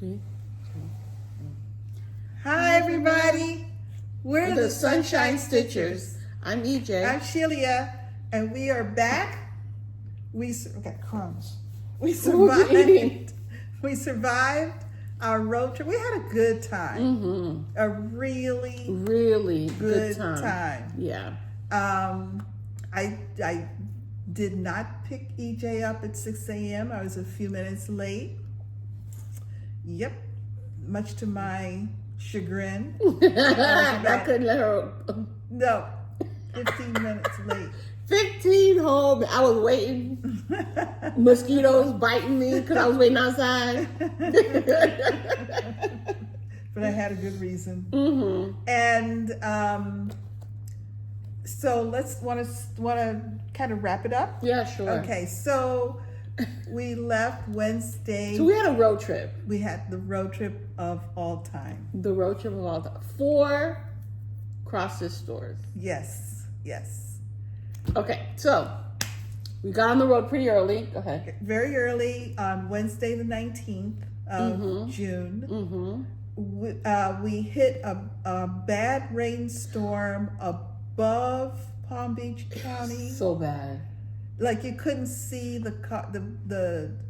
that. Hi, everybody. We're the Sunshine Stitchers. I'm EJ. I'm Shelia, and we are back. We got crumbs. We survived. We survived our road trip. We had a good time. A really good time. Yeah. I did not pick EJ up at 6 a.m. I was a few minutes late. Yep. Much to my chagrin. I couldn't let her. No. 15 minutes late. 15 home. I was waiting. Mosquitoes biting me because I was waiting outside. But I had a good reason. And so let's want to kind of wrap it up. Yeah, sure. Okay, so we left Wednesday. So we had a road trip. We had the road trip of all time. The road trip of all time. 4 cross-stitch stores. Yes. Okay, so we got on the road pretty early. Go ahead. Very early on Wednesday the 19th of June. We hit a bad rainstorm above Palm Beach County. So bad. Like you couldn't see the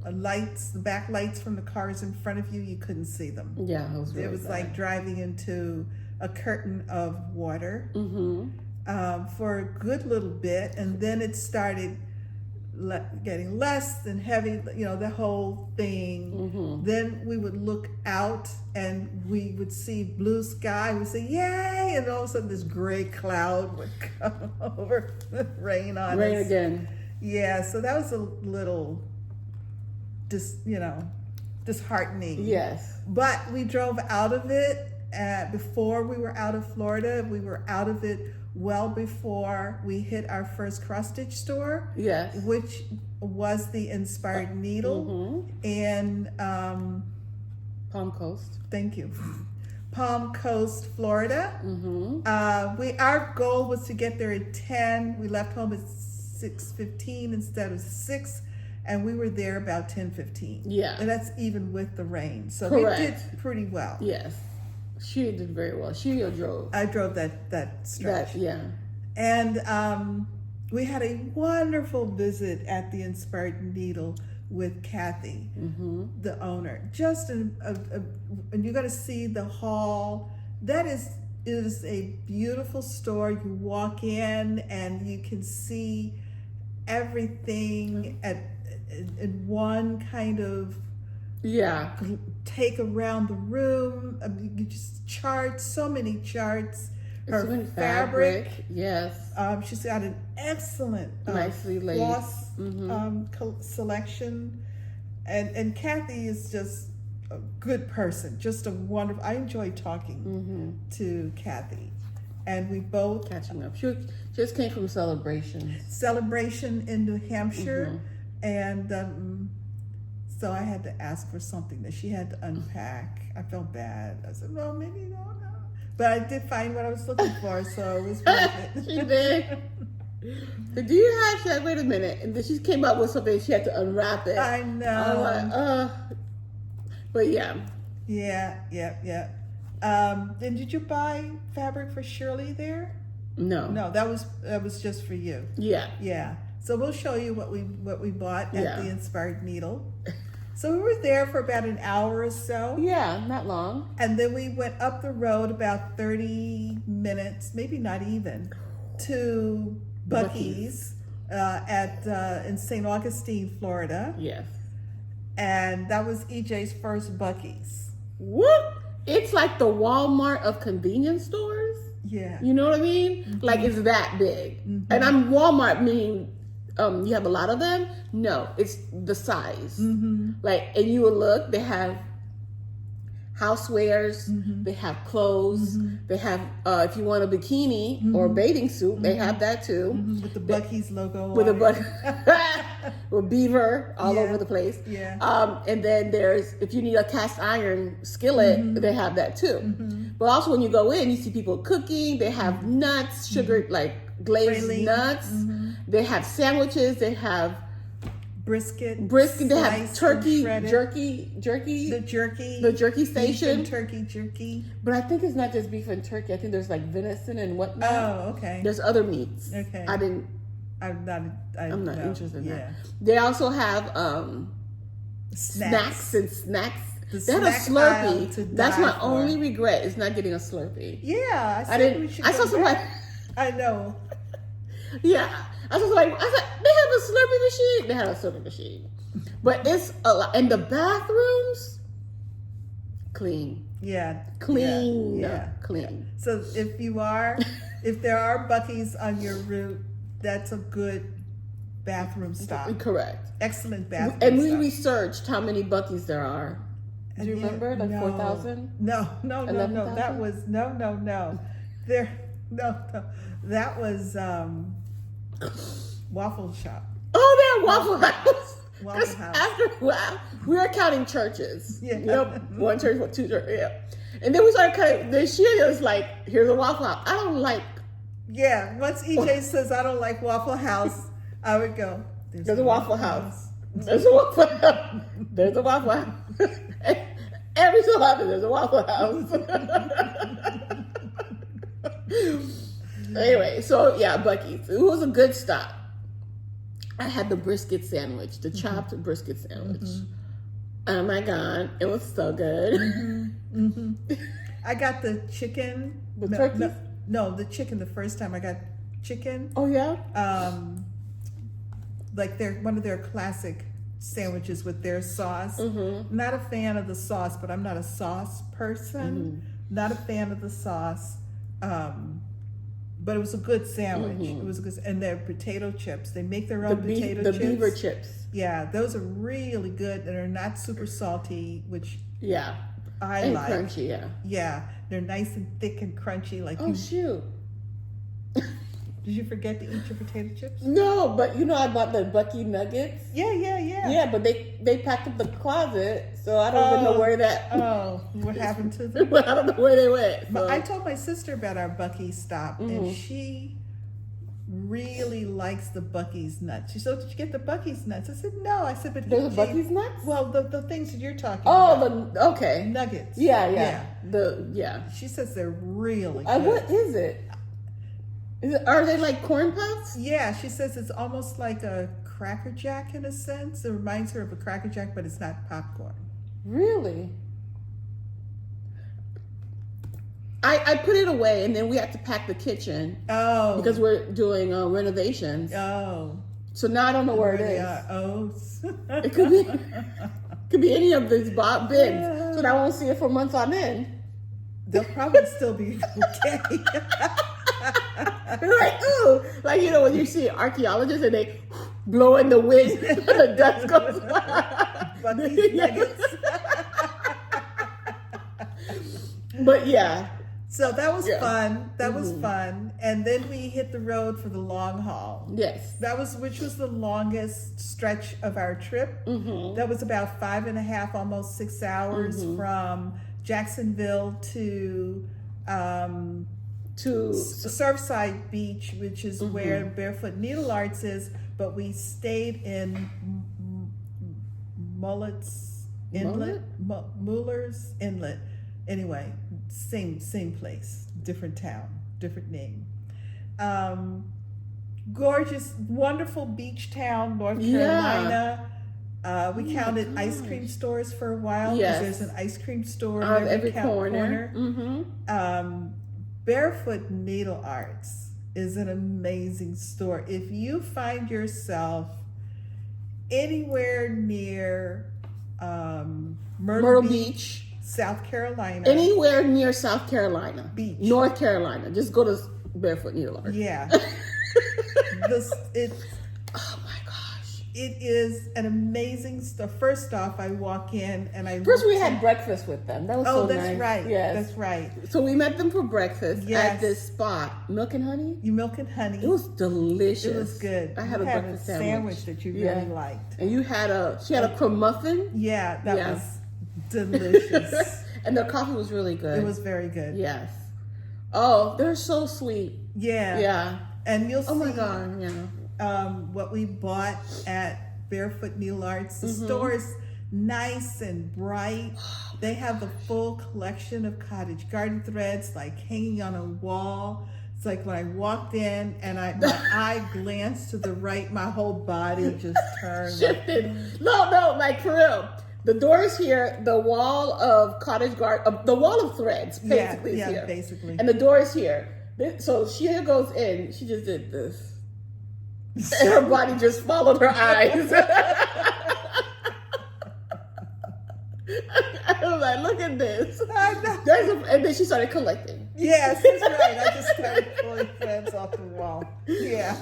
lights, the back lights from the cars in front of you. You couldn't see them. Yeah, it was really It was bad. like driving into a curtain of water for a good little bit, and then it started getting less and heavy. You know, the whole thing. Then we would look out and we would see blue sky. We'd say, "Yay!" And all of a sudden, this gray cloud would come over, rain on us. Rain again. Yeah, so that was a little, disheartening. Yes. But we drove out of it before we were out of Florida. We were out of it well before we hit our first cross-stitch store. Yes. Which was the Inspired Needle in Palm Coast. Thank you. Palm Coast, Florida. Our goal was to get there at 10. We left home at 6:15 instead of 6, and we were there about 10:15. Yeah. And that's even with the rain. So Correct. we did pretty well. Yes. She did very well. She drove. I drove that stretch. Yeah. And we had a wonderful visit at the Inspired Needle with Kathy, the owner. Just and you're going to see the hall. That is a beautiful store. You walk in and you can see everything in one kind of take around the room. You just charts, so many charts. Her fabric, yes. She's got an excellent nicely laid floss selection, and Kathy is just a good person, just a wonderful. I enjoy talking to Kathy, and we both catching up. She just came from celebration in New Hampshire, and so I had to ask for something that she had to unpack. I felt bad. I said, "Well, maybe no." But I did find what I was looking for, so it was worth it. She did. But do you have? She said, "Wait a minute," and then she came up with something. She had to unwrap it. I know. I'm like, but yeah. Yeah. Then did you buy fabric for Shirley there? No, that was just for you. Yeah. So we'll show you what we bought at the Inspired Needle. So we were there for about an hour or so. Yeah, not long. And then we went up the road about 30 minutes, maybe not even, to Buc-ee's in St. Augustine, Florida. Yes. And that was EJ's first Buc-ee's. What? It's like the Walmart of convenience stores. Yeah. You know what I mean? Like it's that big. And I'm Walmart meaning you have a lot of them? No, it's the size. Like, and you will look, they have housewares, they have clothes, they have, if you want a bikini or a bathing suit, they have that too. With the Buc-ee's logo with on with beaver all over the place. Yeah. And then there's, if you need a cast iron skillet, they have that too. But also when you go in, you see people cooking, they have nuts, sugar, like glazed nuts. They have sandwiches, they have brisket. They have sliced turkey, and jerky. The jerky. The jerky station. Beef and turkey jerky. But I think it's not just beef and turkey. I think there's like venison and whatnot. Oh, okay. There's other meats. Okay. I'm I'm not not interested in yeah. that. They also have snacks. They had a Slurpee. That's my only regret is not getting a Slurpee. Yeah, I saw somebody. I know. Yeah, I said they have a Slurpee machine. They had a Slurpee machine, but it's a lot. And the bathrooms, clean. Yeah. Clean. Yeah. Clean. So if there are Buc-ee's on your route, that's a good bathroom stop. Correct. Excellent bathroom And stop. we researched how many Buc-ee's there are. Do you remember? Like 4,000? No. 11,000? That was no. There, no. That was Waffle Shop. Oh, they're Waffle House. Waffle House. After a while, we were counting churches. Yeah. Yep. One church, two churches. Yeah. And then we started counting. Then Shelia was like, "Here's a Waffle House." I don't like. Yeah. Once EJ says I don't like Waffle House, I would go. There's a Waffle House. There's a Waffle House. There's a Waffle House. Every so often, there's a Waffle House. Anyway, so yeah, Buc-ee's. It was a good stop. I had the brisket sandwich, the chopped brisket sandwich. Oh my God, it was so good. I got the chicken. The turkey? No, the chicken the first time. I got chicken. Oh yeah? Like one of their classic sandwiches with their sauce. Not a fan of the sauce, but I'm not a sauce person. Not a fan of the sauce. But it was a good sandwich. It was a good, and their potato chips. They make their own potato chips. The beaver chips. Yeah, those are really good, and they're not super salty, which I and like. Crunchy, yeah. Yeah, they're nice and thick and crunchy. Like shoot. Did you forget to eat your potato chips? No, but I bought the Buc-ee nuggets. Yeah. Yeah, but they packed up the closet, so I don't even know where that. Oh, what happened to them? I don't know where they went. So. But I told my sister about our Buc-ee stop, and she really likes the Buc-ee's nuts. She said, "Did you get the Buc-ee's nuts?" I said, "No." I said, "But there's Buc-ee's nuts." Well, the things that you're talking about. Oh, okay. Nuggets. Yeah. She says they're really good. good. What is it? Are they like corn puffs? Yeah, she says it's almost like a Cracker Jack in a sense. It reminds her of a Cracker Jack, but it's not popcorn. Really? I put it away, and then we had to pack the kitchen. Oh. Because we're doing renovations. Oh. So now I don't know where it is. Oh. It could be any of these bins. Yeah. So I won't see it for months on end. They'll probably still be okay. Like, ooh, like when you see archaeologists and they blow in the wind, the dust goes But these nuggets. But yeah. So that was fun. That was fun. And then we hit the road for the long haul. Yes. Which was the longest stretch of our trip. That was about 5.5, almost 6 hours from Jacksonville to Surfside Beach, which is where Barefoot Needlearts is, but we stayed in Muller's Inlet. Anyway, same place, different town, different name. Gorgeous, wonderful beach town, North Carolina. We counted ice cream stores for a while because there's an ice cream store on in every corner. Barefoot Needlearts is an amazing store. If you find yourself anywhere near Myrtle Beach, South Carolina. Anywhere near South Carolina. Beach. North Carolina. Just go to Barefoot Needlearts. Yeah. Oh my gosh. It is an amazing store. First off, I walk in and First we had breakfast with them. That was so nice. Oh, that's right. Yes. That's right. So we met them for breakfast at this spot. Milk and Honey? Milk and Honey. It was delicious. It was good. I had a breakfast sandwich that you really liked. And she had a crumb muffin. Yeah, that was delicious. And their coffee was really good. It was very good. Yes. Oh, they're so sweet. Yeah. Yeah. And you'll see my God, yeah. What we bought at Barefoot Needlearts. The store is nice and bright. They have the full collection of cottage garden threads, like hanging on a wall. It's like when I walked in and my eye glanced to the right, my whole body just turned. Shifted. No, like for real. The door is here. The wall of cottage garden, the wall of threads, basically is here. Basically. And the door is here. So Shelia goes in. She just did this. And her body just followed her eyes. I was like, look at this. And then she started collecting. Yes, that's right. I just started pulling threads off the wall. Yeah.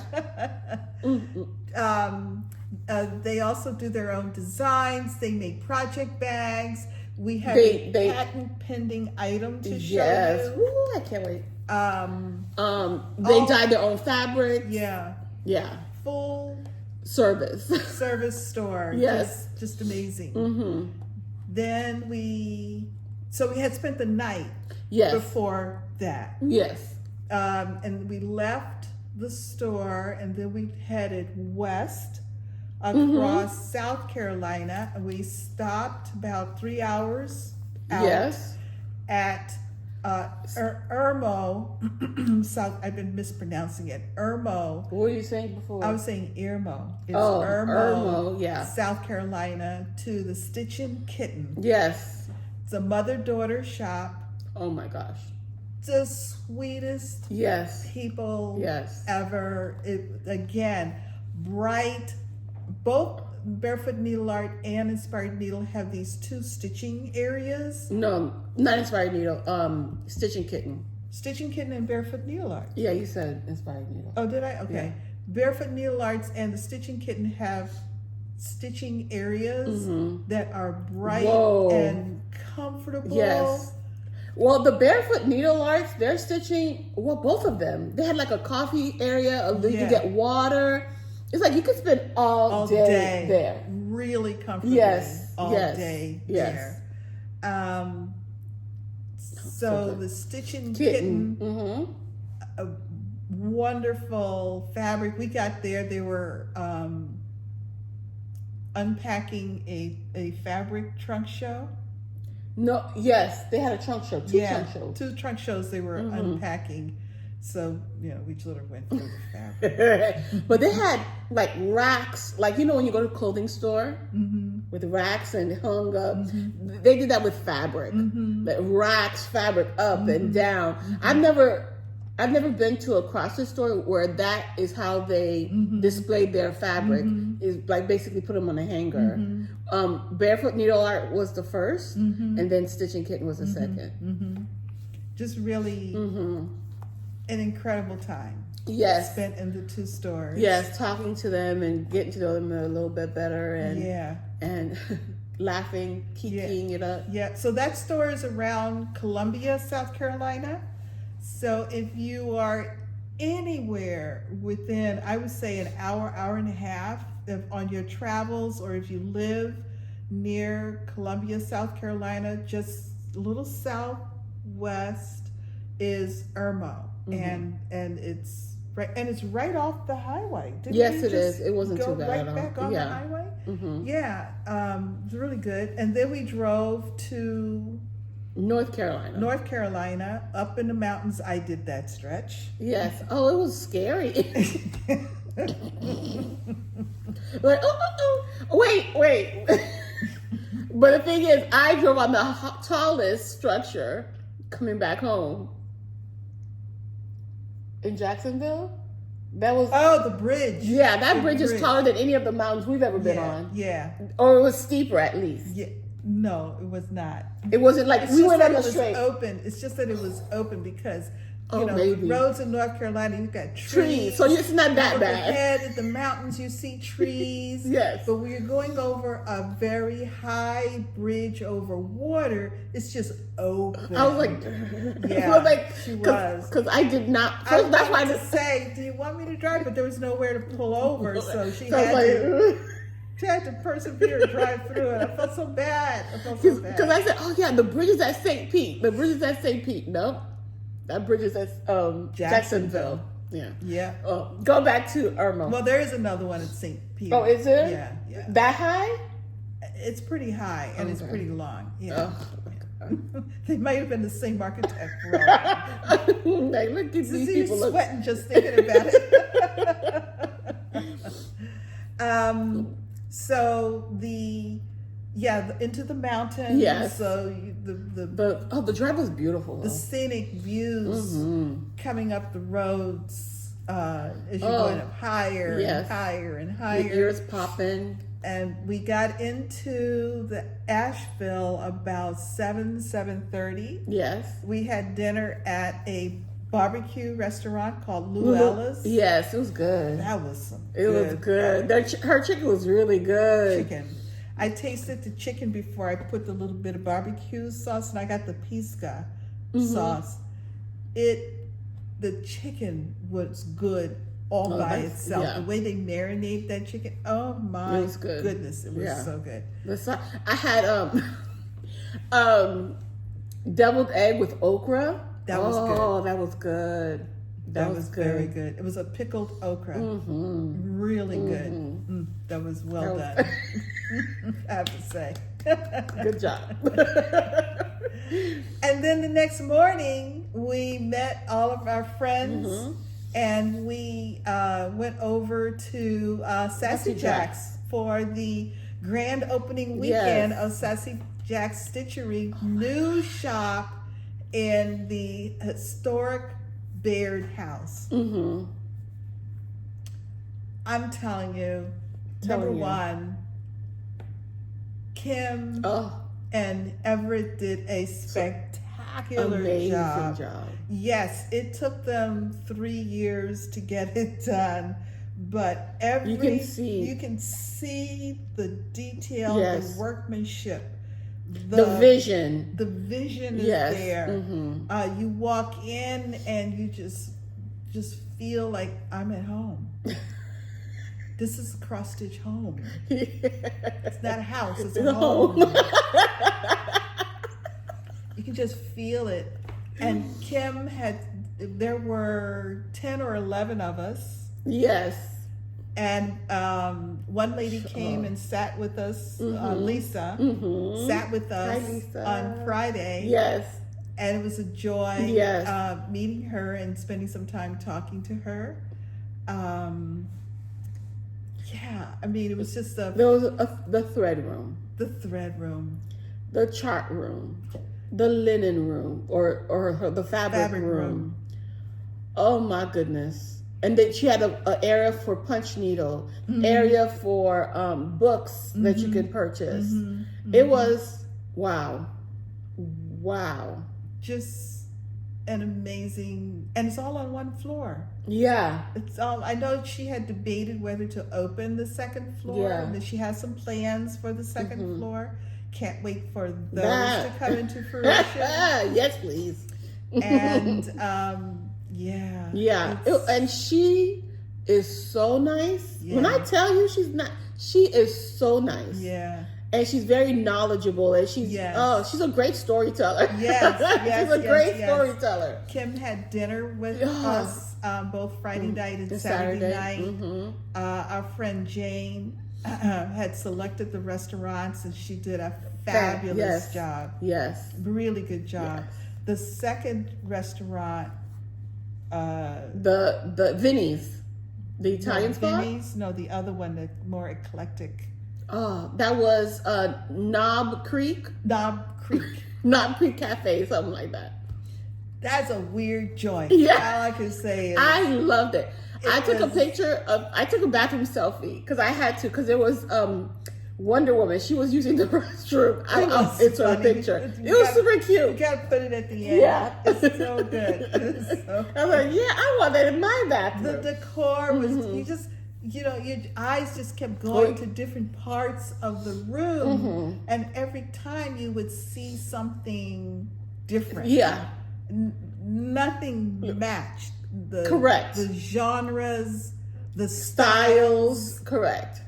They also do their own designs. They make project bags. We have a patent pending item to show you. Ooh, I can't wait. They dye their own fabric. Yeah. Yeah. Full service store. Yes. Just amazing. Then we had spent the night before that. Yes. And we left the store and then we headed west across South Carolina. And we stopped about 3 hours out at Irmo, South. I've been mispronouncing it. Irmo. What were you saying before? I was saying Irmo. It's Irmo, South Carolina, to the Stitchin Kitten. Yes. It's a mother-daughter shop. Oh my gosh. The sweetest people ever. Again, bright. Both Barefoot Needle Art and Inspired Needle have these two stitching areas. No, not Inspired Needle. Stitching Kitten. Stitching Kitten and Barefoot Needle Art. Yeah, you said Inspired Needle. Oh, did I? Okay. Yeah. Barefoot Needle Arts and the Stitching Kitten have stitching areas that are bright and comfortable. Yes. Well, the Barefoot Needle Arts, they're stitching, both of them. They had like a coffee area, you get water. It's like you could spend all day there. Really comfortable. All day there. So the Stitchin Kitten, a wonderful fabric. We got there, they were unpacking a fabric trunk show. No, yes, they had a trunk show, two trunk shows they were unpacking. So, we sort of went through the fabric. But they had like racks, like, when you go to a clothing store with racks and hung up, they did that with fabric. Like racks, fabric up and down. I've never been to a CrossFit store where that is how they displayed their fabric, is like basically put them on a hanger. Barefoot Needle Art was the first, and then Stitching Kitten was the second. Just really an incredible time. Yes. Spent in the two stores. Yes, talking to them and getting to know them a little bit better and and laughing, kikiing it up. Yeah, so that store is around Columbia, South Carolina. So if you are anywhere within, I would say, an hour, hour and a half on your travels, or if you live near Columbia, South Carolina, just a little southwest is Irmo. And it's right, and it's right off the highway. Yes, it is. It wasn't too bad right at all. Back on the highway. It's really good. And then we drove to North Carolina, up in the mountains. I did that stretch. Yes. Oh, it was scary. Like, wait. But the thing is, I drove on the tallest structure coming back home. In Jacksonville, that was the bridge. Yeah, that bridge is taller than any of the mountains we've ever been on. Yeah, or it was steeper at least. Yeah, no, it was not. It wasn't like we went on the straight. Open. It's just that it was open because maybe. Roads in North Carolina, you've got trees. So it's not that bad. Overhead in the mountains, you see trees. Yes. But when you're going over a very high bridge over water, it's just open. I was like, she was. Because I did not. I was about to say, do you want me to drive? But there was nowhere to pull over, so she had to persevere and drive through it. I felt so bad. Because I said, the bridge is at St. Pete. Nope. That bridge is at Jacksonville. Yeah. Yeah. Go back to Irmo. Well, there is another one at St. pier. Oh, is it? Yeah, yeah. That high? It's pretty high and it's Okay. pretty long. Yeah. Oh. They might have been the same architect for all I know. Like, look at these See, people. you're sweating just thinking about it. So into the mountains. Yes. So the drive was beautiful. the scenic views coming up the roads as you're going up higher and higher and higher. Your ears popping. And we got into the Asheville about 7:30. Yes. We had dinner at a barbecue restaurant called Luella's. Yes, it was good. That was some It was good. Her chicken was really good. Chicken. I tasted the chicken before I put the little bit of barbecue sauce, and I got the pisca sauce. The chicken was good all by itself. Yeah. The way they marinate that chicken, oh my goodness, it was so good. I had deviled egg with okra. That was good. Oh, that was good. That was very good. It was a pickled okra. Really good. That was well done. I have to say. Good job. And then the next morning, we met all of our friends and we went over to Sassy Jacks for the grand opening weekend of Sassy Jacks Stitchery new shop in the historic Baird house. I'm telling you, number one, Kim and Everett did a spectacular job. Yes, it took them 3 years to get it done, but you can see the detail, the workmanship, the vision. The vision is there. You walk in and you just feel like I'm at home. This is a cross stitch home. It's not a house, it's a home. You can just feel it. And Kim there were 10 or 11 of us. Yes. And one lady came and sat with us, Lisa, sat with us on Friday. Yes. And it was a joy meeting her and spending some time talking to her. I mean, it was just there was the thread room. The thread room. The chart room. The linen room or the fabric room. Oh my goodness. And then she had an area for punch needle, area for books that you can purchase. It was wow. Just an amazing, and it's all on one floor. Yeah. It's all, I know she had debated whether to open the second floor, and that she has some plans for the second floor. Can't wait for those to come into fruition. Yes, please. And and she is so nice. When I tell you she is so nice. Yeah. And she's very knowledgeable, and she's she's a great storyteller. Yes, she's a great storyteller. Kim had dinner with us both Friday night and Saturday night. Our friend Jane had selected the restaurants, and she did a fabulous job. Yes, really good job. Yes. The second restaurant, the Vinny's, the Italian spot. Vinny's, no, the other one, the more eclectic. Oh, that was Knob Creek Cafe, something like that. That's a weird joint. Yeah, all I can say is I loved it. I took a bathroom selfie because I had to, because there was Wonder Woman. She was using the restroom. It's her picture. It was super cute. You gotta put it at the end. Yeah, it's so good. I was like, I want that in my bathroom. The decor was your eyes just kept going to different parts of the room, and every time you would see something different. Yeah, nothing matched. The genres, the styles. Correct.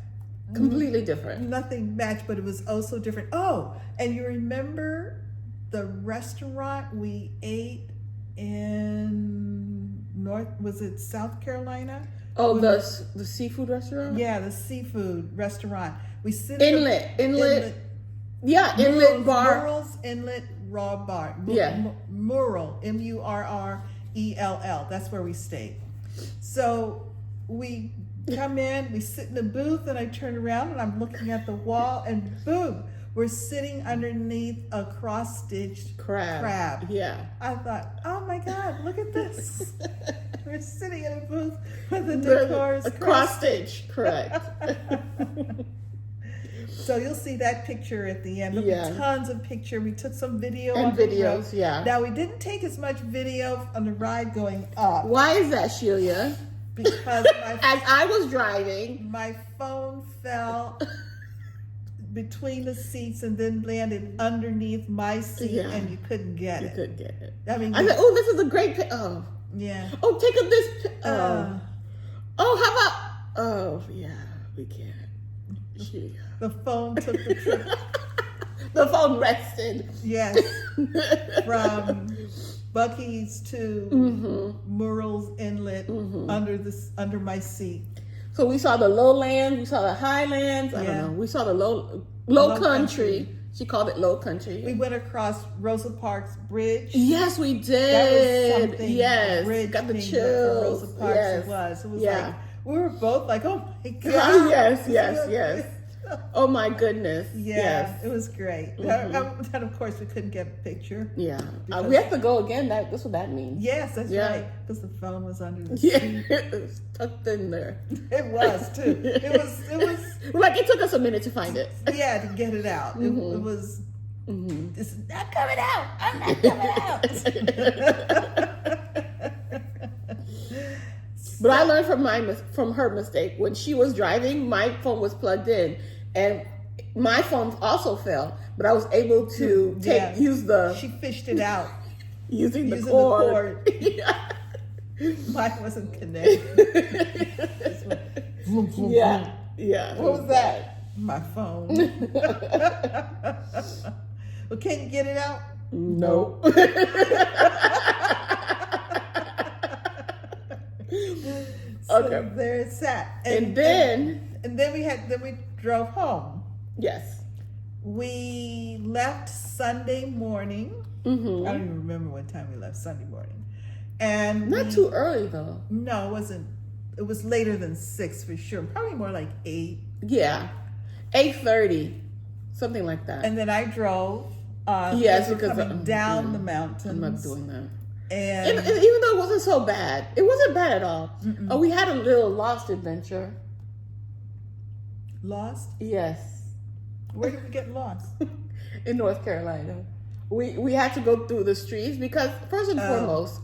Completely different. Nothing matched, but it was also different. Oh, and you remember the restaurant we ate in South Carolina? Oh, the seafood restaurant? Yeah, the seafood restaurant. We sit Inlet. Yeah, Murrell's, Inlet Bar. Murrell's Inlet Raw Bar. Yeah. Murrell, Murrell. That's where we stayed. So we come in, we sit in the booth, and I turn around and I'm looking at the wall, and boom, we're sitting underneath a cross-stitched crab. Yeah. I thought, oh my God, look at this. We're sitting in a booth with the decor's cross-stitch, correct. So you'll see that picture at the end. There'll be tons of picture. We took some video and on videos, yeah. Now we didn't take as much video on the ride going up. Why is that, Shelia? Because as I was driving, my phone fell between the seats and then landed underneath my seat, and you couldn't get it. You couldn't get it. I mean, I said, "Oh, this is a great yeah. Oh, take up this. Oh, how about? Oh, yeah, we can't. The phone took the trip. The phone rested. Yes, from Buc-ee's to Murrell's Inlet under my seat. So we saw the lowlands, we saw the highlands. I don't know. We saw the low country. She called it low country. We went across Rosa Parks Bridge. Yes, we did. That was something. Yes, bridge got the thing chills. Rosa Parks. Yes. It was like we were both like, oh my God. Yes. Oh my goodness. Yeah, yes. It was great. And of course we couldn't get a picture. Yeah, we have to go again. That's what that means. Yes, that's right. Because the phone was under the seat. It was tucked in there. It was too. It was like it took us a minute to find it. Yeah, to get it out. It was. It's not coming out. I'm not coming out. But I learned from her mistake. When she was driving, my phone was plugged in, and my phone also fell. But I was able to use the. She fished it out using the cord. Mine wasn't connected. Yeah. What was that? My phone. Well, can you get it out? No. So there it sat. And then we drove home. Yes. We left Sunday morning. I don't even remember what time we left Sunday morning. And not too early though. No, it wasn't. It was later than 6 for sure. Probably more like 8. Yeah. 8:30. Something like that. And then I drove. Yes, because coming down the mountains. I'm not doing that. And even though it wasn't so bad, it wasn't bad at all. Oh, we had a little lost adventure. Lost? Yes. Where did we get lost? In North Carolina. We had to go through the streets because first and foremost,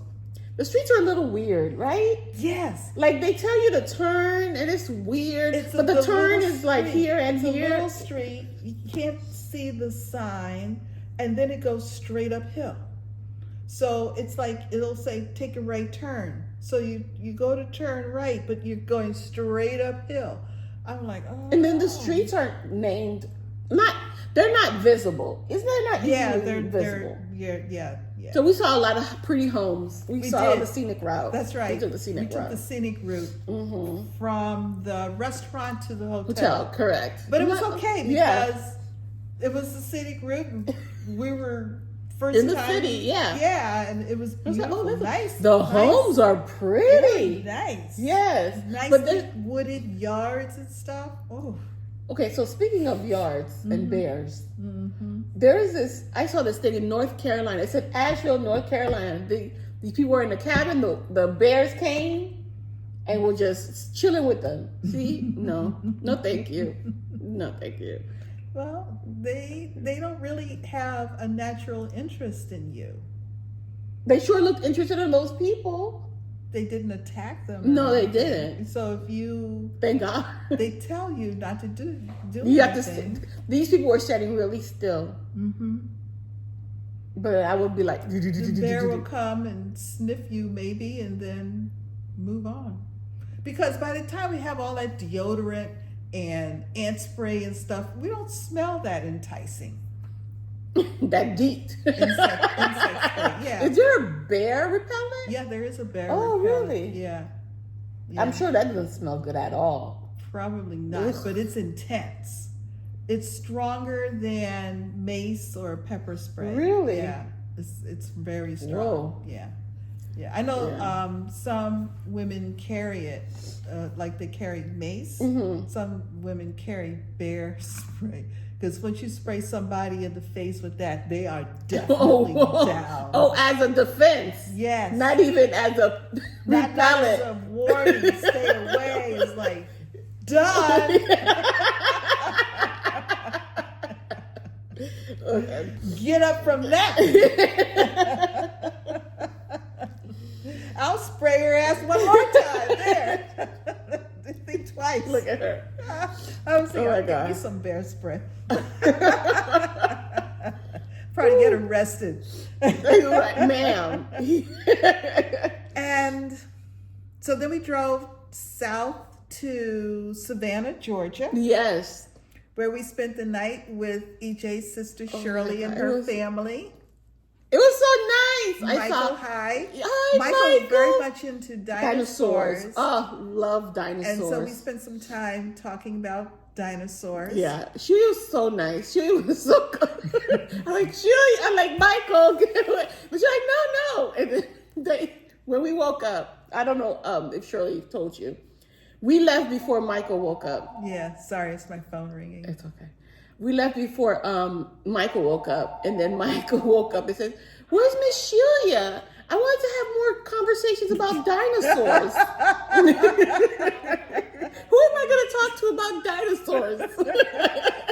the streets are a little weird, right? Yes. Like they tell you to turn and it's weird, but the turn is like here and here. It's a little street. You can't see the sign, and then it goes straight uphill. So it's like it'll say take a right turn. So you go to turn right, but you're going straight uphill. I'm like, oh. And then the streets aren't named. They're not visible. Isn't that not easily visible? Yeah. So we saw a lot of pretty homes. We saw the scenic route. That's right. We took the scenic route from the restaurant to the hotel. Correct. But it was okay because it was the scenic route, and we were first in the time, city. Yeah, and it was beautiful, nice. The homes are pretty. Nice. Yes, nice, but wooded yards and stuff. Oh. Okay, so speaking of yards and bears, there is this. I saw this thing in North Carolina. It said Asheville, North Carolina. These people were in the cabin. The bears came and were just chilling with them. See, no, thank you, no, thank you. Well, they don't really have a natural interest in you. They sure looked interested in those people. They didn't attack them. No, they didn't. So if you... Thank God. They tell you not to do you anything. Have to. These people were standing really still. But I would be like... The bear will come and sniff you maybe and then move on. Because by the time we have all that deodorant and ant spray and stuff, we don't smell that enticing. That deep. Insect spray, yeah. Is there a bear repellent? Yeah, there is a bear repellent. Really? Yeah. Yeah. I'm sure that doesn't smell good at all. Probably not, Ugh. but it's intense. It's stronger than mace or pepper spray. Really? Yeah. It's very strong. Whoa. Yeah. Yeah. I know Yeah. some women carry it, like they carry mace. Mm-hmm. Some women carry bear spray. Because once you spray somebody in the face with that, they are definitely down. Oh, as a defense. Yes. Not even as a Not as repellent. a warning, stay away. It's like, done. Okay. Get up from that. I'll spray your ass one more time. There. Think twice. Look at her. I was thinking, Oh my give God. me some bear spray. Probably get arrested. You're like, ma'am. And so then we drove south to Savannah, Georgia, Yes. where we spent the night with EJ's sister Oh Shirley my and God. her It was- family. It was so nice. Michael, hi. Hi, Michael was very Michael. much into dinosaurs. Oh, love dinosaurs. And so we spent some time talking about dinosaurs. Yeah, she was so nice. She was so good. I'm like, Shelia, I'm like, Michael, get away. But she's like, no. And then when we woke up, I don't know if Shirley told you, we left before Michael woke up. Yeah, sorry, it's my phone ringing. It's okay. We left before Michael woke up, and then Michael woke up and said, "Where's Miss Shelia? I want to have more conversations about dinosaurs." Who am I going to talk to about dinosaurs?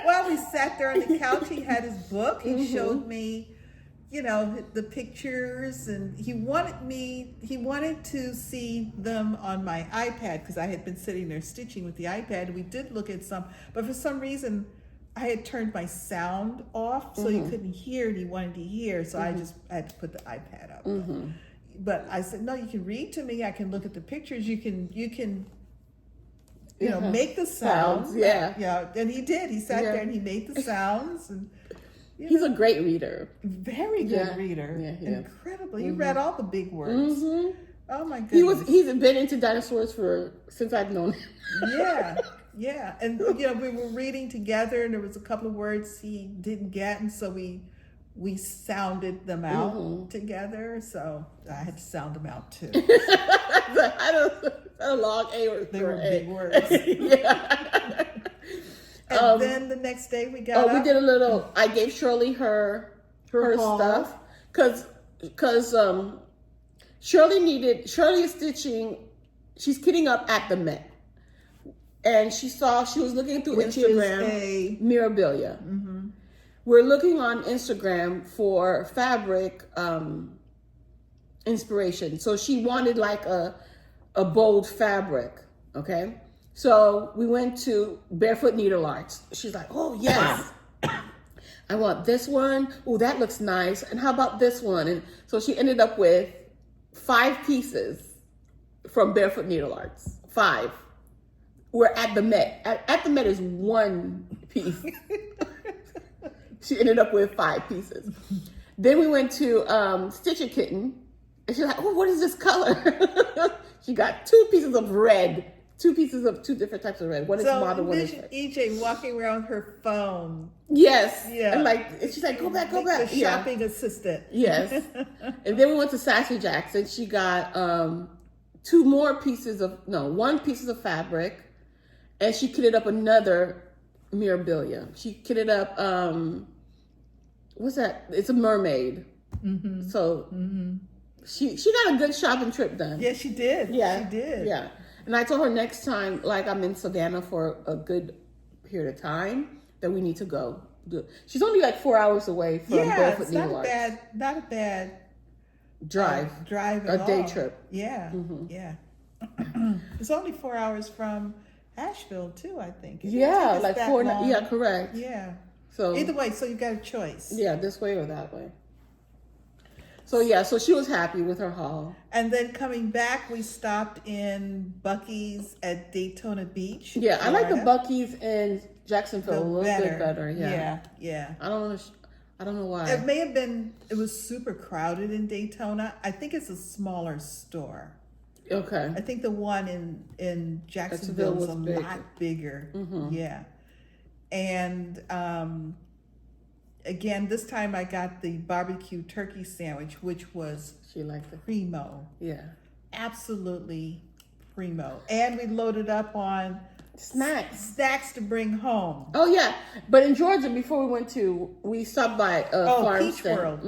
Well, we sat there on the couch. He had his book. He showed me, the pictures, and he wanted to see them on my iPad because I had been sitting there stitching with the iPad. We did look at some, but for some reason, I had turned my sound off, so he couldn't hear and he wanted to hear, so I had to put the iPad up. But I said, no, you can read to me. I can look at the pictures. You can make the sounds. Yeah. Yeah, and he did. He sat there and he made the sounds. And He's a great reader. very good reader. Yeah, he is. Incredible. He read all the big words. Oh my goodness. He's been into dinosaurs since I've known him. Yeah. And we were reading together, and there was a couple of words he didn't get, and so we sounded them out together. So I had to sound them out too. I don't a long A or They were A. big words. Yeah. And then the next day we got we up. did a little. I gave Shirley her haul. stuff because Shirley is stitching. She's kitting up at the Met, and she was looking through Which is Instagram Mirabilia. We're looking on Instagram for fabric inspiration. So she wanted like a bold fabric. Okay. So we went to Barefoot Needlearts. She's like, oh yes, I want this one. Oh, that looks nice. And how about this one? And so she ended up with 5 pieces from Barefoot Needlearts. 5. We're at the Met. At the Met is 1 piece. She ended up with 5 pieces. Then we went to Stitchin, and she's like, oh, what is this color? She got 2 pieces of red. 2 pieces of 2 different types of red. One is modern, one is red. EJ walking around with her phone. Yes. Yeah. And she's like, go back. The shopping assistant. Yes. And then we went to Sassy Jacks, and she got 1 piece of fabric, and she kitted up another Mirabilia. She kitted up, what's that? It's a mermaid. So she got a good shopping trip done. Yeah, she did. Yeah. She did. Yeah. And I told her next time, like I'm in Savannah for a good period of time, that we need to go. She's only like 4 hours away from Barefoot it's not Needlearts. not a bad Drive at a day all. trip. Yeah, yeah. It's only 4 hours from Asheville too, I think. It didn't Yeah, take us like that 4. long. Yeah, correct. Yeah. So Either way, so you got a choice. yeah, this way or that way. So yeah, so she was happy with her haul. And then coming back, we stopped in Buc-ee's at Daytona Beach. Yeah, I like the Florida. Buc-ee's in Jacksonville a little bit better. Yeah. Yeah. I don't know why. It may have been, it was super crowded in Daytona. I think it's a smaller store. Okay. I think the one in Jacksonville was a lot bigger. Yeah. And again, this time I got the barbecue turkey sandwich, which was she liked it. Primo. Yeah. Absolutely primo. And we loaded up on snacks to bring home. Oh yeah, but in Georgia, before we stopped by Farm Peach World.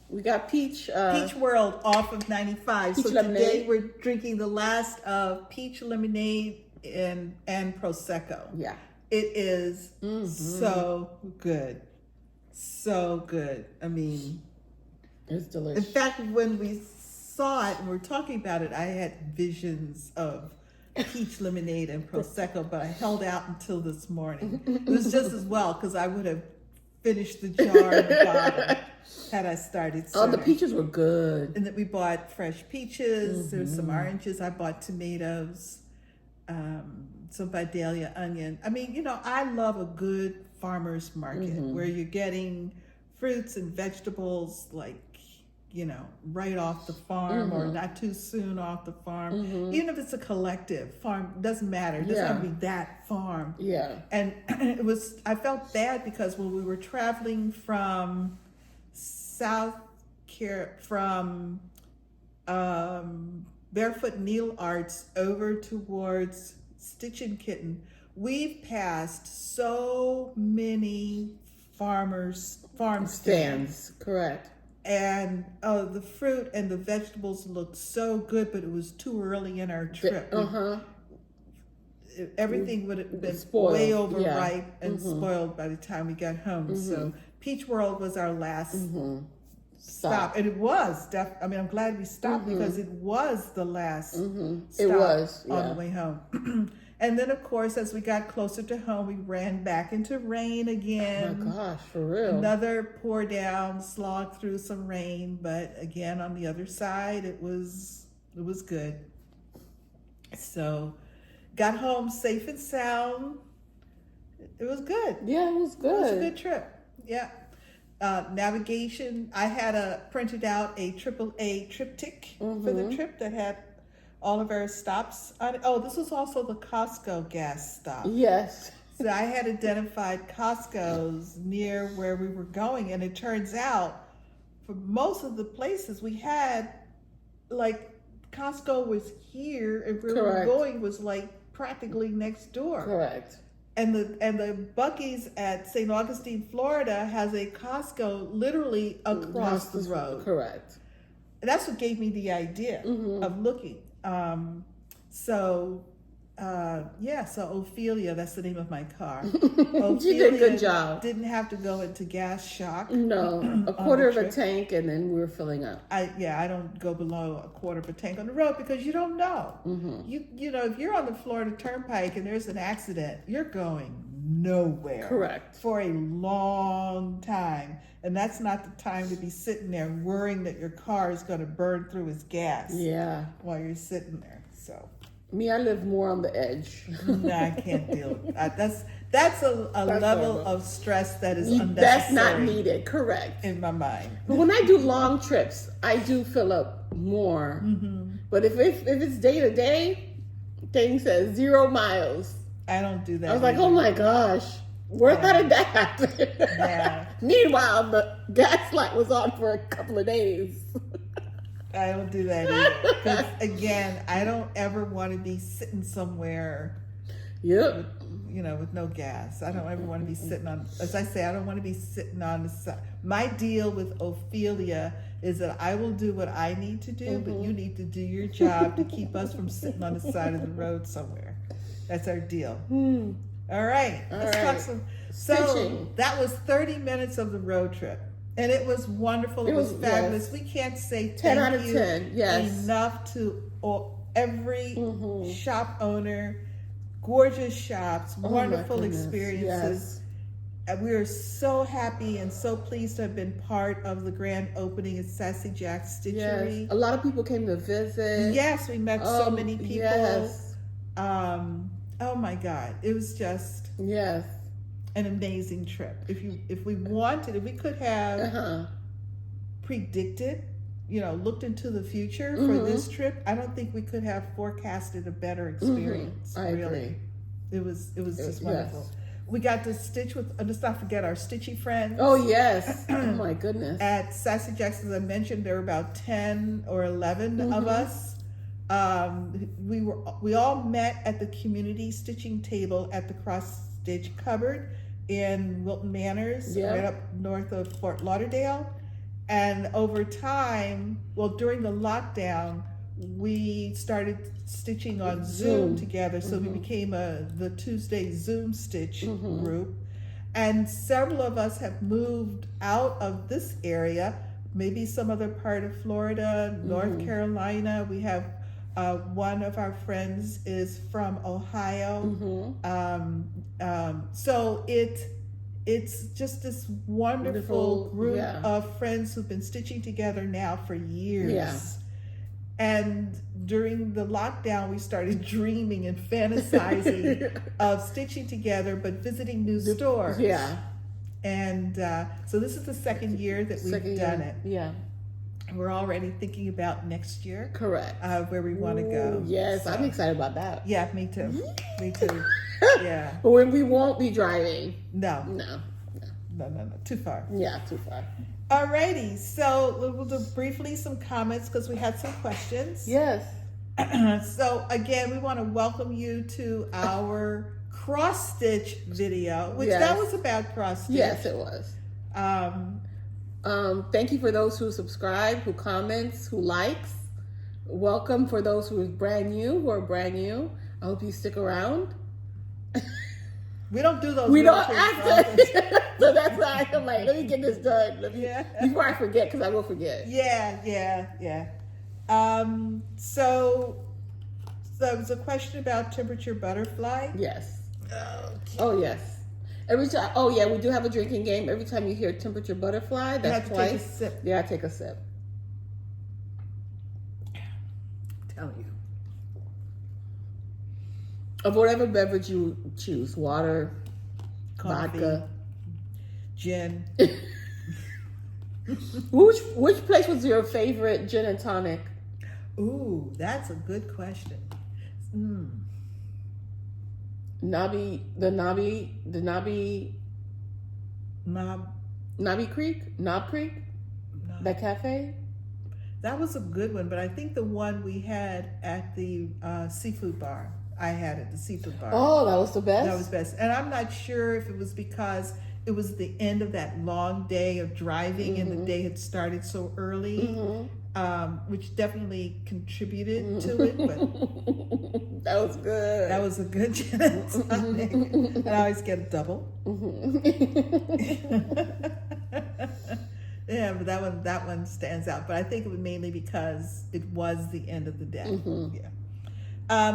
We got Peach World off of 95. So lemonade. Today we're drinking the last of peach lemonade and Prosecco. Yeah. It is so good. So good. I mean, it's delicious. In fact, when we saw it and we were talking about it, I had visions of peach lemonade and Prosecco, but I held out until this morning. It was just as well, because I would have finished the jar at the bottom had I started sooner. Oh, the peaches were good. And then we bought fresh peaches. There's some oranges. I bought tomatoes, some Vidalia onion. I mean, I love a good farmer's market where you're getting fruits and vegetables like, right off the farm or not too soon off the farm. Even if it's a collective farm, doesn't matter. It doesn't have to be that farm. Yeah. And I felt bad because when we were traveling from Barefoot Needlearts over towards Stitchin Kitten, we've passed so many farm stands. Correct. And the fruit and the vegetables looked so good, but it was too early in our trip. Everything would have been spoiled. Way overripe and spoiled by the time we got home. So Peach World was our last stop. And it was, I'm glad we stopped because it was the last stop on the way home. And then, of course, as we got closer to home, we ran back into rain again. Oh, my gosh, for real. Another pour down, slog through some rain. But again, on the other side, it was good. So, got home safe and sound. It was good. Yeah, it was good. It was a good trip. Yeah. Navigation, I had printed out a AAA triptych for the trip that had all of our stops on it. Oh, this was also the Costco gas stop. Yes. So I had identified Costco's near where we were going, and it turns out for most of the places we had, like, Costco was here, and where we were going was like practically next door. Correct. And the Buc-ee's at St. Augustine, Florida has a Costco literally across the road. Correct. And that's what gave me the idea of looking. So Ophelia, that's the name of my car. Ophelia She did a good job. Didn't have to go into gas shock. No, a quarter of a tank, and then we were filling up. I don't go below a quarter of a tank on the road because you don't know. You know, if you're on the Florida Turnpike and there's an accident, you're going nowhere. Correct. For a long time. And that's not the time to be sitting there worrying that your car is going to burn through its gas. Yeah. While you're sitting there. So. Me, I live more on the edge. No, I can't deal with that. That's a level horrible. Of stress that is unnecessary. That's not needed. Correct. In my mind. But when I do long trips, I do fill up more. But if it's day to day, thing says 0 miles. I don't do that. I was like, oh my gosh, how did that happen? Yeah. Meanwhile, the gas light was on for a couple of days. I don't do that either. Because again, I don't ever want to be sitting somewhere. Yep. With no gas. I don't ever want to be sitting on, as I say, I don't want to be sitting on the side. My deal with Ophelia is that I will do what I need to do, but you need to do your job to keep us from sitting on the side of the road somewhere. That's our deal. All right. Let's talk some. So Stitching. That was 30 minutes of the road trip. And it was wonderful. It was fabulous. Yes. We can't say 10 out of 10. Yes. Enough to every shop owner. Gorgeous shops, wonderful experiences. Yes. We are so happy and so pleased to have been part of the grand opening at Sassy Jacks Stitchery. Yes. A lot of people came to visit. Yes, we met so many people. Yes. Oh my God, it was just an amazing trip. If we could have predicted looked into the future for this trip, I don't think we could have forecasted a better experience. I really. agree. It was just wonderful. Yes. We got to stitch with, let's not forget our Stitchy friends. Oh, yes. Oh, my goodness. At Sassy Jacks, as I mentioned, there were about 10 or 11 of us. We all met at the community stitching table at the cross stitch cupboard in Wilton Manors, right up north of Fort Lauderdale. And over time, during the lockdown, we started stitching on Zoom together. So we became the Tuesday Zoom stitch group. And several of us have moved out of this area, maybe some other part of Florida, North Carolina. We have one of our friends is from Ohio. So it's just this wonderful group of friends who've been stitching together now for years. Yeah. And during the lockdown, we started dreaming and fantasizing of stitching together, but visiting new stores. Yeah. And so this is the second year that we've done it. Yeah. We're already thinking about next year. Correct. Where we want to go. Yes, so, I'm excited about that. Yeah, me too. Me too. Yeah. But when we won't be driving. No. Too far. Yeah, too far. Alrighty, so we'll do briefly some comments because we had some questions. Yes. So again, we want to welcome you to our cross stitch video, which that was about cross stitch. Yes, it was. Thank you for those who subscribe, who comments, who likes. Welcome for those who are brand new. I hope you stick around. We don't do those. We don't act. So that's why I'm like, let me get this done. Before I forget, because I will forget. Yeah. So there was a question about temperature butterfly. Yes. Okay. Oh, yes. Every time. Oh, yeah. We do have a drinking game. Every time you hear temperature butterfly, that's twice. Take a sip. Yeah, take a sip. Tell you. Of whatever beverage you choose, water, Coffee, vodka, gin. Which place was your favorite gin and tonic? Ooh, that's a good question. Nobby Creek? Knob Creek? No. That cafe? That was a good one, but I think the one we had at the seafood bar. I had at the seafood bar. Oh, that was the best? That was best. And I'm not sure if it was because it was the end of that long day of driving and the day had started so early, which definitely contributed to it. But that was good. That was a good gin and tonic. And I always get a double. Yeah, but that one stands out. But I think it was mainly because it was the end of the day. Yeah.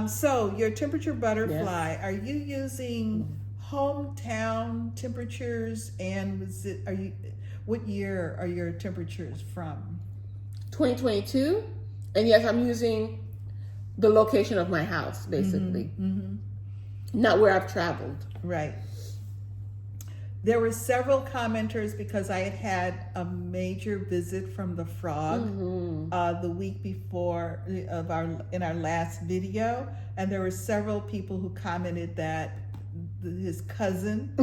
So your temperature butterfly, are you using hometown temperatures, and what year are your temperatures from? 2022, and yes, I'm using the location of my house, basically. Not where I've traveled. Right. There were several commenters because I had a major visit from the frog the week before in our last video, and there were several people who commented that his cousin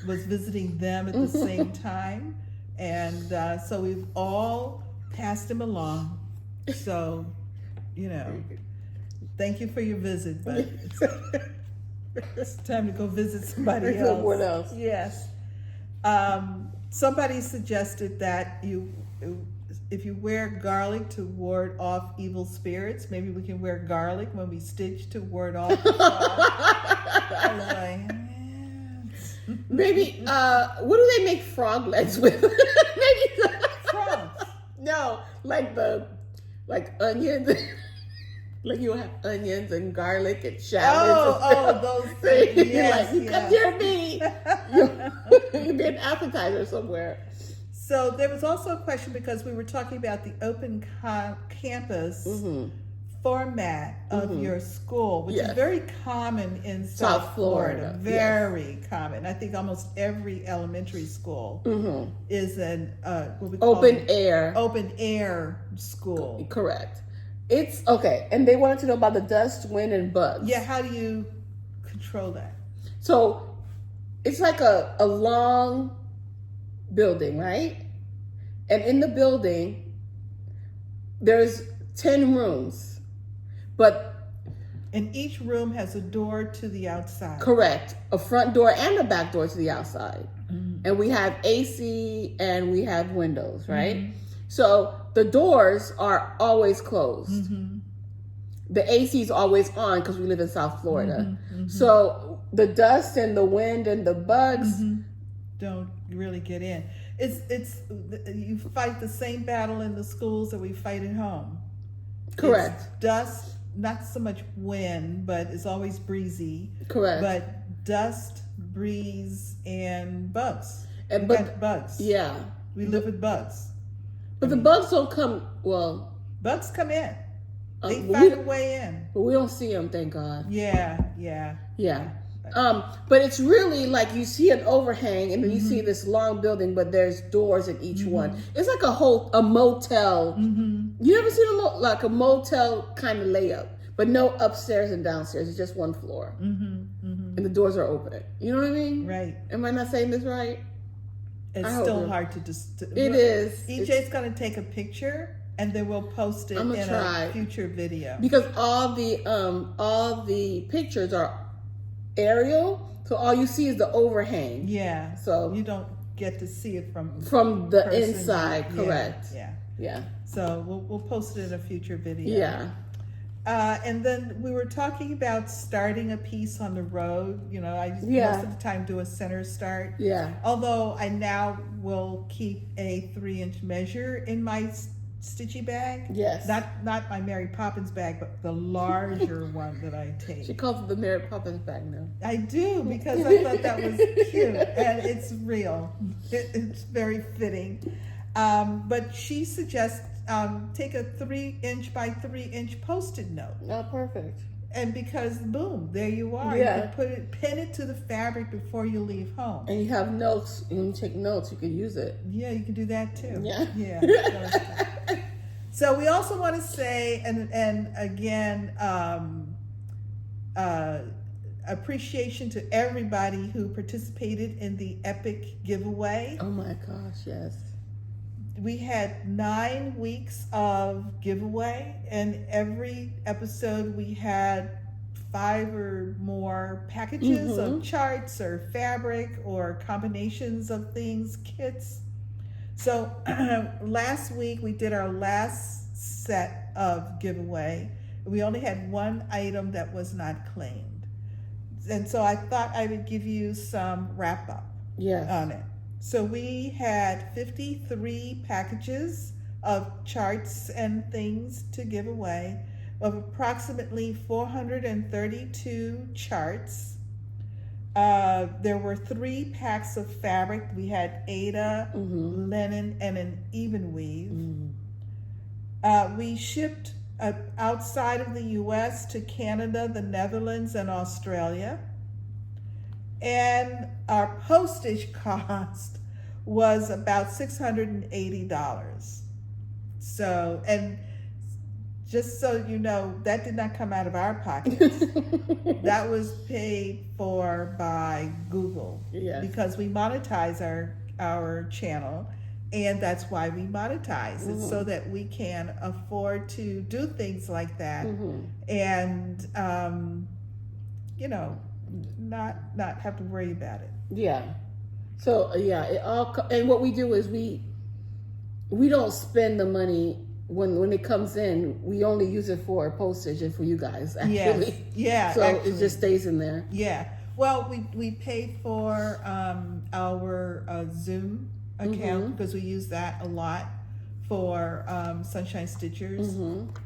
was visiting them at the same time, and so we've all passed him along. So, thank you for your visit, but it's time to go visit somebody else. Someone else. Yes. Somebody suggested that if you wear garlic to ward off evil spirits, maybe we can wear garlic when we stitch to ward off the frog. I was like, maybe, what do they make frog legs with? Maybe frogs. No, like onions. Like you have onions and garlic and shallots. Those things. Yes, you come near me. You'd be an appetizer somewhere. So there was also a question because we were talking about the open campus format of your school, which is very common in South Florida. Very common. I think almost every elementary school is an what we call open air school. Correct. It's okay. And they wanted to know about the dust, wind, and bugs. Yeah, how do you control that? So it's like a long building, right? And in the building, there's 10 rooms. And each room has a door to the outside. Correct. A front door and a back door to the outside. And we have AC and we have windows, right? So the doors are always closed. The AC is always on because we live in South Florida. So the dust and the wind and the bugs don't really get in. It's you fight the same battle in the schools that we fight at home. Correct. It's dust, not so much wind, but it's always breezy. Correct. But dust, breeze, and bugs. Bugs. Yeah. We live with bugs. But the bugs don't come, bugs come in. They find a way in. But we don't see them, thank God. Yeah. But it's really like you see an overhang and then you see this long building, but there's doors in each one. It's like a motel. You ever seen like a motel kind of layout, but no upstairs and downstairs. It's just one floor, and the doors are open. You know what I mean? Right. Am I not saying this right? It's still hard to just. It is. EJ's going to take a picture. And then we'll post it in a future video. Because all the pictures are aerial, so all you see is the overhang. Yeah. So you don't get to see it from the inside. Correct. Yeah. So we'll post it in a future video. Yeah. And then we were talking about starting a piece on the road. You know, I most of the time do a center start. Yeah. Although I now will keep a 3-inch measure in my Stitchy bag. Yes. Not my Mary Poppins bag, but the larger one that I take. She calls it the Mary Poppins bag now. I do, because I thought that was cute, and it's real. It's very fitting. But she suggests take a 3-inch by 3-inch Post-it note. Oh, perfect. And because boom, there you are. Yeah. You can pin it to the fabric before you leave home. And you have notes. When you take notes, you can use it. Yeah, you can do that too. Yeah. So we also want to say, and again, appreciation to everybody who participated in the epic giveaway. Oh my gosh, yes. We had 9 weeks of giveaway, and every episode we had 5 or more packages of charts or fabric or combinations of things, kits. So last week we did our last set of giveaway. We only had 1 item that was not claimed. And so I thought I would give you some wrap up on it. So we had 53 packages of charts and things to give away, of approximately 432 charts. There were 3 packs of fabric. We had Aida, linen, and an even weave. We shipped outside of the U.S. to Canada, the Netherlands, and Australia. And our postage cost was about $680. So, and just so you know, that did not come out of our pockets. That was paid for by Google, because we monetize our channel, and that's why we monetize. It's so that we can afford to do things like that, and you know, not have to worry about it. Yeah. So it all and what we do is we don't spend the money when it comes in. We only use it for postage and for you guys, actually. Yes. Yeah. So actually, it just stays in there. Yeah. Well, we pay for our Zoom account, because we use that a lot for Sunshine Stitchers,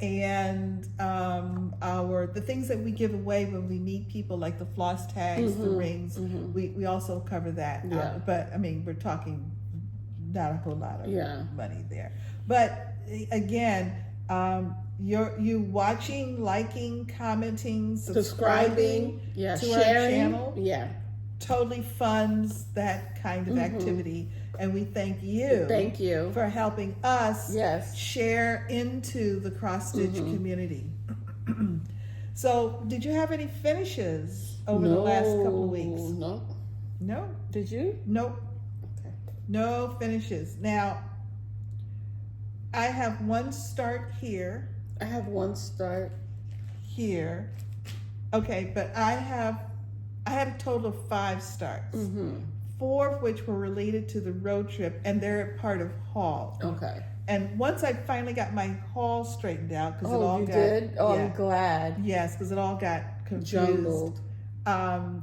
and the things that we give away when we meet people, like the floss tags, the rings, we also cover that. But I mean, we're talking not a whole lot of money there. But again, you watching, liking, commenting, Subscribing, yeah, to sharing, our channel. yeah. Totally funds that kind of activity, and we thank you. Thank you for helping us Yes. share into the cross stitch community. So, did you have any finishes over the last couple of weeks? No. No. Did you? Nope. Okay. No finishes. Now, I have one start here. I have one start here. Okay, but I had a total of 5 starts. 4 of which were related to the road trip, and they're part of haul. Okay. And once I finally got my haul straightened out, because it all you got did? Oh, I'm glad. Yes, because it all got confused. Jumbled.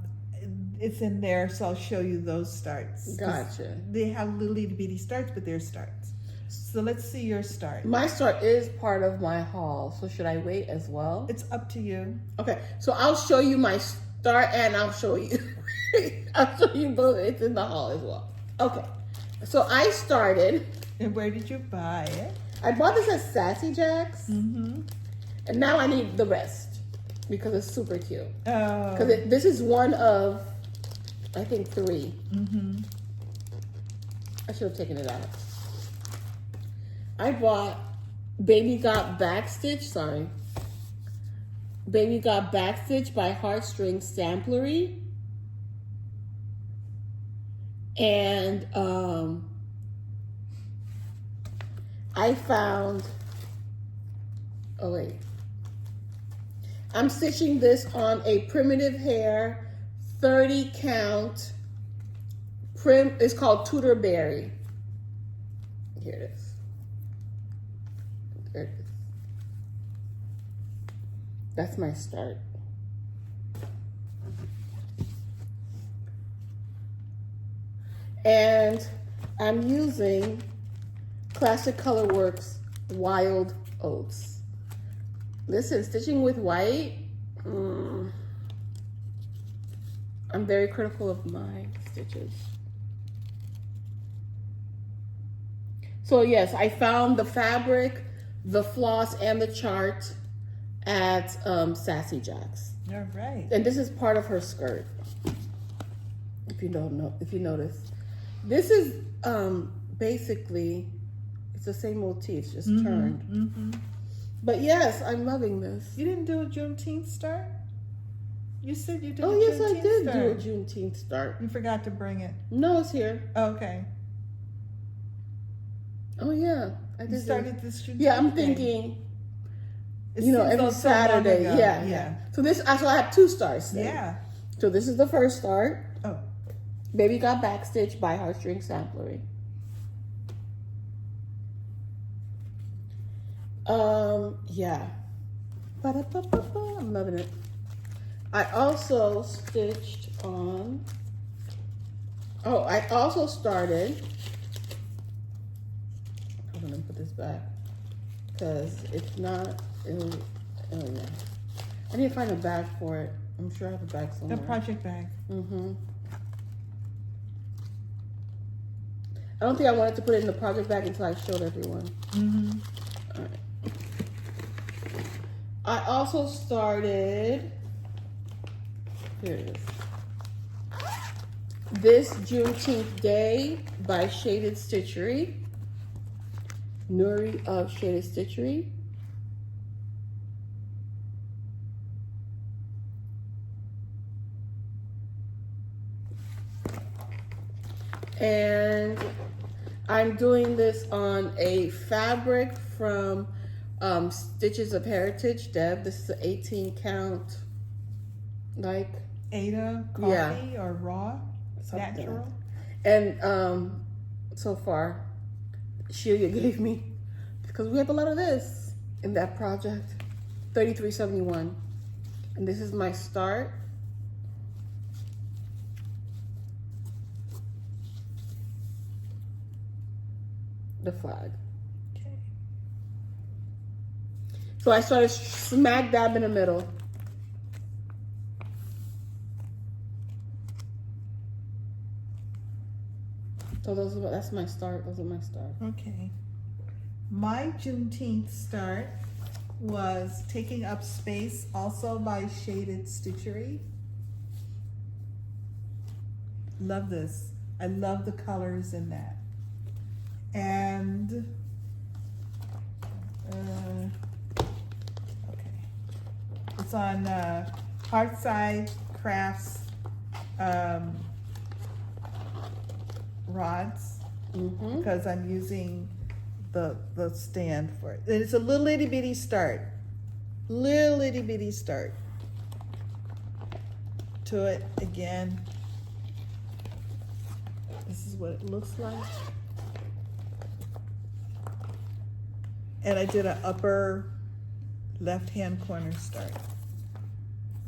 It's in there, so I'll show you those starts. Gotcha. They have little itty bitty starts, but they're starts. So let's see your start. My start is part of my haul, so should I wait as well? It's up to you. Okay, so I'll show you my start and I'll show you I'll show you both. It's in the haul as well. Okay, so I started. And where did you buy it? I bought this at Sassy Jacks, and now I need the rest because it's super cute. Oh. Because this is one of, I think, 3. I should have taken it out. I bought Baby Got Backstitch. Sorry. Baby Got Backstitch by Heartstring Samplery. And I found, oh wait, I'm stitching this on a primitive hair 30 count it's called Tudor Berry. Here it is. There it is. That's my start. And I'm using Classic Colorworks Wild Oats. Listen, stitching with white, I'm very critical of my stitches. So yes, I found the fabric, the floss, and the chart at Sassy Jacks. All right. And this is part of her skirt. If you don't know, if you notice. This is basically, it's the same motif, just turned. But yes, I'm loving this. You didn't do a Juneteenth start? You said you did Oh a yes, Juneteenth I did start. do a Juneteenth start. You forgot to bring it. No, it's here. Okay. Oh yeah, I did. You started this Juneteenth Yeah, I'm thing. thinking, It you know, seems every so long Saturday. ago. Yeah. So this, so I have 2 starts then. Yeah. So this is the first start. Oh. Baby Got Backstitch by Heartstring Samplery. Yeah. Ba-da-ba-ba-ba. I'm loving it. I also stitched on, I also started, hold on, let me put this back, because it's not, oh yeah. I need to find a bag for it. I'm sure I have a bag somewhere. The project bag. I don't think I wanted to put it in the project bag until I showed everyone. All right. I also started, here it is, This Juneteenth Day by Shaded Stitchery, Nuri of Shaded Stitchery. And I'm doing this on a fabric from Stitches of Heritage, Deb. This is an 18 count, like Ada, coffee, or raw, something. natural. And so far, Shelia gave me, because we have a lot of this in that project, 3371. And this is my start. The flag. Okay. So I started smack dab in the middle. So that's my start. Those are my start. Okay. My Juneteenth start was Taking Up Space, also by Shaded Stitchery. Love this. I love the colors in that. And okay, it's on Heartside Crafts rods, because I'm using the stand for it. And it's a little itty bitty start, little itty bitty start to it. Again, this is what it looks like. And I did an upper left-hand corner start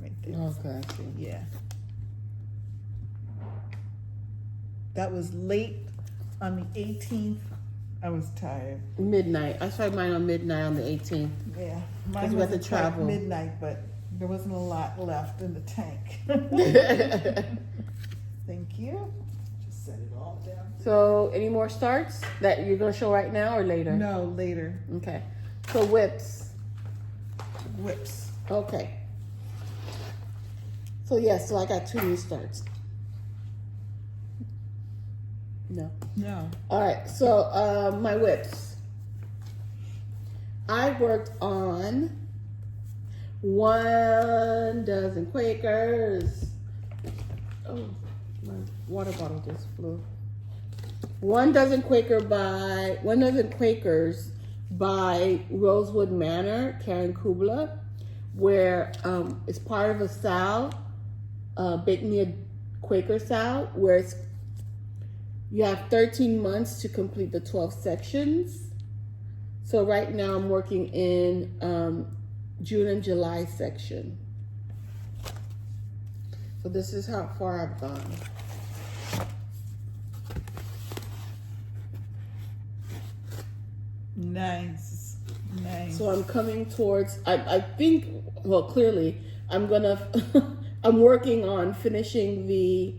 right there. Okay, I see. Yeah. That was late on the 18th. I was tired. Midnight. I started mine on midnight on the 18th. Yeah. Because Mine we had to was travel. midnight, but there wasn't a lot left in the tank. Thank you. Just set it all down. So, any more starts that you're going to show right now or later? No, later. Okay. So, whips. Whips. Okay. So, yes, so I got 2 new starts. No. No. All right, so my whips. I worked on 1 dozen Quakers. Oh, my water bottle just flew. 1 dozen Quakers by Rosewood Manor, Karen Kubla, where it's part of a sal, Bake Me a Quaker sal, where it's you have 13 months to complete the 12 sections. So right now I'm working in June and July section. So this is how far I've gone. Nice. Nice. So I'm coming towards, I think, well, clearly, I'm working on finishing the,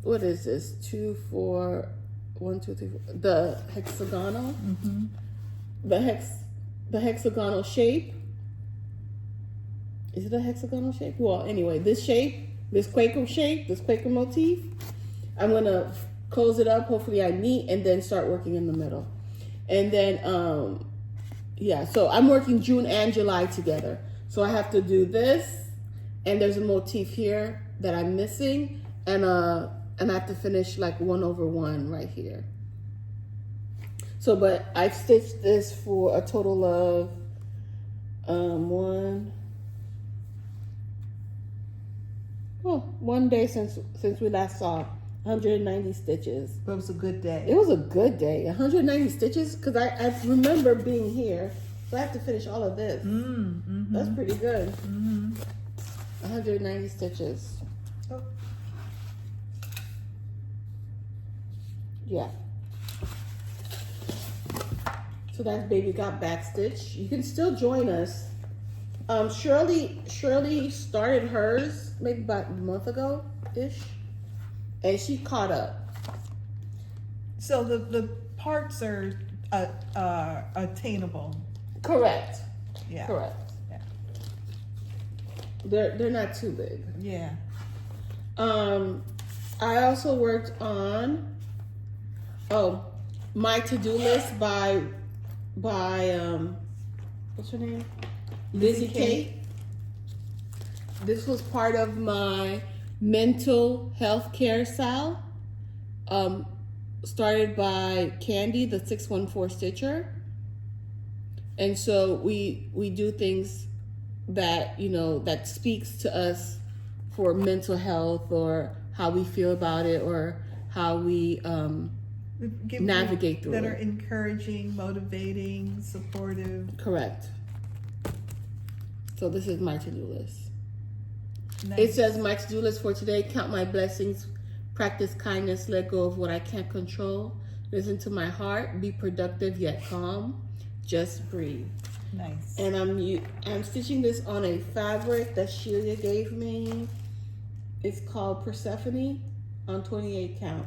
what is this? 2, 4, 1, 2, 3, 4. The hexagonal, the hexagonal shape. Is it a hexagonal shape? Well, anyway, this shape, this Quaker shape, this Quaker motif. I'm gonna close it up. Hopefully, I neat and then start working in the middle, and then yeah. So I'm working June and July together. So I have to do this, and there's a motif here that I'm missing, and I have to finish like 1 over 1 right here. So, but I've stitched this for a total of 1 day since we last saw 190 stitches. But it was a good day. It was a good day. 190 stitches, because I remember being here, so I have to finish all of this. That's pretty good. 190 stitches. Oh. Yeah. So that's Baby Got Backstitch. You can still join us. Shirley started hers maybe about a month ago-ish, and she caught up. So the parts are attainable. Correct. Yeah. Correct. Yeah. They're not too big. Yeah. I also worked on my to-do list by what's her name? Lizzy Kate. This was part of my mental health care sal, started by Candy, the 614 Stitcher. And so we do things that, that speaks to us for mental health, or how we feel about it, or how we navigate through that it. Are encouraging, motivating, supportive. Correct. So this is my to-do list. Nice. It says my to-do list for today: count my blessings, practice kindness, let go of what I can't control, listen to my heart, be productive yet calm, just breathe. Nice. And I'm stitching this on a fabric that Shelia gave me. It's called Persephone on 28 count.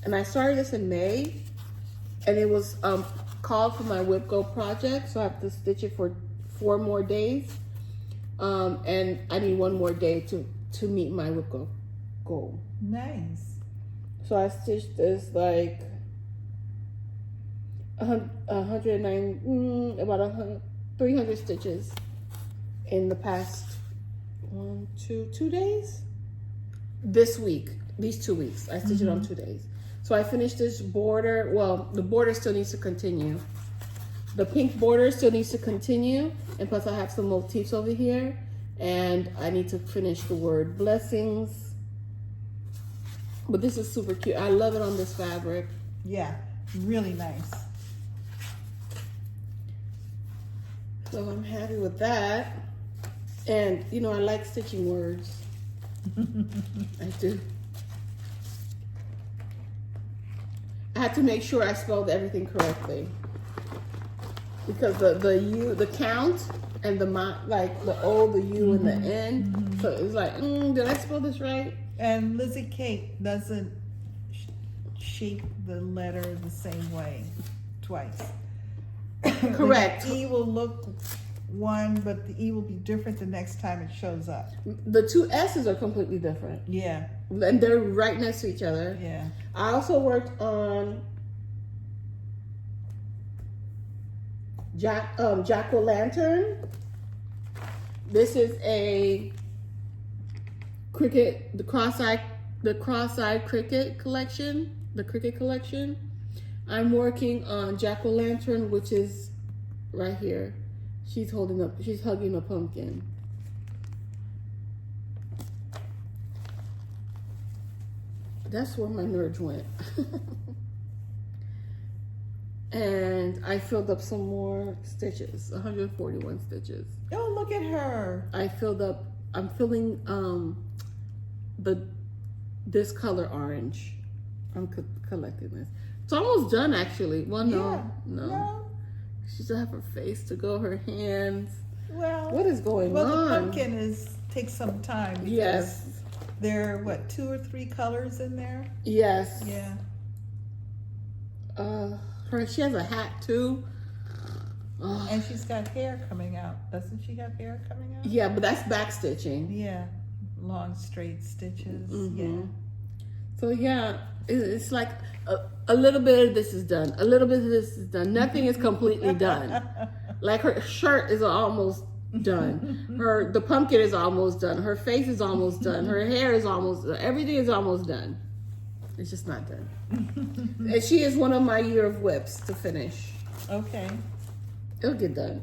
And I started this in May, and it was called for my Whip Go project, so I have to stitch it for 4 more days. And I need 1 more day to meet my Whip Go goal. Nice. So I stitched this like 109, about 300 stitches in the past 2 days. This week, these 2 weeks, I stitched it on 2 days. So I finished this border. Well, the border still needs to continue. The pink border still needs to continue, and plus I have some motifs over here, and I need to finish the word blessings. But this is super cute. I love it on this fabric. Yeah, really nice. So I'm happy with that. And you know, I like stitching words. I do. I had to make sure I spelled everything correctly, because the count and the like the O, the U, and the N. So it's like, did I spell this right? And Lizzy Kate doesn't shape the letter the same way twice. Correct. The E will look one, but the E will be different the next time it shows up. The 2 S's are completely different. Yeah. And they're right next to each other. Yeah. I also worked on Jackal Lantern. This is a cricket, the cross-eyed cricket collection, the cricket collection. I'm working on Jackal Lantern, which is right here. She's hugging a pumpkin. That's where my nerds went. And I filled up some more stitches, 141 stitches. Oh, look at her. I'm filling this color orange. I'm collecting this. It's almost done, actually. Well, no. She still have her face to go, her hands. Well, what is going well, on? the pumpkin takes some time. Because yes. There are, 2 or 3 colors in there? Yes. Yeah. She has a hat, too. Oh. And she's got hair coming out. Doesn't she have hair coming out? Yeah, but that's back stitching. Yeah. Long, straight stitches. Yeah. So, yeah, it's like a little bit of this is done. A little bit of this is done. Nothing is completely done. Like her shirt is almost done. The pumpkin is almost done. Her face is almost done. Her hair is almost done. Everything is almost done. It's just not done. And she is one of my year of whips to finish. Okay. It'll get done.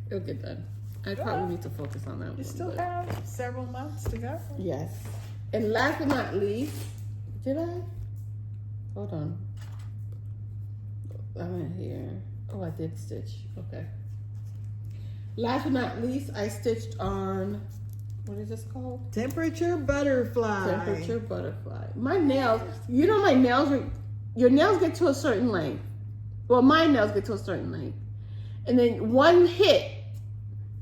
It'll get done. I probably need to focus on that. You still have several months to go. Yes. And last but not least, did I? Hold on. I'm in here. Oh, I did stitch. Okay. Last but not least, I stitched on, what is this called? Temperature butterfly. Temperature butterfly. My nails, you know, your nails get to a certain length. Well, my nails get to a certain length. And then one hit,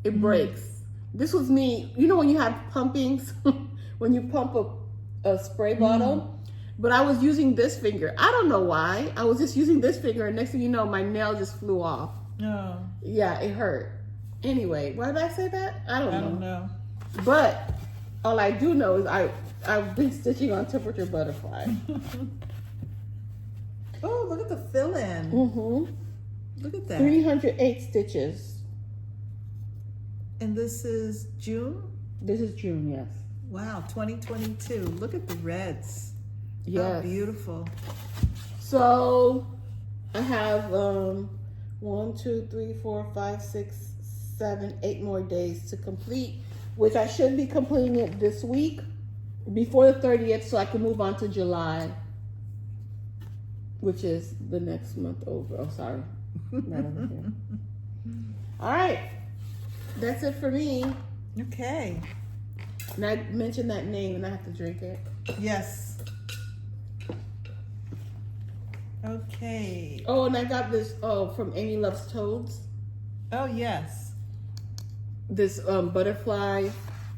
it breaks. This was me, you know when you have pumpings, when you pump a spray bottle? But I was using this finger. I don't know why. I was just using this finger, and next thing you know, my nail just flew off. No. Yeah, it hurt. Anyway, why did I say that? I don't know. But all I do know is I've been stitching on Temperature Butterfly. Oh, look at the fill-in. Look at that. 308 stitches. And this is June? This is June, yes. Wow, 2022. Look at the reds. Yes. How beautiful. So I have 1, 2, 3, 4, 5, 6, 7, 8 more days to complete, which I should be completing it this week before the 30th, so I can move on to July, which is the next month over. Oh, sorry. Right over here. All right. That's it for me. Okay. And I mentioned that name and I have to drink it. Yes. Okay. Oh, and I got this from Amy Loves Toads. Oh, yes. This butterfly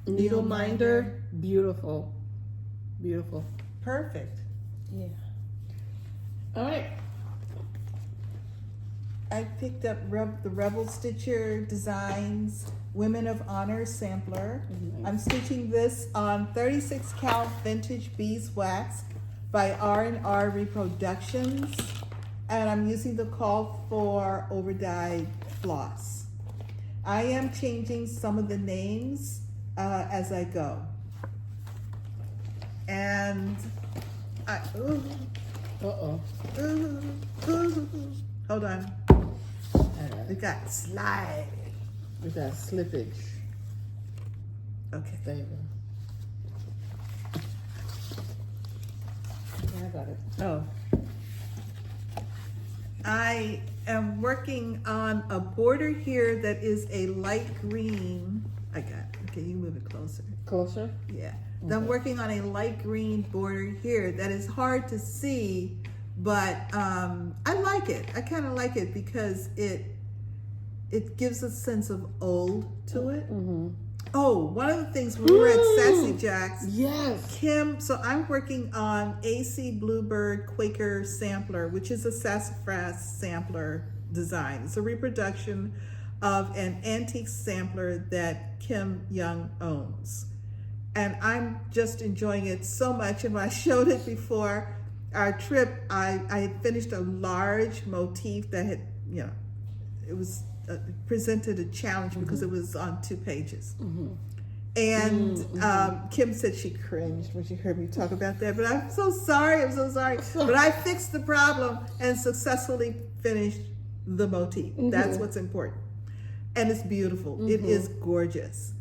needle minder. Beautiful. Beautiful. Perfect. Yeah. All right. I picked up the Rebel Stitcher Designs Women of Honor sampler. Nice. I'm stitching this on 36 count vintage beeswax by R&R Reproductions, and I'm using the call for overdyed floss. I am changing some of the names as I go. And Uh-oh. Hold on. We got slide. We got slippage. Okay. There you go. Yeah, I got it. Oh. I am working on a border here that is a light green. I got it. Okay, you move it closer. Closer? Yeah. Okay. I'm working on a light green border here that is hard to see, but I like it. I kind of like it because it gives a sense of old to it. Mm-hmm. Oh, one of the things when we were at Sassy Jacks, Yes. so I'm working on AC Bluebird Quaker sampler, which is a sassafras sampler design. It's a reproduction of an antique sampler that Kim Young owns. And I'm just enjoying it so much. And when I showed it before our trip, I had finished a large motif that had, it was presented a challenge because it was on 2 pages. And Kim said she cringed when she heard me talk about that, but I'm so sorry. But I fixed the problem and successfully finished the motif. That's what's important. And it's beautiful. It is gorgeous.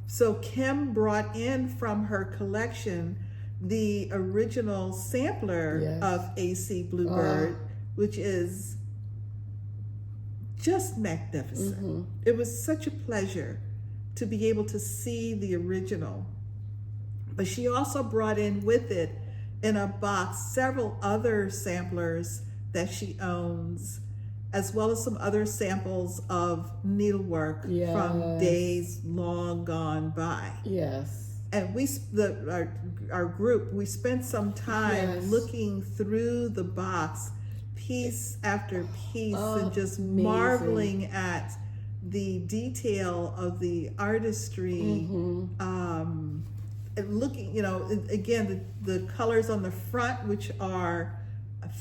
So Kim brought in from her collection the original sampler of AC Bluebird, which is just magnificent. It was such a pleasure to be able to see the original. But she also brought in with it in a box several other samplers that she owns, as well as some other samples of needlework from days long gone by. Yes. And our group, we spent some time looking through the box, piece after piece, and just marveling at the detail of the artistry. And looking, again, the colors on the front, which are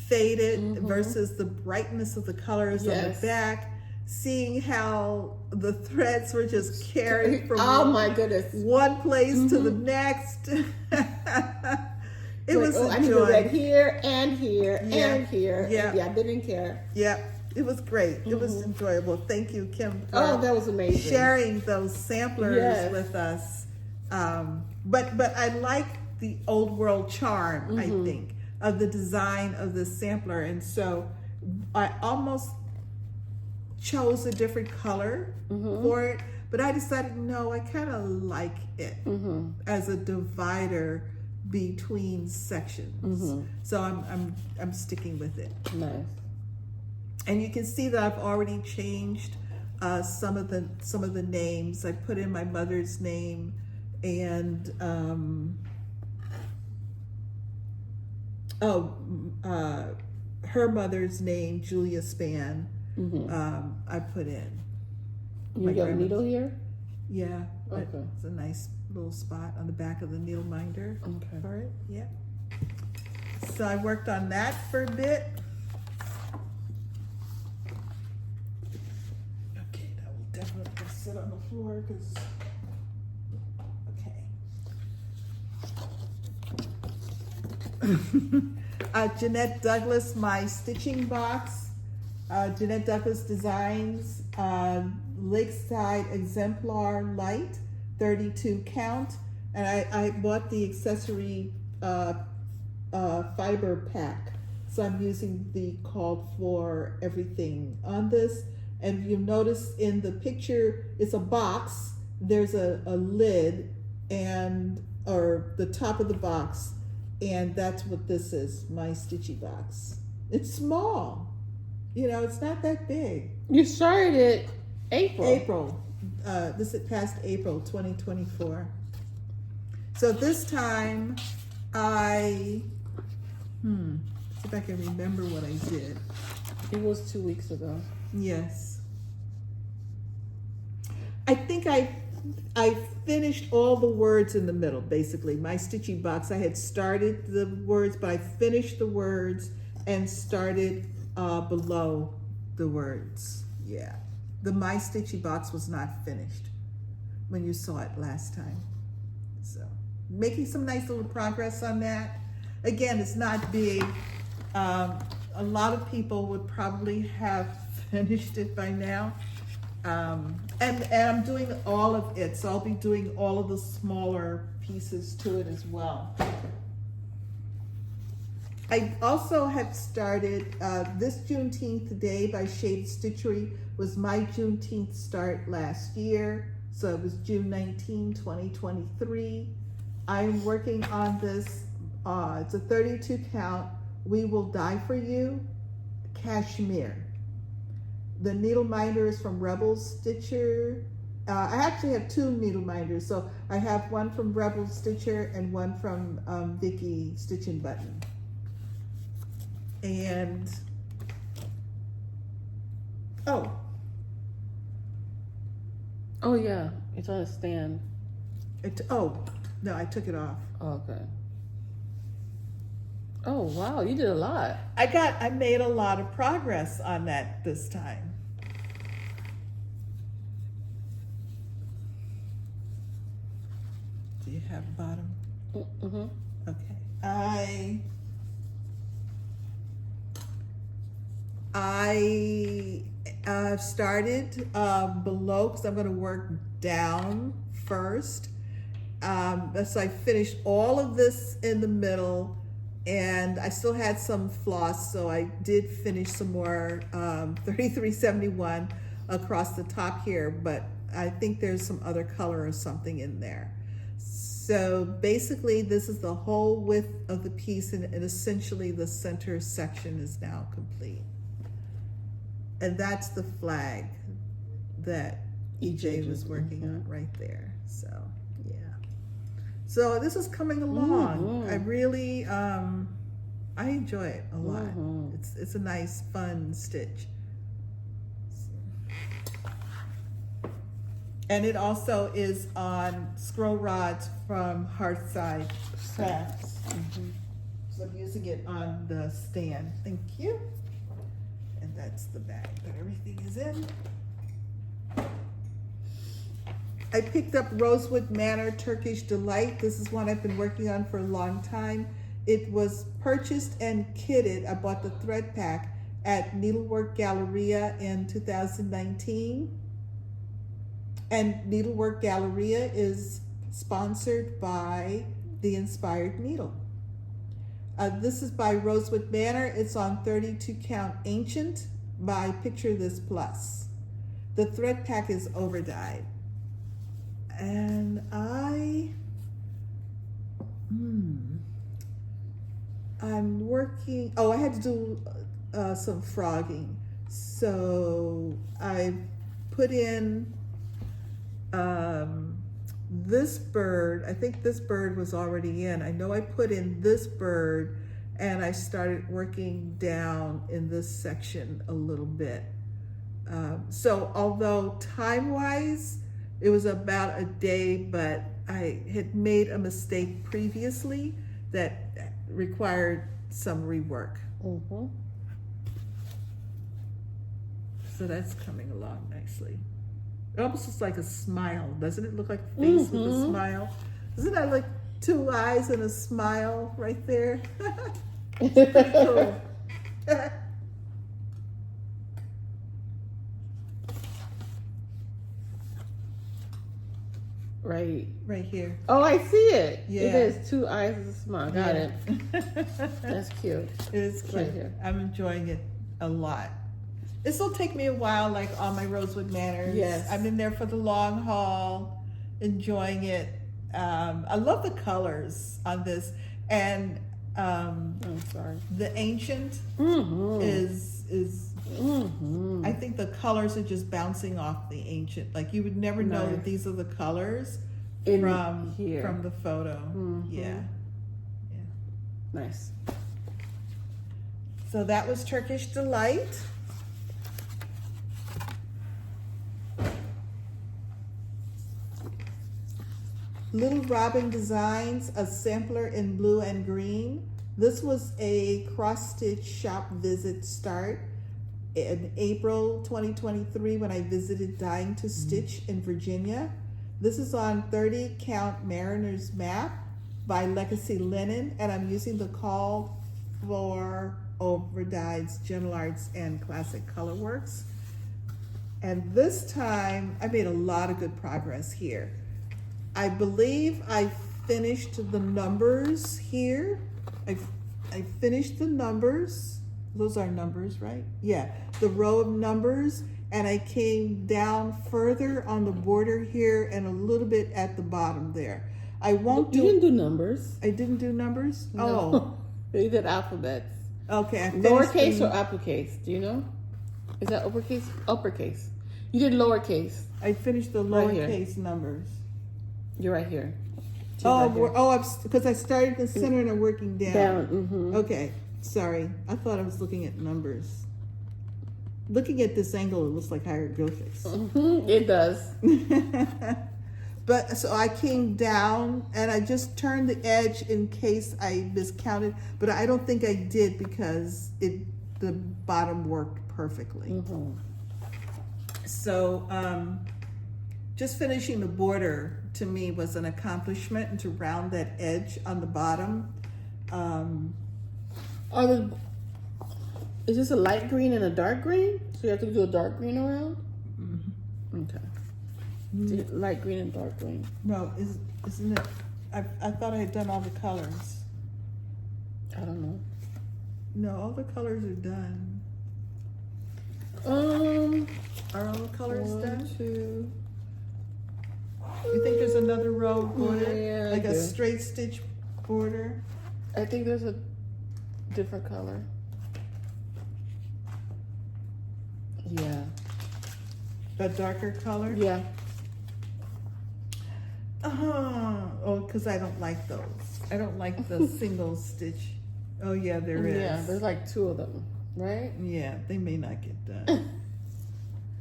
faded versus the brightness of the colors on the back, seeing how the threads were just carried from my goodness, one place to the next. It was I need to read here and here and here. Yeah, I didn't care. Yeah, it was great. It was enjoyable. Thank you, Kim, for that was amazing. sharing those samplers with us. But I like the old world charm, I think, of the design of the sampler. And so I almost chose a different color for it, but I decided, no, I kind of like it as a divider between sections. So I'm sticking with it. Nice. And you can see that I've already changed some of the names. I put in my mother's name and her mother's name, Julia Spann. I put in. You got a needle here? Yeah. Okay. It's a nice little spot on the back of the needle minder for it. Yeah. So I worked on that for a bit. Okay, that will definitely sit on the floor because. Okay. Jeannette Douglas, my stitching box. Jeannette Douglas Designs, Lakeside Exemplar Light, 32 count. And I bought the accessory fiber pack. So I'm using the called for everything on this. And you'll notice in the picture, it's a box. There's a lid or the top of the box. And that's what this is, my stitchy box. It's small. It's not that big. You started it April. This is past April 2024. So this time I See if I can remember what I did. It was 2 weeks ago. Yes. I think I finished all the words in the middle, basically. My Stitchy box, I had started the words, but I finished the words and started below the words. Yeah. The My Stitchy box was not finished when you saw it last time. So, making some nice little progress on that. Again, it's not big. A lot of people would probably have finished it by now. And I'm doing all of it, so I'll be doing all of the smaller pieces to it as well. I also had started this Juneteenth Day by Shade Stitchery was my Juneteenth start last year, so it was June 19, 2023. I'm working on this, it's a 32 count, We Will Die For You, cashmere. The needle minder is from Rebel Stitcher. I actually have two needle minders, so I have one from Rebel Stitcher and one from Vicky Stitchin Button. And Oh yeah, it's on a stand. No, I took it off. Okay. Oh wow, you did a lot. I made a lot of progress on that this time. Do you have bottom? Mm-hmm. Okay. I started below because I'm going to work down first. So I finished all of this in the middle, and I still had some floss, so I did finish some more 3371 across the top here, but I think there's some other color or something in there. So basically this is the whole width of the piece, and essentially the center section is now complete. And that's the flag that EJ was working on right there. So, yeah. So this is coming along. I really, I enjoy it a lot. It's a nice, fun stitch. And it also is on scroll rods from Hearthside Crafts. So I'm using it on the stand. Thank you. And that's the bag that everything is in. I picked up Rosewood Manor Turkish Delight. This is one I've been working on for a long time. It was purchased and kitted. I bought the thread pack at Needlework Galleria in 2019. And Needlework Galleria is sponsored by The Inspired Needle. This is by Rosewood Manor. It's on 32 count Ancient by Picture This Plus. The thread pack is over dyed. And I'm working, I had to do some frogging. So I put in this bird. I think this bird was already in. I know I put in this bird, and I started working down in this section a little bit. So although time-wise, it was about a day, but I had made a mistake previously that required some rework. So that's coming along nicely. It almost looks like a smile. Doesn't it look like a face with a smile? Isn't that like two eyes and a smile right there? It's pretty cool. Right here. Oh, I see it. Yeah. It is two eyes and a smile. Got it. That's cute. It is cute. Right here. I'm enjoying it a lot. This will take me a while, like on my Rosewood Manors. Yes. I'm in there for the long haul, enjoying it. I love the colors on this, and I'm sorry. the Ancient is I think the colors are just bouncing off the Ancient. Like you would never know that these are the colors from the photo. Yeah. Nice. So that was Turkish Delight. Little Robin Designs, a sampler in blue and green. This was a cross-stitch shop visit start in April 2023 when I visited Dying to Stitch in Virginia. This is on 30 Count Mariner's Map by Legacy Linen, and I'm using the Call for Overdyes, JacqueLatern, and Classic Colorworks. And this time, I made a lot of good progress here. I believe I finished the numbers here. I finished the numbers. Those are numbers, right? Yeah, the row of numbers. And I came down further on the border here and a little bit at the bottom there. I won't do... You didn't do numbers. I didn't do numbers? No. Oh. You did alphabets. Okay. Lowercase or uppercase? Do you know? Is that uppercase? Uppercase. You did lowercase. I finished the Right lowercase numbers. You're right here. Because I started in the center and I'm working down. Down. Mm-hmm. Okay, sorry. I thought I was looking at numbers. Looking at this angle, it looks like hieroglyphics. Mm-hmm. It does. But so I came down and I just turned the edge in case I miscounted, but I don't think I did because the bottom worked perfectly. Mm-hmm. So just finishing the border to me was an accomplishment, and to round that edge on the bottom. Is this a light green and a dark green? So you have to do a dark green around? Mm-hmm. Okay. Light green and dark green. No, isn't it? I thought I had done all the colors. I don't know. No, all the colors are done. Are all the colors done? 2. You think there's another row of border? Yeah, like I a do. straight stitch border? I think there's a different color. Yeah. A darker color? Yeah. Oh, because I don't like those. I don't like the single stitch. Oh yeah, there is. Yeah, there's like 2 of them, right? Yeah, they may not get done.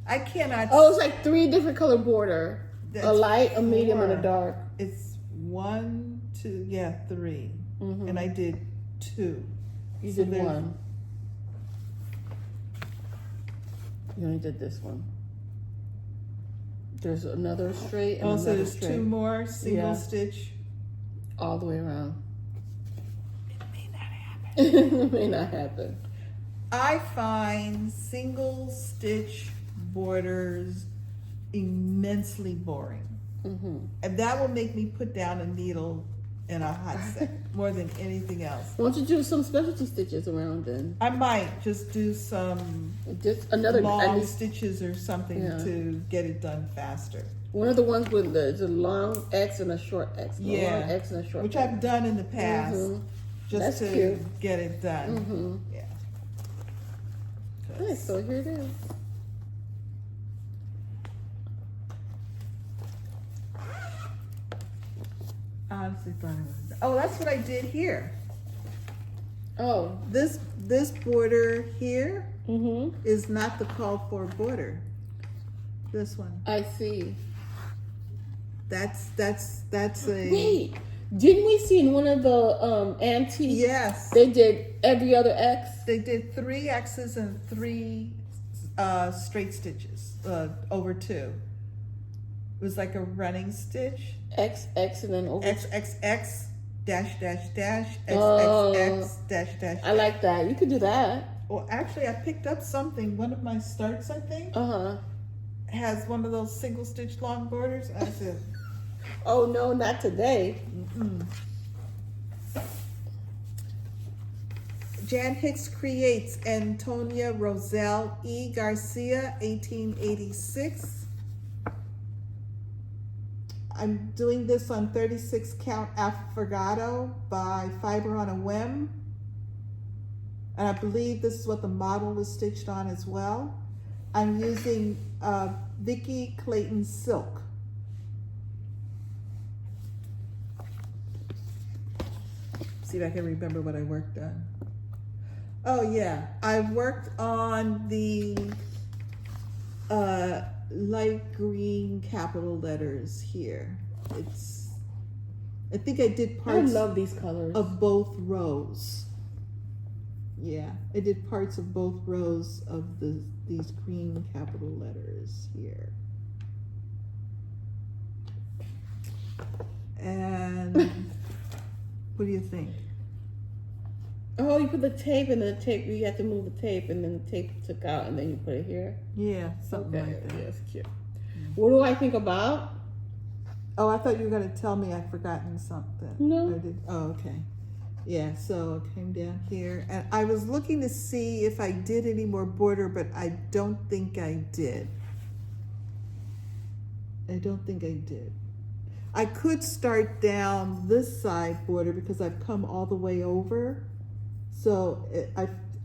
I cannot. Oh, it's like 3 different color border. A light, a medium, and a 4. dark. It's 1, 2, 3. Mm-hmm. And I did 2. You So did there's- 1. You only did this one. There's another straight and Oh, so another there's straight. 2 more single Yeah. stitch. All the way around. It may not happen. It may not happen. I find single stitch borders immensely boring. Mm-hmm. And that will make me put down a needle in a hot second more than anything else. Why don't you do some specialty stitches around then? I might just do some Just another, at long least stitches or something Yeah. to get it done faster. one of the ones with the long X and a short X. Yeah. Long X and a short Which X. I've done in the past Mhm. just That's to cute. get it done. Mm-hmm. Yeah. Nice, so here it is. I honestly thought it was. Oh, that's what I did here. Oh. This border here Mm-hmm. is not the called for border. This one. I see. That's a. Wait, didn't we see in one of the antiques? Yes. They did every other X? They did 3 X's and 3 straight stitches over 2. It was like a running stitch. X, X, and then over. XXX dash dash dash Oh. XXX dash dash. I like that. You could do that. Well, actually, I picked up something. One of my starts, I think, Uh-huh. has one of those single stitch long borders. I said, Oh, no, not today. Jan Hicks creates Antonia Rosel E. Garcia, 1886. I'm doing this on 36 count affogato by Fiber on a Whim. And I believe this is what the model was stitched on as well. I'm using Vicky Clayton silk. See if I can remember what I worked on. Oh yeah, I worked on the light green capital letters here. I think I did I parts love these colors. of both rows. Yeah, I did parts of both rows of these green capital letters here. And what do you think? Oh, you put the tape, and then the tape, you have to move the tape, and then the tape took out, and then you put it here. Yeah, something Okay, like that. yeah, it's cute. What do I think about? Oh, I thought you were going to tell me I'd forgotten something. No. I did. Oh, okay. Yeah, so I came down here, and I was looking to see if I did any more border, but I don't think I did. I don't think I did. I could start down this side border because I've come all the way over. So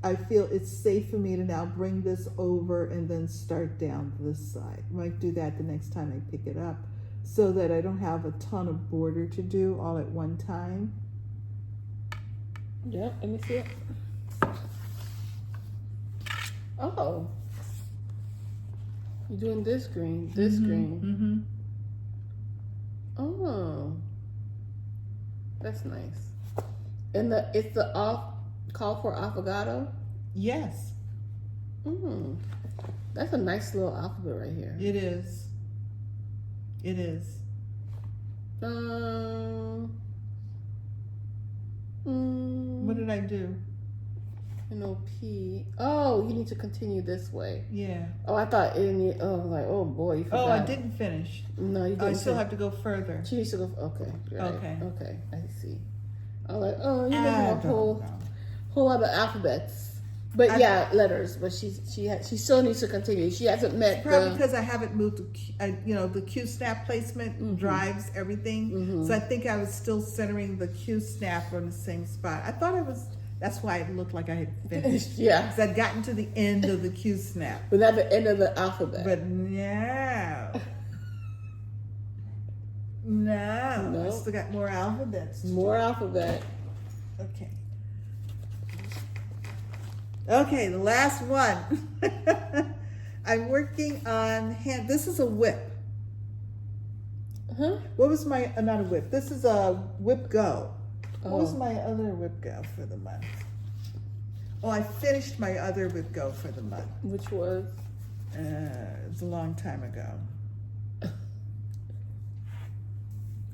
I feel it's safe for me to now bring this over and then start down this side. I might do that the next time I pick it up so that I don't have a ton of border to do all at one time. Yeah, let me see it. Oh. You're doing this green, this green. Oh. That's nice. And it's the call for affogato? Yes. That's a nice little alphabet right here. It is. It is. What did I do? N-O-P. Oh, you need to continue this way. Yeah. Oh, I thought like, oh boy, you forgot. Oh, I didn't finish. No, you didn't. I still have to go further. She needs to go. Okay. Right. Okay. Okay. I see. I was like, oh, you have a whole lot of alphabets. But yeah, letters. But she still needs to continue. She hasn't met probably because I haven't moved. The Q snap placement drives everything. So I think I was still centering the Q snap on the same spot. I thought it was. That's why it looked like I had finished. Yeah. Because I'd gotten to the end of the Q snap. But at the end of the alphabet. But no. No. I still got more alphabets. More alphabet. Okay. Okay, the last one. I'm working on this is a whip. Huh? What was my, not a whip, this is a whip go. What was my other whip go for the month? Oh, I finished my other whip go for the month. Which was? It's a long time ago.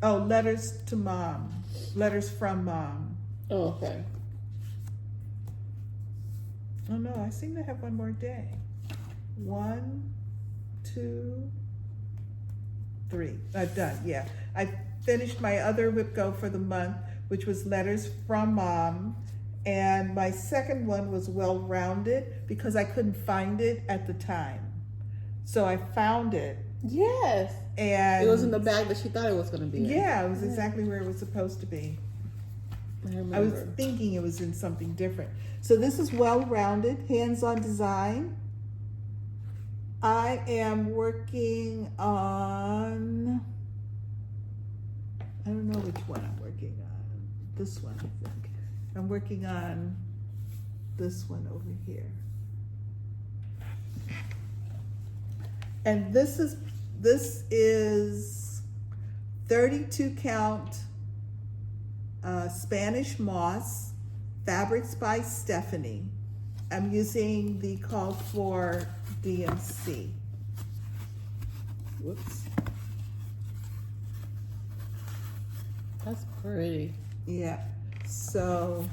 Oh, letters to mom. Letters from mom. Oh, okay. Oh no, I seem to have one more day. 1, 2, 3. I've done, yeah. I finished my other whip go for the month, which was letters from mom. And my second one was well-rounded because I couldn't find it at the time. So I found it. Yes. And it was in the bag that she thought it was going to be in. Yeah, it was exactly where it was supposed to be. I was thinking it was in something different. So this is well-rounded, hands-on design. I am working on, I don't know which one I'm working on. This one, I think. I'm working on this one over here. And this is 32 count Spanish moss, fabrics by Stephanie. I'm using the call for DMC. Whoops. That's pretty. Yeah. So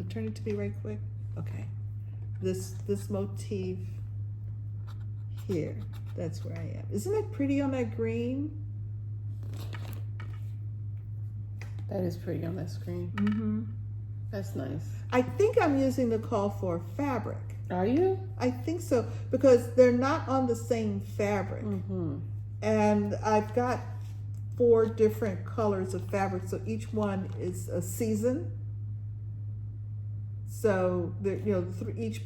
turn it to be right quick. Okay. This motif here. That's where I am. Isn't it pretty on that green? That is pretty on that screen. Mm-hmm. That's nice. I think I'm using the call for fabric. Are you? I think so, because they're not on the same fabric. And I've got 4 different colors of fabric, so each one is a season. So each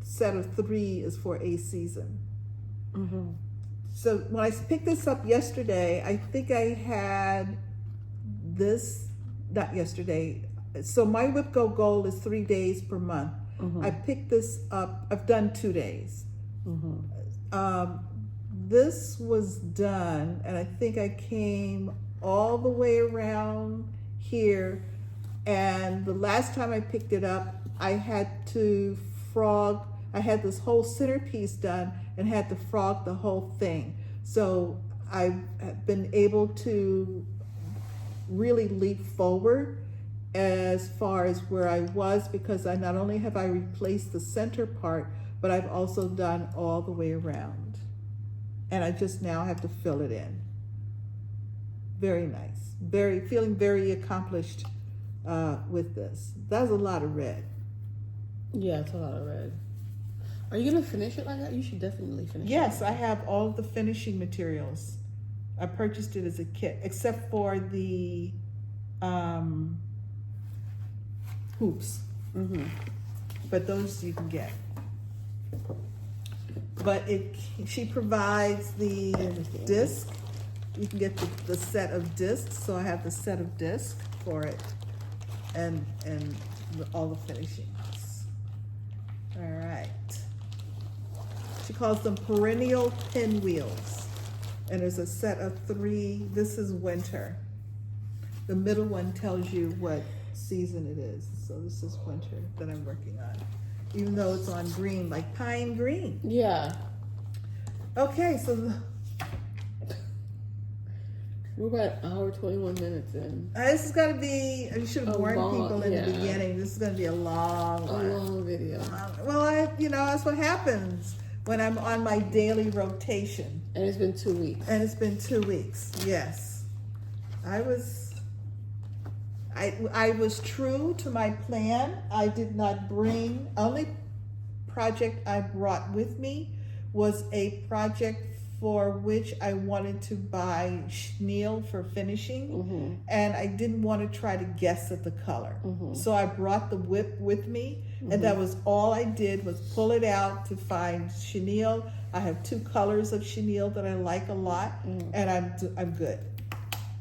set of 3 is for a season. So when I picked this up yesterday, I think I had not yesterday. So my Whip Go goal is 3 days per month. I picked this up. I've done 2 days. This was done, and I think I came all the way around here. And the last time I picked it up, I had to frog. I had this whole centerpiece done and had to frog the whole thing. So I've been able to really leap forward as far as where I was, because I not only have I replaced the center part, but I've also done all the way around. And I just now have to fill it in. Very nice. Feeling very accomplished with this. That's a lot of red. Yeah, it's a lot of red. Are you gonna finish it like that? You should definitely finish it. Yes, I have all of the finishing materials. I purchased it as a kit, except for the hoops. But those you can get. But she provides the disc. You can get the set of discs. So I have the set of discs for it, and all the finishings. All right. She calls them perennial pinwheels, and there's a set of 3. This is winter. The middle one tells you what season it is. So this is winter that I'm working on, even though it's on green, like pine green. Yeah. Okay, so we're about an hour 21 minutes in. This is gonna be. You should have warned people in the beginning. This is gonna be a long video. Well, that's what happens when I'm on my daily rotation. And it's been 2 weeks. Yes, I was true to my plan. I did not bring. Only project I brought with me was a project for which I wanted to buy chenille for finishing, and I didn't want to try to guess at the color. So I brought the whip with me, and that was all I did, was pull it out to find chenille. I have 2 colors of chenille that I like a lot, and I'm good.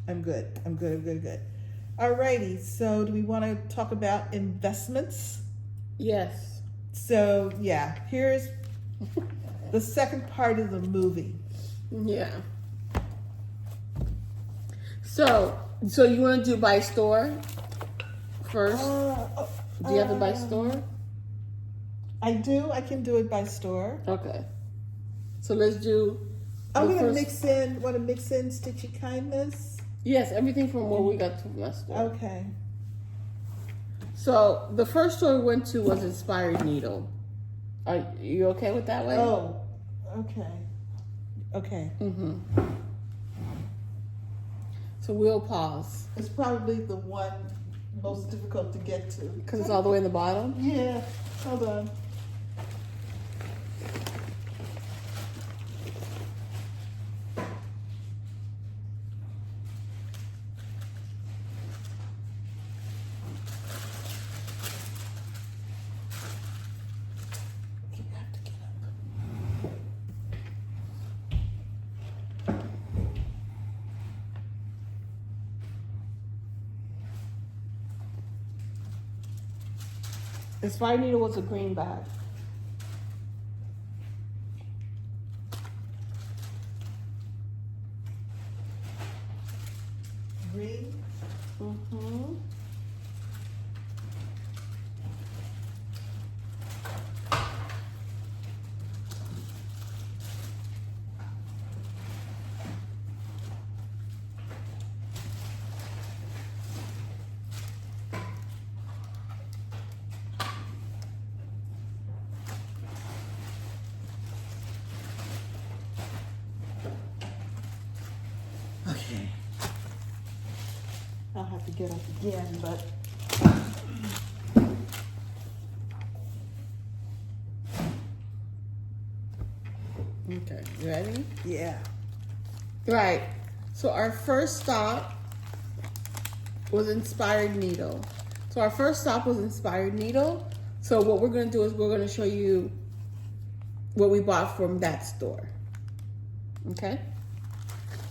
I'm good. Alrighty, so do we want to talk about investments? Yes. So yeah, here's the second part of the movie. Yeah. So you want to do by store first? Do you have it by store? I do. I can do it by store. Okay. So let's do. I'm gonna mix in Stitchy Kindness. Yes, everything from what we got from last store. Okay. So the first store we went to was Inspired Needle. Are you okay with that way? Oh, okay. Okay. So we'll pause. It's probably the one most difficult to get to. Because it's all the way in the bottom? Yeah. Hold on. Inspired Needle was a green bag. Green? Okay. I'll have to get up again, but Okay, you ready? yeah. Right. So our first stop was Inspired Needle. So what we're going to do is we're going to show you what we bought from that store. Okay?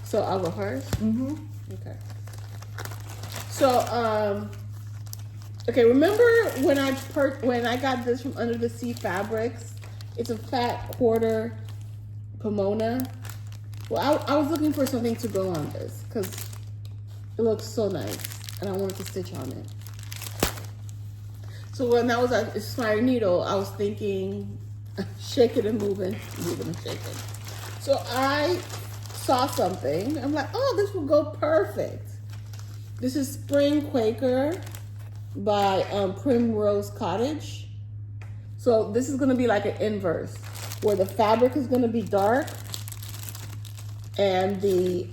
So I'll go first? Mm-hmm. Okay. So, okay, remember when I got this from Under the Sea Fabrics? It's a fat quarter pomona. Well, I was looking for something to go on this because it looks so nice, and I wanted to stitch on it. So when I was at Inspired Needle, I was thinking, shaking and moving and shaking. So I saw something. I'm like, oh, this will go perfect. This is Spring Quaker by Primrose Cottage. So this is going to be like an inverse, where the fabric is going to be dark, and the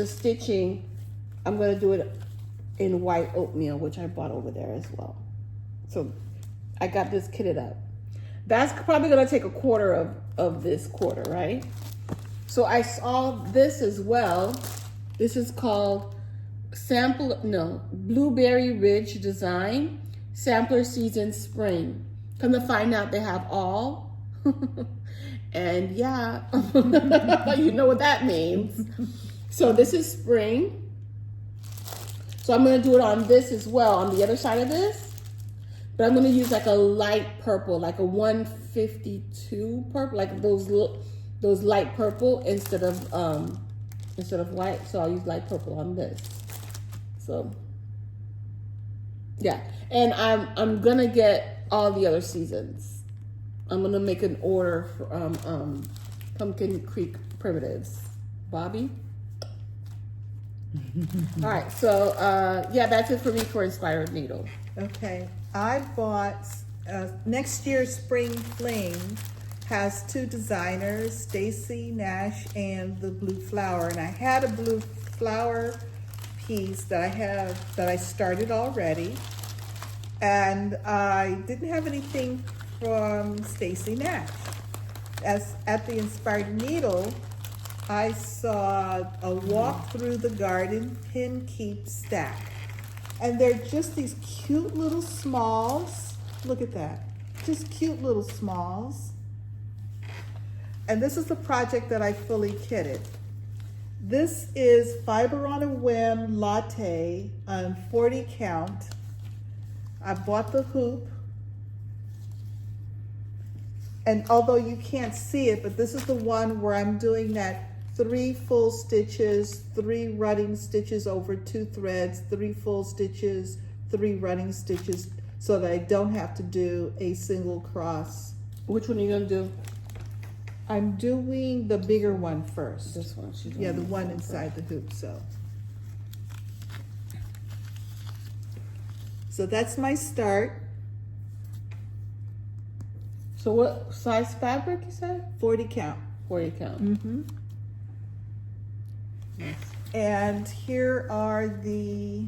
stitching, I'm going to do it in white oatmeal, which I bought over there as well. So I got this kitted up. That's probably going to take a quarter of this quarter, right? So I saw this as well. This is called Blueberry Ridge Design, Sampler Season Spring. Come to find out they have all. And yeah, you know what that means. So this is spring. So I'm going to do it on this as well, on the other side of this. But I'm going to use like a light purple, like a 152 purple, like those light purple instead of white. So I'll use light purple on this. So yeah, and I'm gonna get all the other seasons. I'm gonna make an order for Pumpkin Creek Primitives. Bobby. All right, so yeah, that's it for me for Inspired Needle. Okay, I bought next year's Spring Fling has two designers, Stacy, Nash, and the Blue Flower. And I had a Blue Flower piece that I started already, and I didn't have anything from Stacy Nash. As at the Inspired Needle, I saw a Walk Through the Garden pin keep stack. And they're just these cute little smalls. Look at that. Just cute little smalls. And this is the project that I fully kitted. This is Fiber on a Whim Latte on 40 count. I bought the hoop. And although you can't see it, but this is the one where I'm doing that 3 full stitches, 3 running stitches over 2 threads, 3 full stitches, 3 running stitches, so that I don't have to do a single cross. Which one are you gonna do? I'm doing the bigger one first. This one. Yeah, the one inside the hoop. So that's my start. So what size fabric you said? 40 count. 40 count. Mm-hmm. Nice. And here are the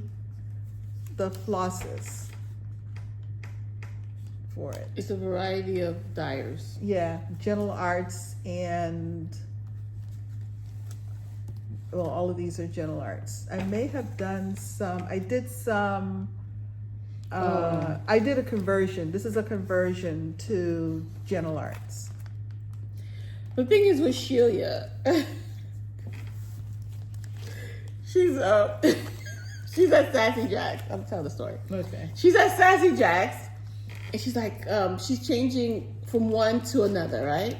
flosses for it. It's a variety of dyers. Yeah, Gentle Arts and, well, all of these are Gentle Arts. I may have done some, I did some, I did a conversion. This is a conversion to Gentle Arts. The thing is with Shelia, she's at Sassy Jacks. I'm telling the story. Okay. She's at Sassy Jacks, and she's like, she's changing from one to another, right?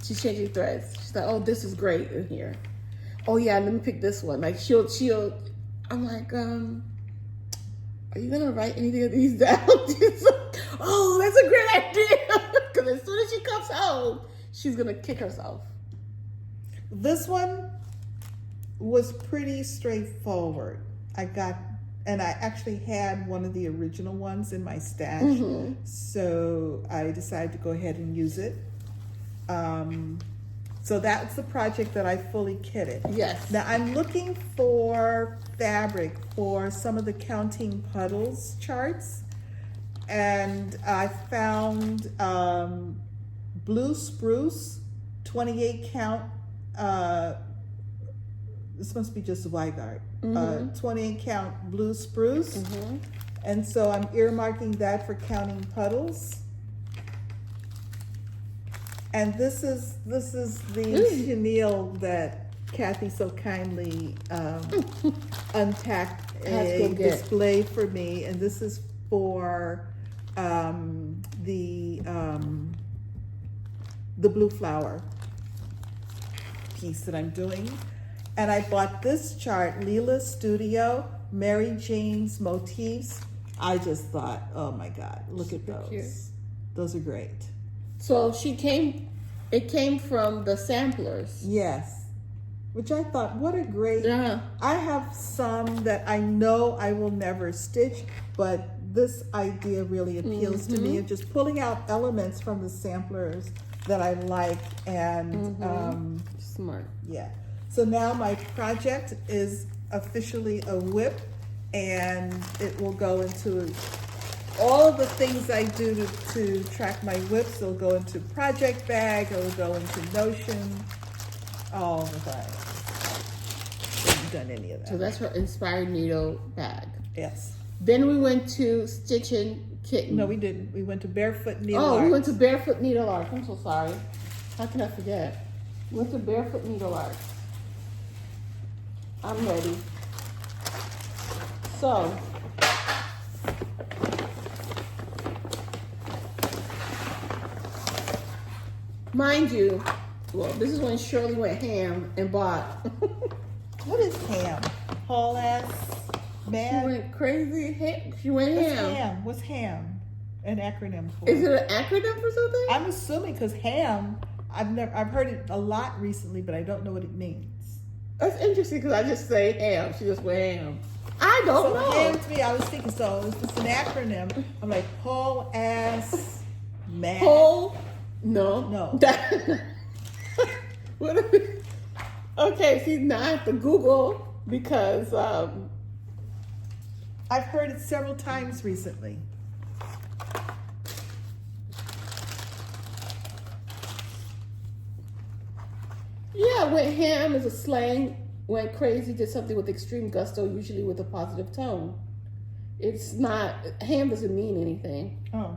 She's changing threads. She's like, oh, this is great in here. Oh yeah, let me pick this one. Like she'll. I'm like, are you gonna write anything of these down? She's like, oh, that's a great idea. Because as soon as she comes home, she's gonna kick herself. This one was pretty straightforward. I actually had one of the original ones in my stash, so I decided to go ahead and use it. So that's the project that I fully kitted. Yes. Now I'm looking for fabric for some of the Counting Puddles charts, and I found Blue Spruce, 28 count. This must be just Weigart. 28 count Blue Spruce. And so I'm earmarking that for Counting Puddles. And this is the chenille that Kathy so kindly untacked Let's a go get. display for me, and this is for the blue flower piece that I'm doing. And I bought this chart, Leela's Studio, Mary Jane's Motifs. I just thought, oh my God, look at those. Cute. Those are great. So it came from the samplers. Yes. Which I thought, what a great, Yeah. I have some that I know I will never stitch, but this idea really appeals to me of just pulling out elements from the samplers that I like, and Smart. yeah. So now my project is officially a whip, and it will go into all of the things I do to track my whips. It'll go into project bag, it'll go into Notion, all the things. I haven't done any of that. So that's her inspired needle bag. Yes. Then we went to Stitchin Kitten. No, we didn't. We went to Barefoot Needlearts. Oh, we went to Barefoot Needlearts. I'm so sorry. How can I forget? We went to Barefoot Needlearts. I'm ready. So, mind you, well, this is when Shirley went ham and bought. What is ham? Whole ass She man? went crazy. She went What's ham. ham? What's ham? An acronym for? Is it an acronym for something? I'm assuming because ham, I've heard it a lot recently, but I don't know what it means. That's interesting because I just say ham. She just went ham. I don't So know. ham to me, I was thinking, so is this an acronym? I'm like, whole ass man. Whole? No. No. What if it- okay, see, now I have to Google because I've heard it several times recently. yeah, went ham is a slang. Went crazy, did something with extreme gusto, usually with a positive tone. It's not, ham doesn't mean anything. Oh.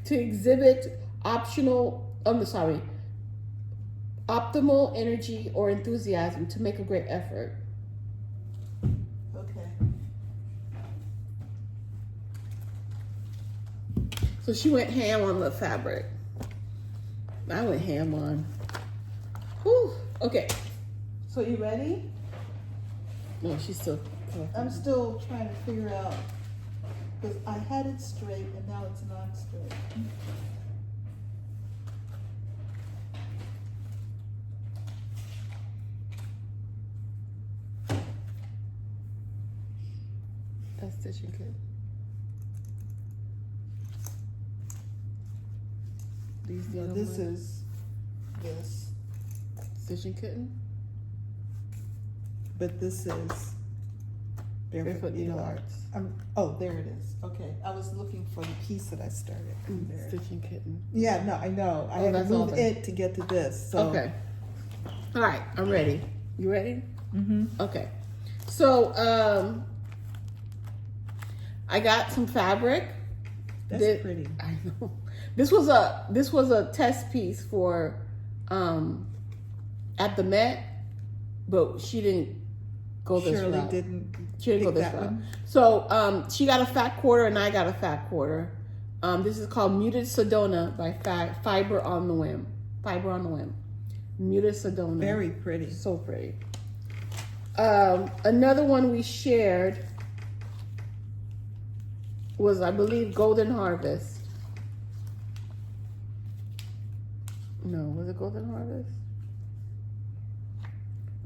To exhibit optimal energy or enthusiasm, to make a great effort. Okay. So she went ham on the fabric. I went ham on. Whew. Okay. So you ready? No, she's still. I'm still trying to figure out, because I had it straight and now it's not straight. That's Stitching Kitten. These the other This ones? is this, Stitching Kitten. but this is Barefoot Needlearts. Oh, there it is. Okay, I was looking for the piece that I started. There. Stitching Kitten. Yeah, no, I know. I had to that's all move there. it to get to this. So. Okay. All right, I'm ready. You ready? Mm-hmm. Okay. So, I got some fabric. That's pretty. I know. This was a test piece for at the Met, but she didn't go this Shirley route. didn't She didn't go pick this that route. one. So she got a fat quarter and I got a fat quarter. This is called Muted Sedona by Fiber on the Whim. Fiber on the Whim. Muted Sedona. Very pretty. So pretty. Another one we shared was, I believe, Golden Harvest. No, was it Golden Harvest?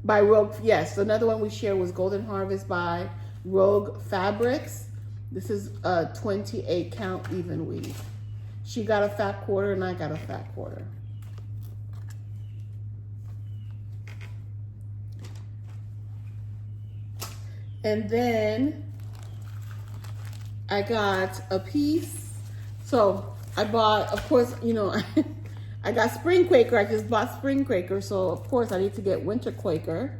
By Rogue, yes. Another one we shared was Golden Harvest by Rogue Fabrics. This is a 28 count even weave. She got a fat quarter and I got a fat quarter. And then I got a piece. So I bought, of course, you know, I got Spring Quaker. I just bought Spring Quaker. So of course I need to get Winter Quaker.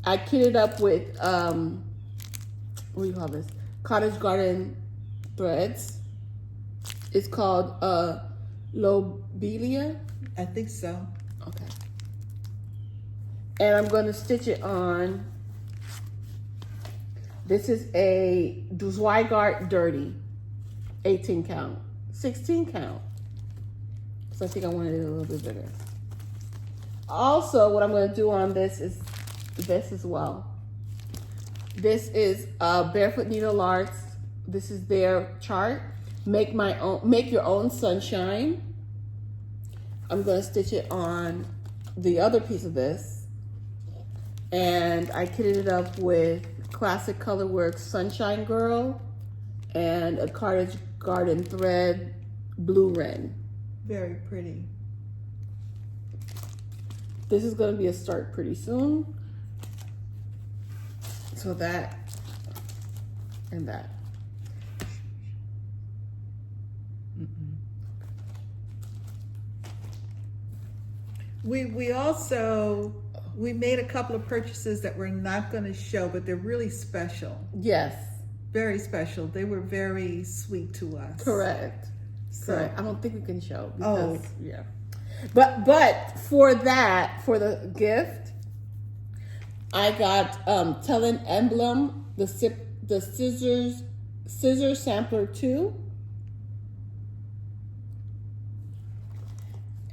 I kitted up with, what do you call this? Cottage Garden threads. It's called Lobelia. I think so. Okay. And I'm going to stitch it on. This is a Zweigart Dirty, 18 count, 16 count. So I think I wanted it a little bit bigger. Also, what I'm going to do on this is this as well. This is Barefoot Needlearts. This is their chart. Make your own sunshine. I'm going to stitch it on the other piece of this. And I kitted it up with Classic Colorworks Sunshine Girl and a Cottage Garden Thread Blue Wren. Very pretty. This is going to be a start pretty soon. So that and that. We also made a couple of purchases that we're not going to show, but they're really special. Yes. Very special. They were very sweet to us. Correct. So, correct. I don't think we can show because yeah. But for the gift, I got Tellin Emblem, the scissor sampler 2.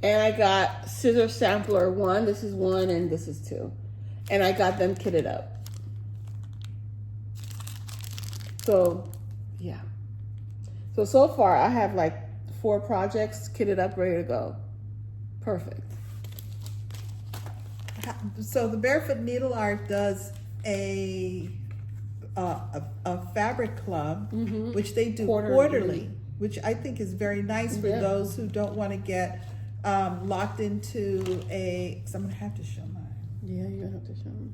And I got scissor sampler 1. This is 1 and this is 2. And I got them kitted up. So, yeah. So far I have like 4 projects kitted up, ready to go. Perfect. So the Barefoot Needle Art does a fabric club, which they do quarterly, which I think is very nice for those who don't want to get locked into a. Because I'm gonna have to show mine. Yeah, you have to show them.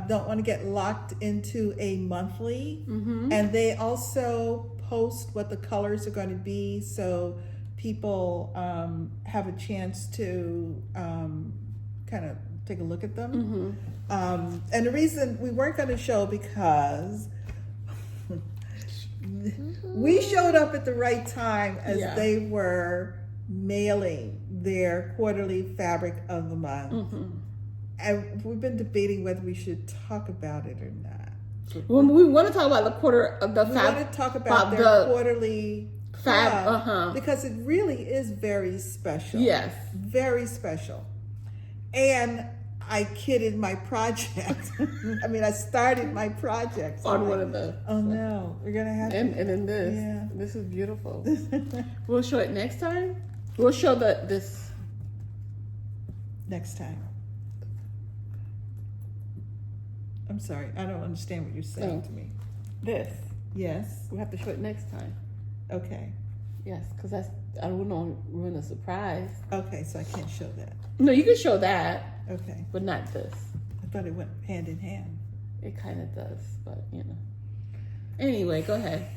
Don't want to get locked into a monthly, and they also post what the colors are going to be, so people have a chance to kind of take a look at them. And the reason we weren't going to show because we showed up at the right time as they were mailing their quarterly fabric of the month. And we've been debating whether we should talk about it or not. Well, we want to talk about the quarter of the we fab. We want to talk about their quarterly fab, because it really is very special. Yes. Very special. And I kidded my project. I mean, I started my project. On one of the. Oh no, we're going to have to. And then this. Yeah. This is beautiful. We'll show it next time. We'll show this. Next time. I'm sorry, I don't understand what you're saying to me. This. Yes. We have to show it next time. Okay. Yes, because I don't want to ruin a surprise. Okay, so I can't show that. No, you can show that. Okay. But not this. I thought it went hand in hand. It kind of does, but you know. Anyway, go ahead.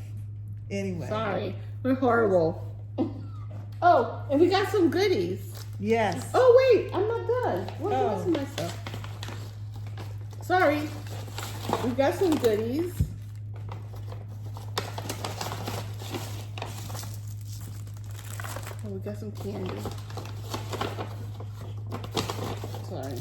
Anyway. Sorry, we're horrible. Oh, and we got some goodies. Yes. Oh wait, I'm not done. What's my stuff? Sorry, we got some goodies. Oh, we got some candy. Sorry.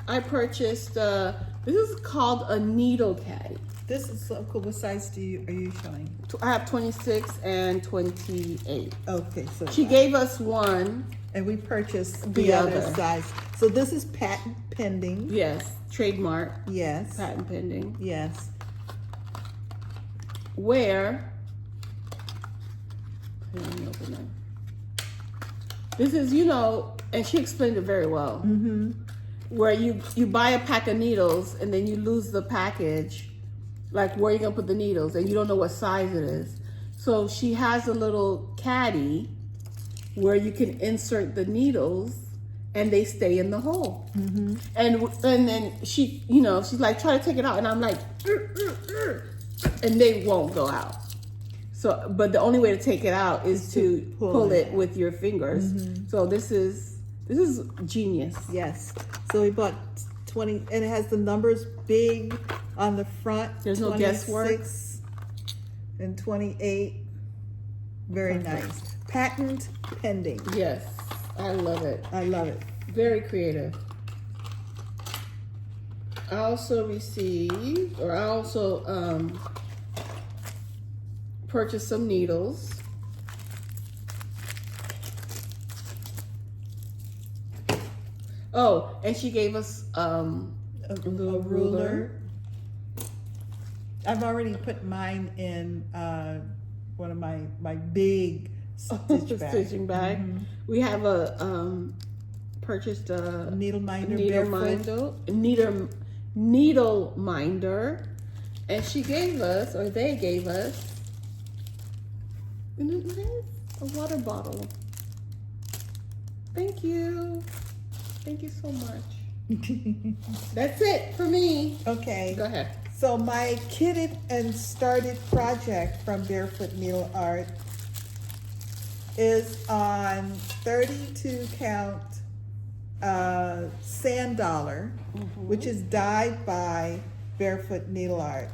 I purchased, this is called a needle caddy. This is so cool. What size are you showing? I have 26 and 28. Okay, so she gave us one. And we purchased the other size. So this is patent pending. Yes. Trademark. Yes. Patent pending. Yes. Where, let me open it. This is, and she explained it very well. Where you buy a pack of needles and then you lose the package, like where you're gonna put the needles, and you don't know what size it is. So she has a little caddy where you can insert the needles and they stay in the hole. And then she, she's like, try to take it out, and I'm like, and they won't go out. So, but the only way to take it out is to pull it with your fingers. So this is genius. Yes. So we bought 20, and it has the numbers big on the front. There's no guesswork. 26 and 28. Very nice. Patent pending. Yes. I love it. I love it. Very creative. I also purchased some needles. Oh, and she gave us A ruler. I've already put mine in one of my big stitch bags. Stitching bag. Mm-hmm. We have purchased a Needle minder, needle minder, and she gave us, or they gave us, a water bottle. Thank you. Thank you so much. That's it for me. Okay. Go ahead. So my kitted and started project from Barefoot Needle Art is on 32 count sand dollar, which is dyed by Barefoot Needle Art.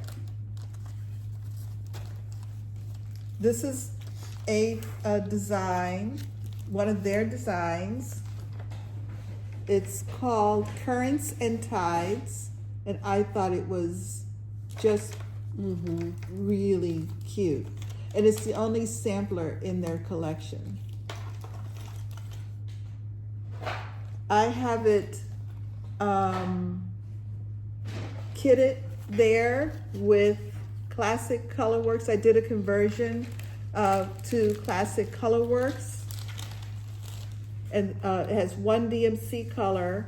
This is a design, one of their designs. It's called Currents and Tides, and I thought it was just really cute. And it's the only sampler in their collection. I have it kitted there with Classic Colorworks. I did a conversion to Classic Colorworks. And it has one DMC color.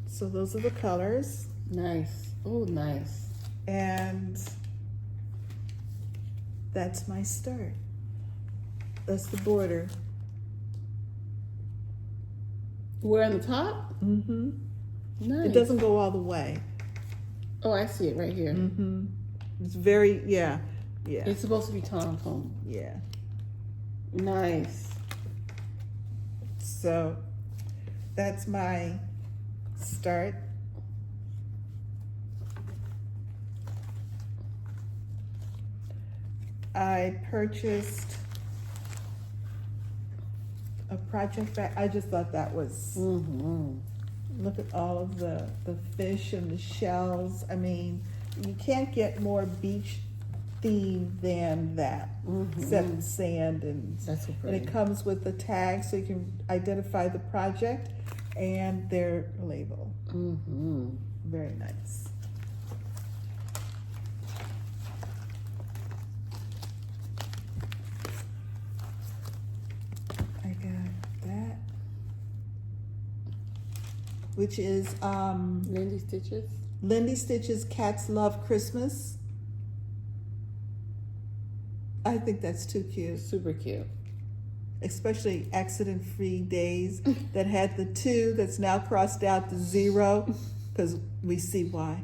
So those are the colors. Nice. Oh, nice. And that's my start. That's the border. We're on the top? Nice. It doesn't go all the way. Oh, I see it right here. It's very, yeah. It's supposed to be tom-tom. Yeah. Nice. So that's my start. I purchased a project bag. I just thought that was, look at all of the fish and the shells. I mean, you can't get more beach theme than that, except sand. And that's so and pretty. it comes with the tag so you can identify the project and their label. Very nice. I got that, which is Lindy Stitches. Lindy Stitches Cats Love Christmas. I think that's too cute. Super cute. Especially accident-free days that had the 2 that's now crossed out to 0, because we see why.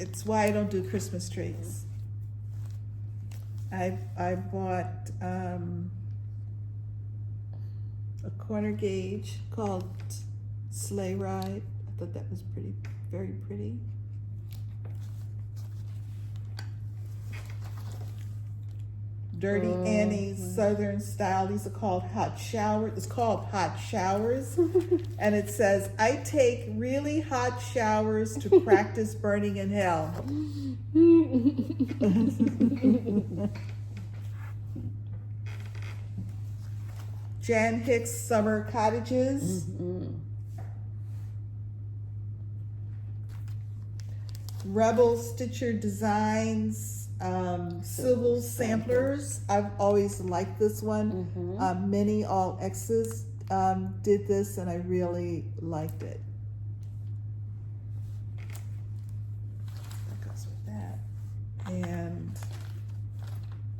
It's why I don't do Christmas trees. I bought a corner gauge called Sleigh Ride. I thought that was pretty, very pretty. Dirty Annie's Southern Style. These are called hot showers. It's called hot showers. And it says, I take really hot showers to practice burning in hell. Jan Hicks Summer Cottages. Rebel Stitcher Designs. Civil Samplers. I've always liked this one. Many All X's did this and I really liked it. That goes with that. And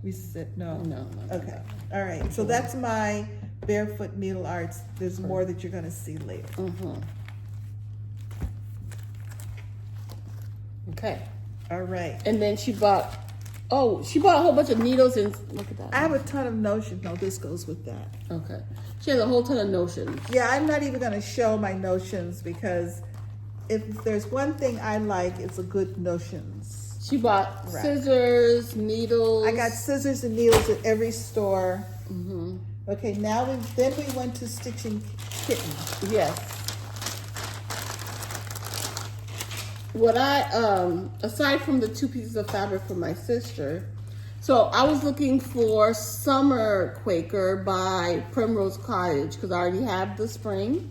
we said no. Okay. All right. So that's my Barefoot Needle Arts. There's more that you're going to see later. Okay. All right. And then she bought a whole bunch of needles and look at that. I have a ton of notions. No, this goes with that. Okay. She has a whole ton of notions. Yeah, I'm not even going to show my notions because if there's one thing I like, it's a good notions. She bought scissors, needles. I got scissors and needles at every store. Okay, now then we went to Stitching Kitten. Yes. What aside from the 2 pieces of fabric for my sister, so I was looking for Summer Quaker by Primrose Cottage because I already have the spring,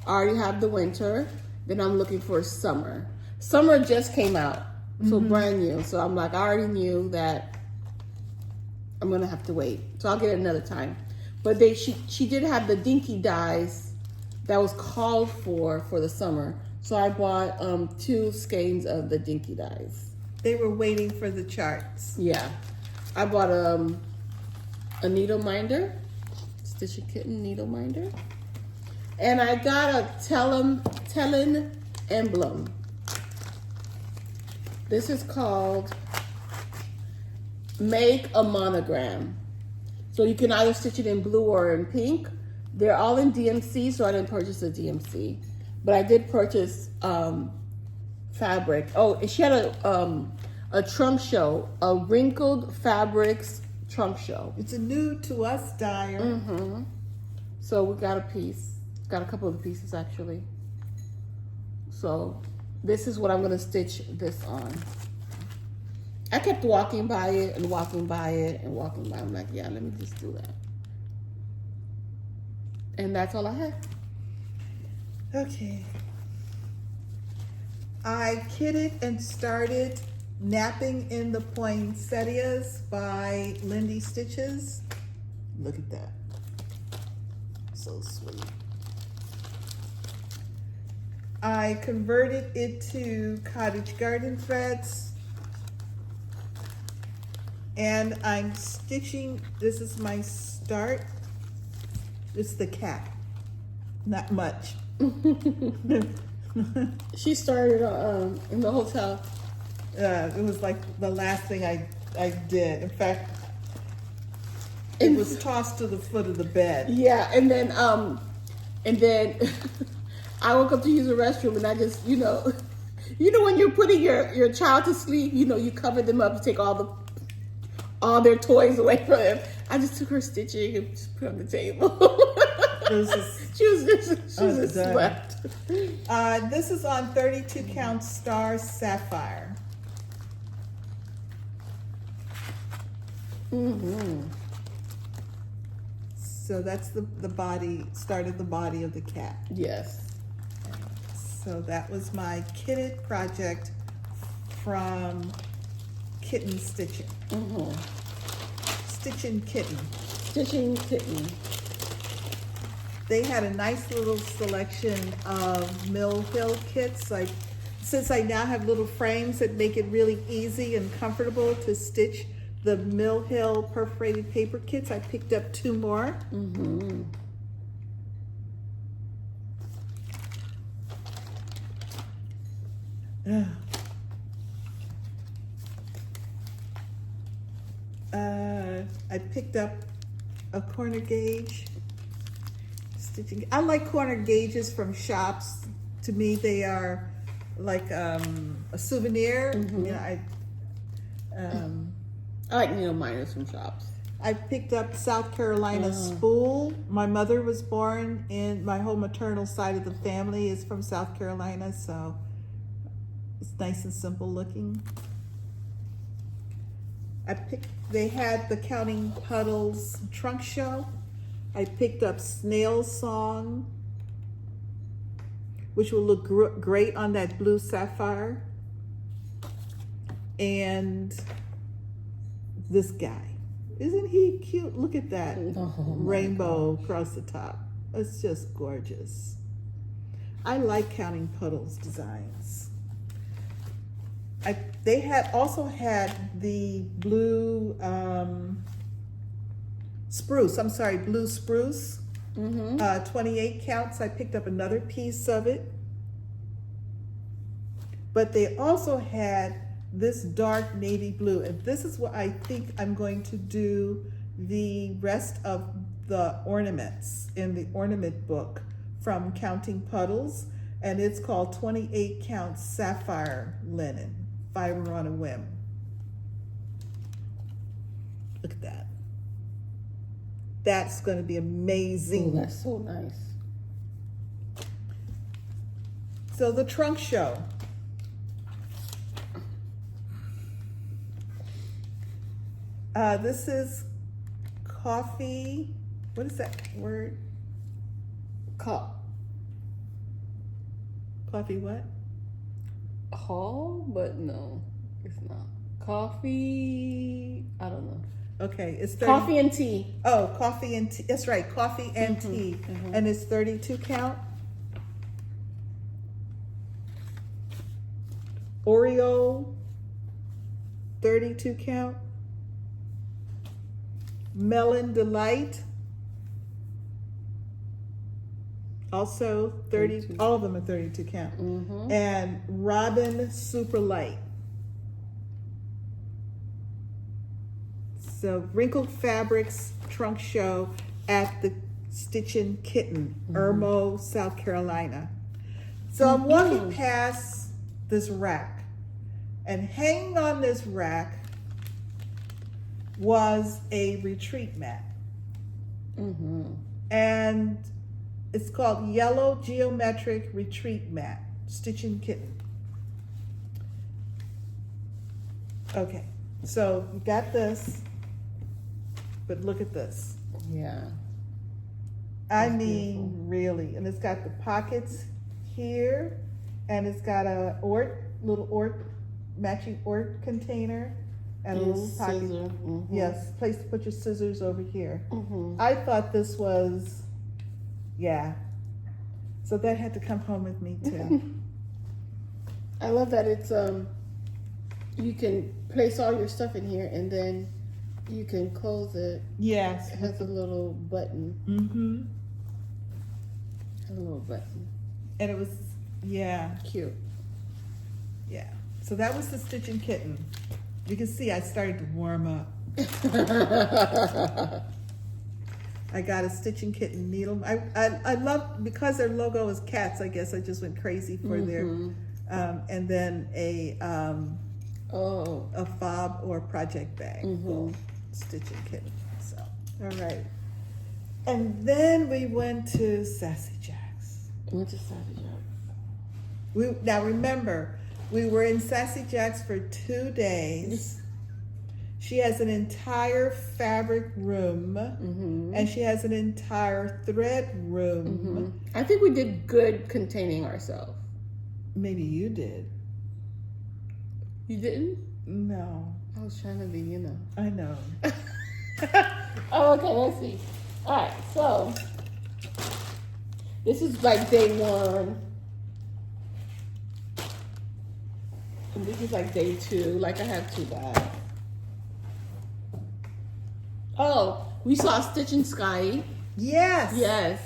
I already have the winter, then I'm looking for summer. Summer just came out, so brand new. So I'm like, I already knew that I'm gonna have to wait, so I'll get it another time. But she did have the dinky dyes that was called for the summer. So I bought 2 skeins of the dinky dyes. They were waiting for the charts. Yeah. I bought a needle minder, Stitchy Kitten needle minder. And I got a Tellin emblem. This is called Make a Monogram. So you can either stitch it in blue or in pink. They're all in DMC, so I didn't purchase a DMC. But I did purchase fabric. Oh, she had a trunk show, a wrinkled fabrics trunk show. It's a new to us dyer. So we got a piece. Got a couple of the pieces actually. So this is what I'm gonna stitch this on. I kept walking by it and walking by it and walking by. I'm like, yeah, let me just do that. And that's all I had. Okay. I kitted and started Napping in the Poinsettias by Lindy Stitches. Look at that. So sweet. I converted it to cottage garden threads. And I'm stitching, this is my start. It's the cat. Not much. She started in the hotel. It was like the last thing I did. In fact, it was tossed to the foot of the bed. Yeah, and then I woke up to use the restroom, and I just, you know when you're putting your child to sleep, you cover them up to take all their toys away from them. I just took her stitching and just put it on the table. She was just slept. This is on 32 count star sapphire. So that's the body, started the body of the cat. Yes. So that was my kitted project from Kitten Stitching. Stitching Kitten. Stitching Kitten. They had a nice little selection of Mill Hill kits. Since I now have little frames that make it really easy and comfortable to stitch the Mill Hill perforated paper kits, I picked up 2 more. I picked up a corner gauge. Stitching. I like corner gauges from shops. To me, they are like a souvenir. I like needle minders from shops. I picked up South Carolina spool. My mother was born in, my whole maternal side of the family is from South Carolina, so it's nice and simple looking. They had the Counting Puddles trunk show. I picked up Snail Song, which will look great on that blue sapphire. And this guy. Isn't he cute? Look at that rainbow across the top. It's just gorgeous. I like Counting Puddles designs. They had also had the blue spruce. I'm sorry, blue spruce. 28 counts. I picked up another piece of it. But they also had this dark navy blue, and this is what I think I'm going to do the rest of the ornaments in the ornament book from Counting Puddles, and it's called 28 count sapphire linen. fiber on a whim. Look at that. That's going to be amazing. Oh, that's so nice. So the trunk show. This is coffee. What is that word? Coffee what? Hall, but no, it's not. Coffee, I don't know. Okay, it's 30, Coffee and tea. Oh, coffee and tea. That's right, coffee and tea. And it's 32 count. Oreo, 32 count. Melon Delight, also 30, 32. All of them are 32 count. And Robin Super Light. So Wrinkled Fabrics Trunk Show at the Stitchin Kitten, Irmo, South Carolina. So I'm walking past this rack, and hanging on this rack was a retreat mat. And it's called Yellow Geometric Retreat Mat, Stitchin Kitten. Okay, so you got this, but look at this. Yeah. I mean, really. And it's got the pockets here, and it's got a matching ort container, and a little pocket. Yes, place to put your scissors over here. I thought this was, yeah. So that had to come home with me too. I love that it's you can place all your stuff in here and then you can close it. Yes. It has a little button. A little button. And it was, yeah. Cute. Yeah. So that was the Stitchin Kitten. You can see I started to warm up. I got a Stitchin Kitten needle. I love, because their logo is cats, I guess I just went crazy for their, and then a fob or project bag. Stitchin Kitten. So, all right. And then we went to Sassy Jacks. Now remember, we were in Sassy Jacks for 2 days. She has an entire fabric room, and she has an entire thread room. I think we did good containing ourselves. Maybe you did. You didn't? No. I was trying to be, you know. I know. Oh, okay, let's see. All right, so this is like day 1. And this is like day 2. Like I have 2 bags. Oh, we saw Stitchin Sky. Yes. Yes.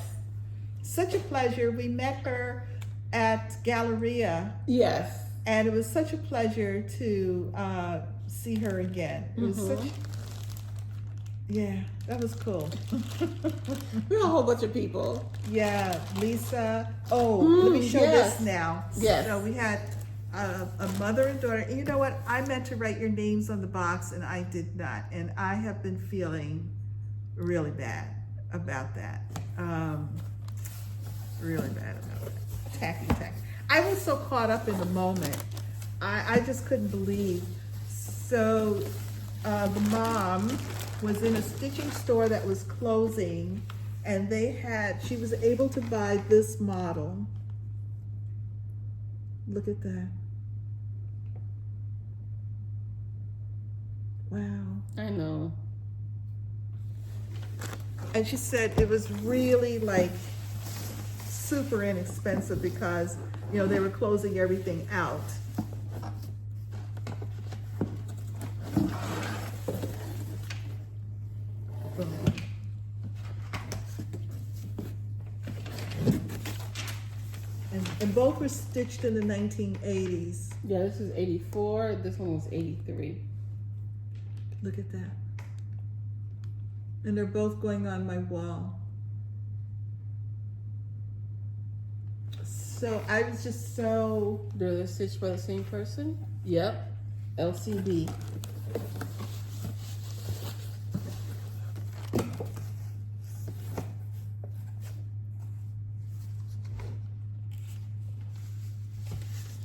Such a pleasure. We met her at Galleria. Yes. And it was such a pleasure to see her again. It was such, yeah, that was cool. We had a whole bunch of people. Yeah, Lisa. Oh, let me show this now. Yes. So we had a mother and daughter. And you know what? I meant to write your names on the box, and I did not. And I have been feeling really bad about that. Really bad about that. Tacky. I was so caught up in the moment. I just couldn't believe. So the mom was in a stitching store that was closing, and she was able to buy this model. Look at that. Wow. I know. And she said it was really like super inexpensive because, you know, they were closing everything out. And both were stitched in the 1980s. Yeah, this is 84. This one was 83. Look at that. And they're both going on my wall. So I was just so... They're stitched by the same person? Yep. LCB.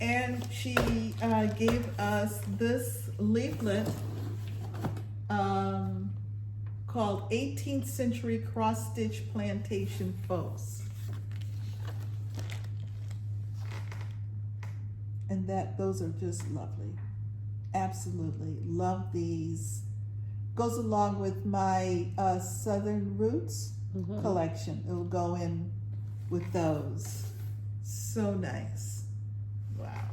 And she gave us this leaflet called 18th Century Cross Stitch Plantation Folks. And those are just lovely. Absolutely love these. Goes along with my Southern Roots collection. It'll go in with those. So nice. Wow.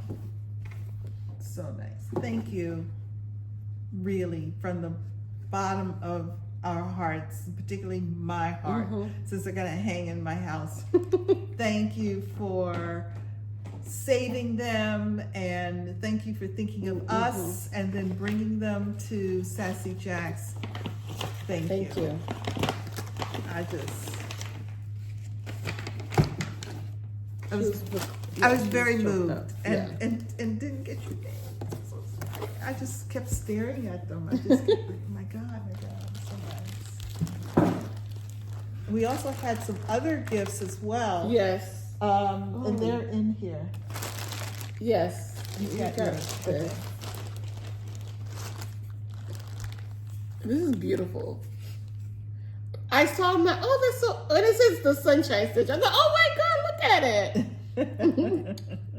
So nice. Thank you. Really, from the bottom of our hearts, particularly my heart, since they're gonna hang in my house. Thank you for saving them, and thank you for thinking of us and then bringing them to Sassy Jacks. Thank you. I was very moved and didn't get your name. So I just kept staring at them. I just kept thinking, my God, so nice. We also had some other gifts as well. Yes. And they're in here. Yes. You got yours. Okay. This is beautiful. I saw my, that's so, and it says the Sunshine Stitch. I thought, oh my God, look at it.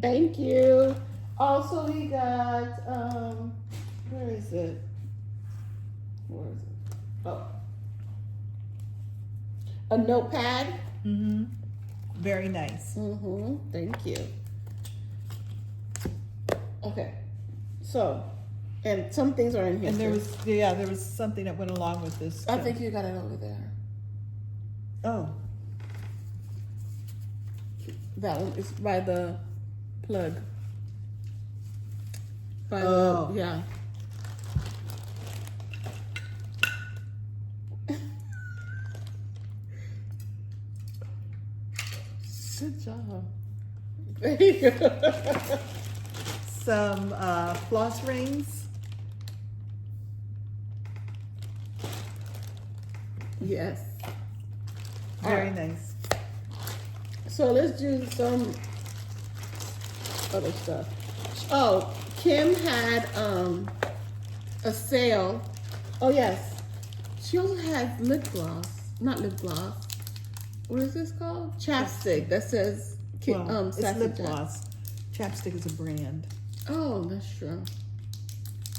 Thank you. Also, we got, where is it? Oh. A notepad. Very nice. Thank you. Okay. So, and some things are in here. And there was something that went along with this. I think you got it over there. Oh. That one is by the plug. Yeah. Good job. There you go. Some floss rings. Yes. Very nice. So let's do some other stuff. Oh, Kim had a sale. Oh yes. She also has lip gloss. Not lip gloss. What is this called? Chapstick. That says it's lip Jacks. gloss. Chapstick is a brand. Oh, that's true.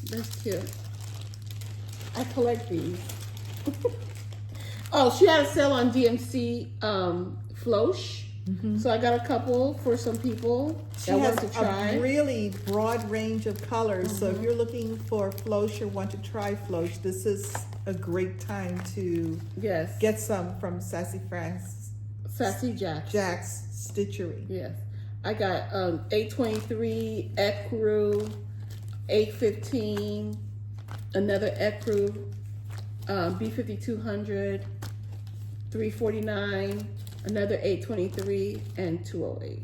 That's cute. I collect these. Oh, she had a sale on DMC Flosh. So I got a couple for some people that want to try. A really broad range of colors. So if you're looking for Flosh or want to try Flosh, this is a great time to get some from Sassy Jacks. Jacks Stitchery. Yes. I got 823 Ecru, 815, another Ecru, B5200, 349, another 823, and 208.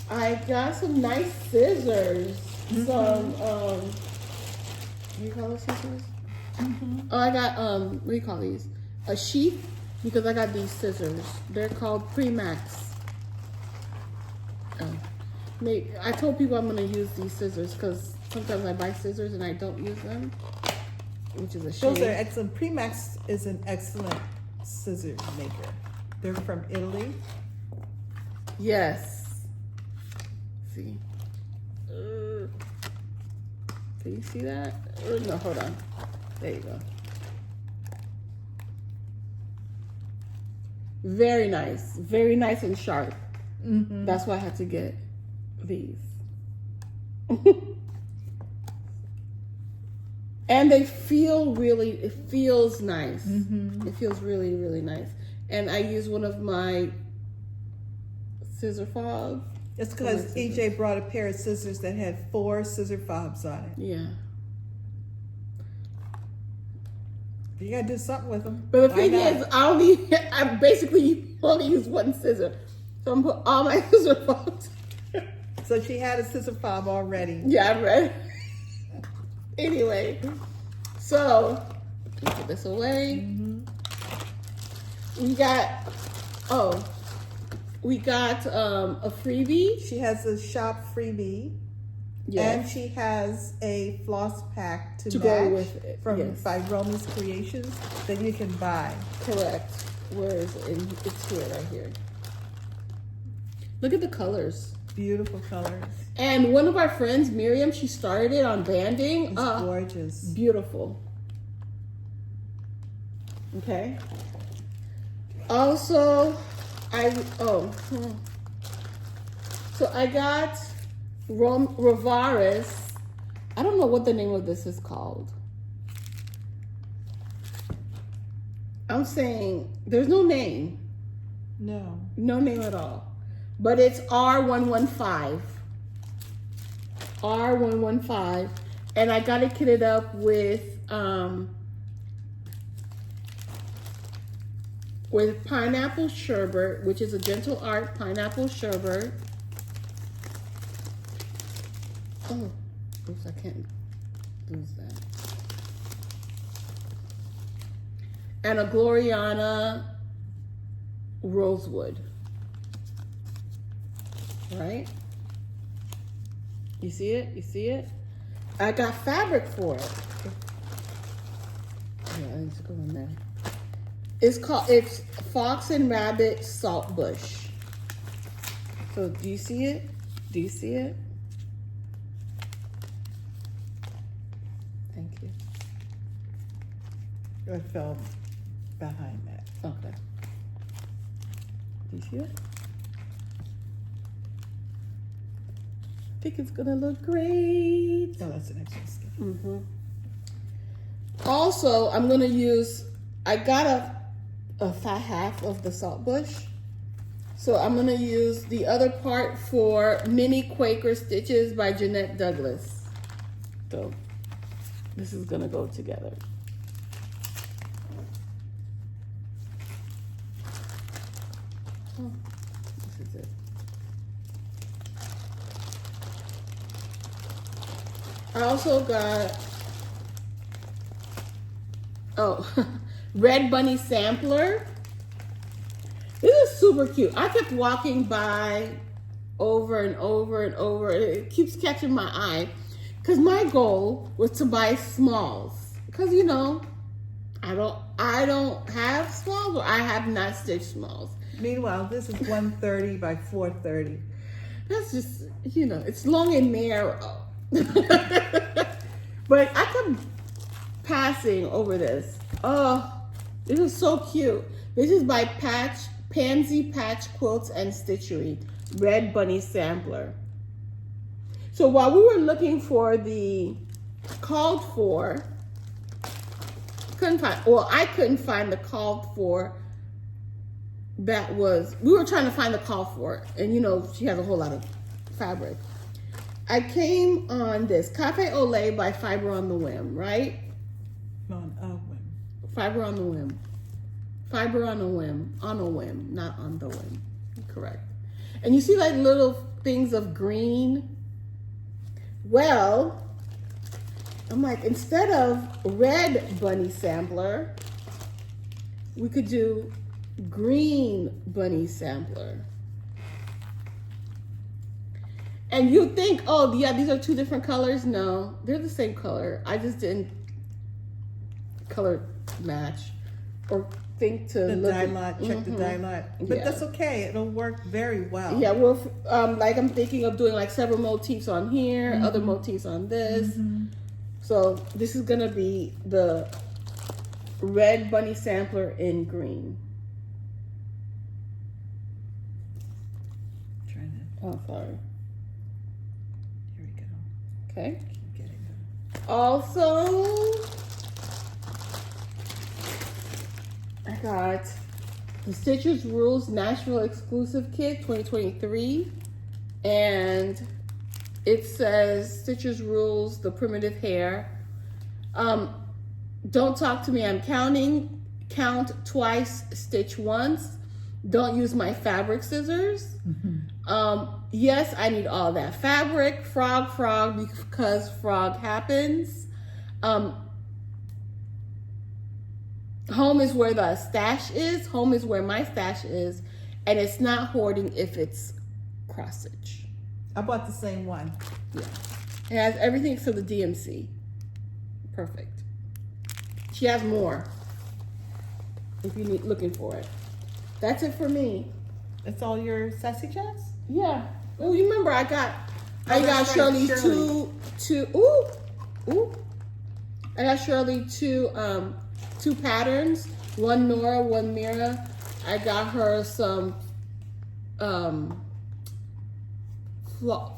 I got some nice scissors. Some you call those scissors? Oh, I got what do you call these? A sheath, because I got these scissors. They're called Premax. I told people I'm gonna use these scissors because sometimes I buy scissors and I don't use them, which is a shame. Those are excellent. Premax is an excellent scissor maker. They're from Italy. Yes. See. Can you see that? No, hold on. There you go. Very nice and sharp. That's why I had to get these. And they feel it feels nice. It feels really, really nice. And I use one of my scissor fobs. It's because EJ brought a pair of scissors that had 4 scissor fobs on it. Yeah. You gotta do something with them. But the thing is, I basically only use one scissor. So I'm putting all my scissor fobs. So she had a scissor fob already. Yeah, I read. Anyway, so put this away. We got a freebie. She has a shop freebie. Yes. And she has a floss pack to go match with it. from by Roma's Creations that you can buy. Correct. Where is it? It's here, right here. Look at the colors. Beautiful colors. And one of our friends, Miriam, she started it on banding. It's gorgeous. Beautiful. Okay. Also, so I got Rovaris. I don't know what the name of this is called. I'm saying there's no name. No. No name at all. But it's R115. R115. And I got it kitted up with pineapple sherbet, which is a Gentle Art pineapple sherbet. Oh, oops, I can't lose that. And a Gloriana Rosewood. Right? You see it? You see it? I got fabric for it. Yeah, I need to go in there. It's Fox and Rabbit Salt Bush. So do you see it? Do you see it? Thank you. I fell behind that. Okay. Do you see it? I think it's gonna look great. Oh, that's an extra skin. Mm-hmm. Also, I'm gonna use, I got a fat half of the salt bush. So I'm gonna use the other part for Mini Quaker Stitches by Jeannette Douglas. So this is gonna go together. Oh, this is it. I also got, Red Bunny Sampler. This is super cute. I kept walking by over and over and over. It keeps catching my eye because my goal was to buy smalls. Because you know, I don't have smalls, or I have not stitched smalls. Meanwhile, this is 130 by 430. That's just, you know, it's long and narrow. But I kept passing over this. Oh, this is so cute. This is by Pansy Patch Quilts and Stitchery, Red Bunny Sampler. So while we were looking for the called for, I couldn't find the called for. We were trying to find the call for it, and you know, she has a whole lot of fabric. I came on this Cafe Olay by Fiber on the Whim, right? On a whim. Fiber on the Whim. Fiber on a whim. On a whim, not on the whim. Correct. And you see like little things of green? Well, I'm like, instead of Red Bunny Sampler, we could do Green Bunny Sampler. And you think, oh yeah, these are two different colors. No, they're the same color. I just didn't color match or think to The look dye at, lot, check the dye lot. But Yeah. that's okay. It'll work very well. Yeah, well, like I'm thinking of doing like several motifs on here, other motifs on this. So this is gonna be the Red Bunny Sampler in green. Trying to, Oh, sorry. here we go. Okay. Keep getting it. Also, I got the Stitcher's Rules Nashville Exclusive Kit 2023. And it says Stitcher's Rules, the primitive hair. Don't talk to me, I'm counting. Count twice, stitch once. Don't use my fabric scissors. Yes, I need all that fabric, frog, because frog happens. Home is where the stash is. Home is where my stash is. And it's not hoarding if it's cross stitch. I bought the same one. Yeah. It has everything except the DMC. Perfect. She has more if you need looking for it. That's it for me. It's all your Sassy Jacks? Yeah. Oh, you remember I got that's Shirley right, two I got Shirley two patterns, one Nora, one Mira. I got her some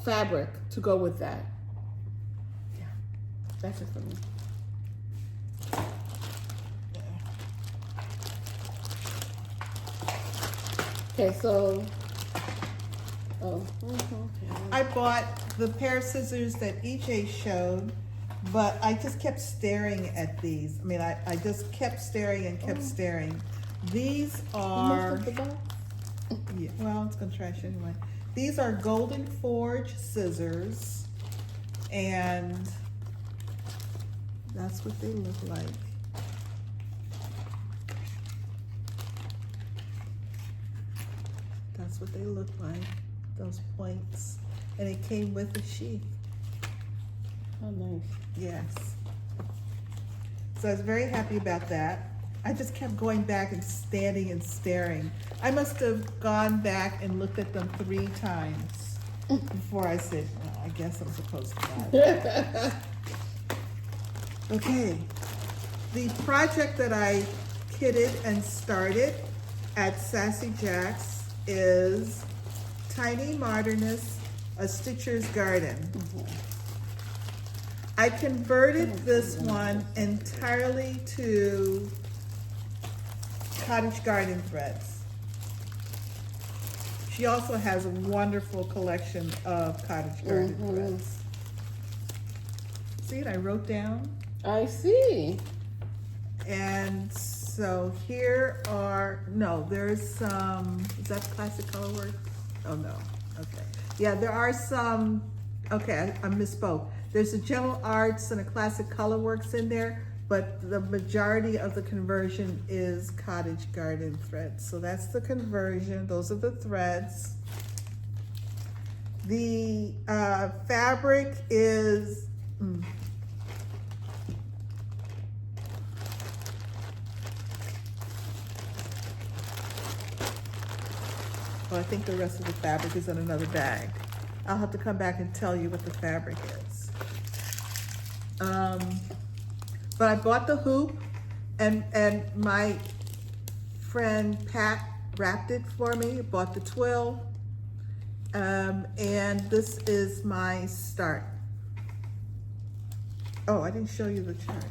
fabric to go with that. Yeah, that's it for me. Okay, so I bought the pair of scissors that EJ showed, but I just kept staring at these. I mean, I just kept staring and kept staring. These are, yeah, well, it's gonna trash anyway. These are Golden Forge scissors, and that's what they look like. That's what they look like, those points. And it came with the sheath. Oh, nice. Yes. So I was very happy about that. I just kept going back and standing and staring. I must have gone back and looked at them 3 times before I said, well, I guess I'm supposed to buy that. Okay. The project that I kitted and started at Sassy Jacks is Tiny Modernist, A Stitcher's Garden. I converted this one entirely to cottage garden threads. She also has a wonderful collection of cottage garden threads. See it? I wrote down. I see. And so here are, no, there's some, is that classic color work? Oh no, okay. Yeah, there are some, okay, I misspoke. There's a Gentle Arts and a Classic Color Works in there, but the majority of the conversion is cottage garden threads. So that's the conversion, those are the threads. The fabric is, well, I think the rest of the fabric is in another bag. I'll have to come back and tell you what the fabric is. But I bought the hoop, and my friend Pat wrapped it for me, bought the twill, and this is my start. Oh, I didn't show you the chart.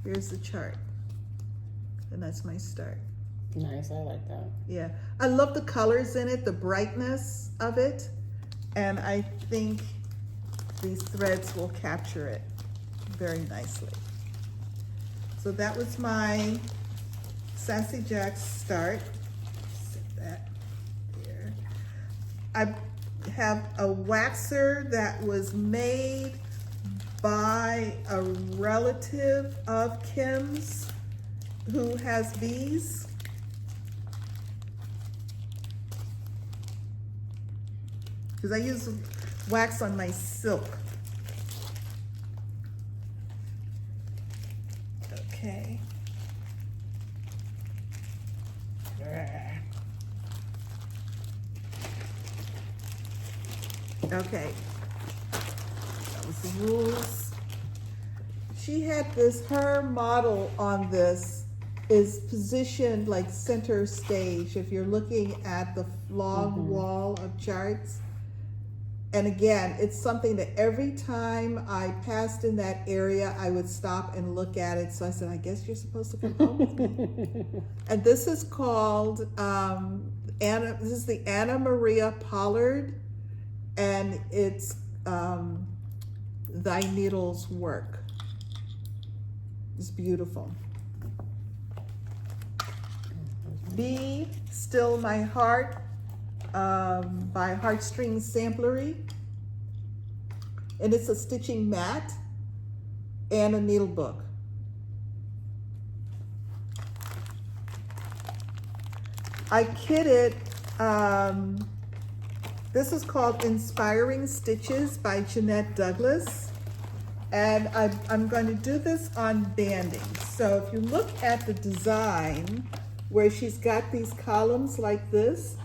Here's the chart, and that's my start. Nice, I like that. Yeah, I love the colors in it, the brightness of it, and I think these threads will capture it very nicely. So that was my Sassy Jacks start. Set that here. I have a waxer that was made by a relative of Kim's who has bees. Because I use wax on my silk. Okay. Okay. That was the rules. She had this, her model on this is positioned like center stage if you're looking at the long wall of charts. And again, it's something that every time I passed in that area, I would stop and look at it. So I said, I guess you're supposed to come home with me. And this is called, this is the Anna Maria Pollard, and it's Thy Needles Work. It's beautiful. Be Still My Heart by Heartstring Samplery. And it's a stitching mat and a needle book. I kitted, this is called Inspiring Stitches by Jeannette Douglas. And I'm going to do this on banding. So if you look at the design where she's got these columns like this,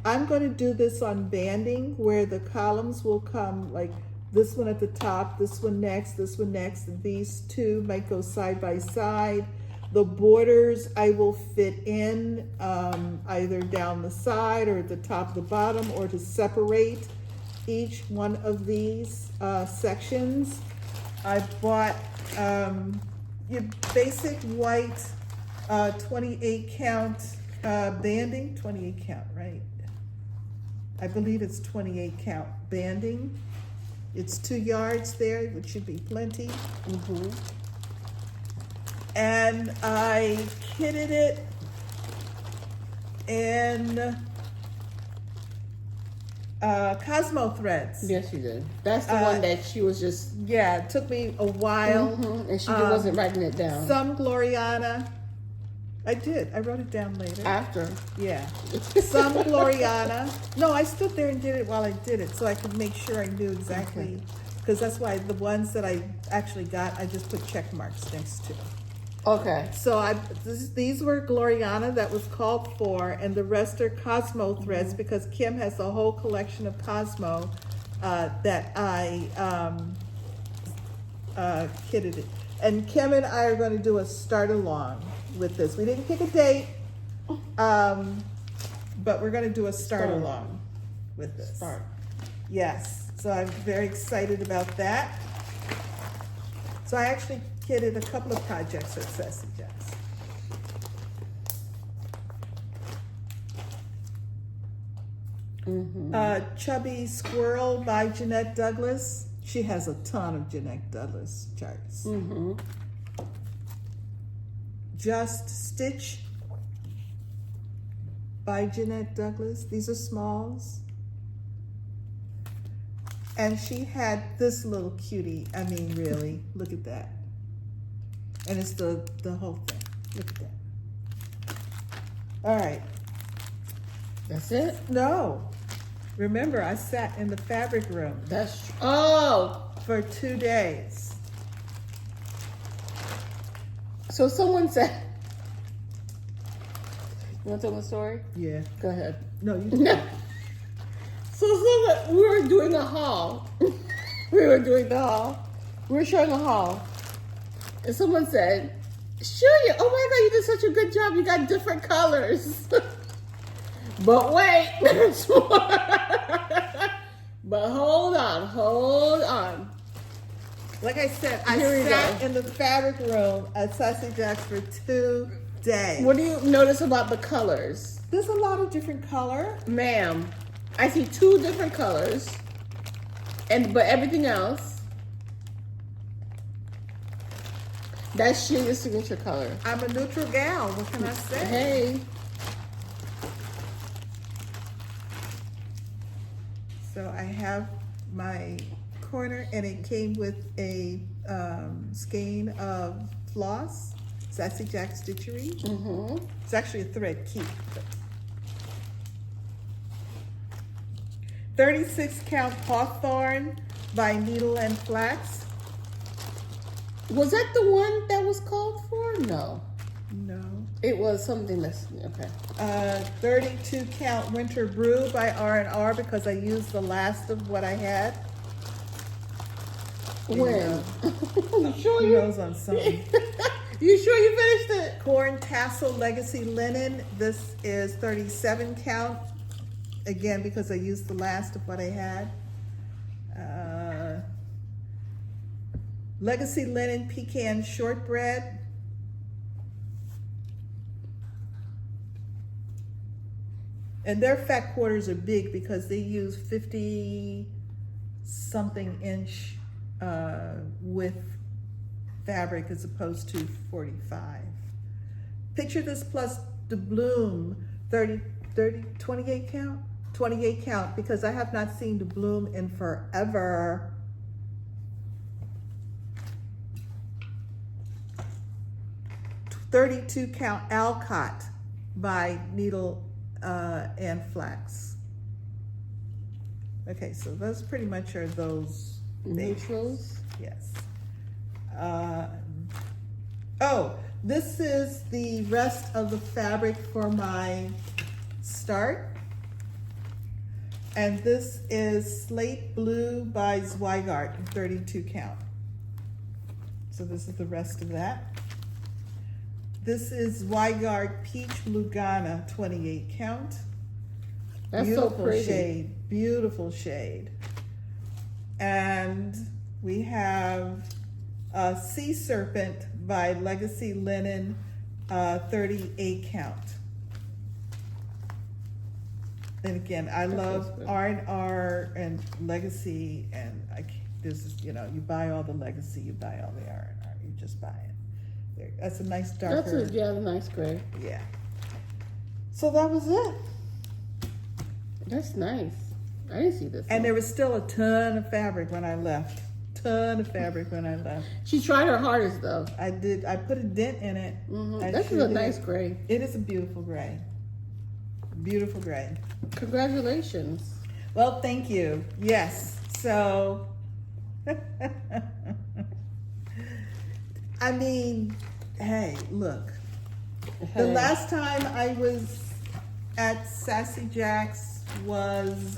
I'm going to do this on banding where the columns will come like this one at the top, this one next, and these two might go side by side. The borders I will fit in either down the side or at the top of the bottom, or to separate each one of these sections. I bought your basic white 28 count banding, 28 count, right? I believe it's 28 count banding. It's 2 yards there, which should be plenty. And I kitted it in Cosmo threads. Yes, you did. That's the one that she was just... Yeah, it took me a while. And she wasn't writing it down. Some Gloriana. I did. I wrote it down later. After. Yeah. Some Gloriana. No, I stood there and did it while I did it so I could make sure I knew exactly. Because that's why the ones that I actually got, I just put check marks next to. Okay. So these were Gloriana that was called for, and the rest are Cosmo threads because Kim has a whole collection of Cosmo that I kitted it. And Kim and I are going to do a start along with this. We didn't pick a date, but we're going to do a start along with this. Yes. So I'm very excited about that. So I actually kitted a couple of projects at Sassy Jacks. Chubby Squirrel by Jeannette Douglas. She has a ton of Jeannette Douglas charts. Just Stitch by Jeannette Douglas. These are smalls. And she had this little cutie. I mean, really, look at that. And it's the whole thing. Look at that. All right. That's it? No. Remember, I sat in the fabric room. That's For 2 days. So someone said, you want to tell the story? Yeah. Go ahead. No, you No. So we were doing a haul. We were showing a haul. And someone said, Shelia, oh my God, you did such a good job. You got different colors. But wait, there's more. But hold on. Like I said, I sat in the fabric room at Sassy Jacks for 2 days. What do you notice about the colors? There's a lot of different color. Ma'am, I see 2 different colors, but everything else, that's Shelia's signature color. I'm a neutral gal. What can I say? Hey. So I have my corner, and it came with a skein of floss, Sassy Jacks Stitchery. It's actually a thread keep. 36 count Hawthorn by Needle and Flax. Was that the one that was called for? No. No. It was something that's, okay. 32 count Winter Brew by R&R because I used the last of what I had. When? You sure Who knows on something. You sure you finished it? Corn Tassel Legacy Linen. This is 37 count. Again, because I used the last of what I had. Legacy Linen Pecan Shortbread. And their fat quarters are big because they use 50-something inch width fabric as opposed to 45. Picture This plus the Bloom 28 count. 28 count, because I have not seen the bloom in forever. .32 count Alcott by Needle and Flax. Okay, so those pretty much are those neutrals. Yes. Oh, this is the rest of the fabric for my start. And this is Slate Blue by Zweigart, 32 count. So this is the rest of that. This is Zweigart Peach Lugana, 28 count. That's beautiful so pretty. Shade, beautiful shade. And we have Sea Serpent by Legacy Linen, 38 count. And again, I love R&R and Legacy, and this is, you know, you buy all the Legacy, you buy all the R&R, you just buy it. There, that's a nice darker. That's a nice gray. Yeah. So that was it. That's nice. I didn't see this. And there was still a ton of fabric when I left. She tried her hardest though. I did. I put a dent in it. This is a nice gray. It is a beautiful gray. Beautiful gray. Congratulations. Well, thank you. Yes. So, I mean, hey, look. Hey. The last time I was at Sassy Jacks was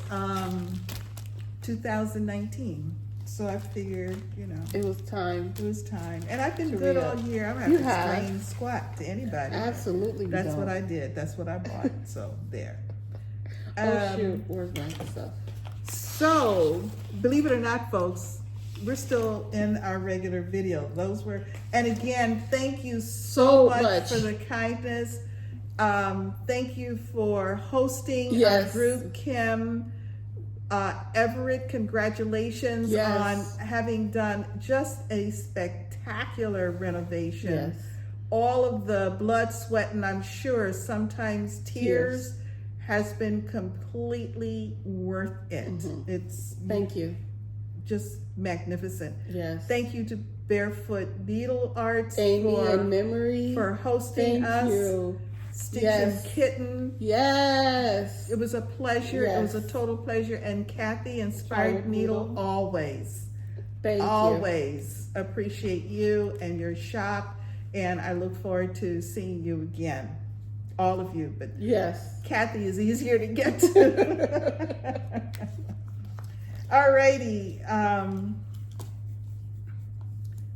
2019. So I figured, you know. It was time. It was time. And I've been good all year. I don't have to explain squat to anybody. Absolutely. That's what I did. That's what I bought. So there. Shoot. Where's my stuff? So, believe it or not, folks, we're still in our regular video. Those were, and again, thank you so much for the kindness. Thank you for hosting our group, Kim. Everett, congratulations on having done just a spectacular renovation. All of the blood, sweat, and I'm sure sometimes tears has been completely worth it. It's thank you, just magnificent. Thank you to Barefoot Needlearts for hosting us. You. Stitchin Kitten. It was a pleasure. It was a total pleasure. And Kathy, Inspired Needle, always. Always appreciate you and your shop. And I look forward to seeing you again. All of you. But Kathy is easier to get to. Alrighty.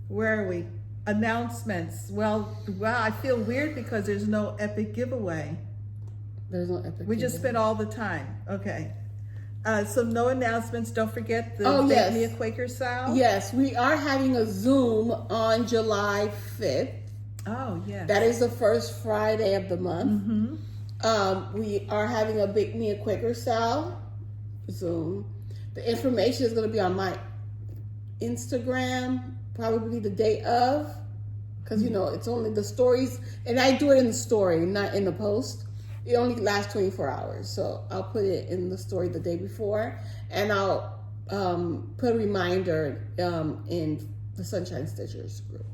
Where are we? Announcements. Well, I feel weird because there's no epic giveaway. There's no epic. We just spent all the time. Okay. So no announcements. Don't forget the Bake Me a Quaker Sow. Yes, we are having a Zoom on July 5th. Oh, yes. That is the first Friday of the month. We are having a Bake Me a Quaker Sow Zoom. The information is going to be on my Instagram, probably the day of, because you know it's only the stories, and I do it in the story, not in the post. It only lasts 24 hours, so I'll put it in the story the day before, and I'll put a reminder in the Sunshine Stitchers group.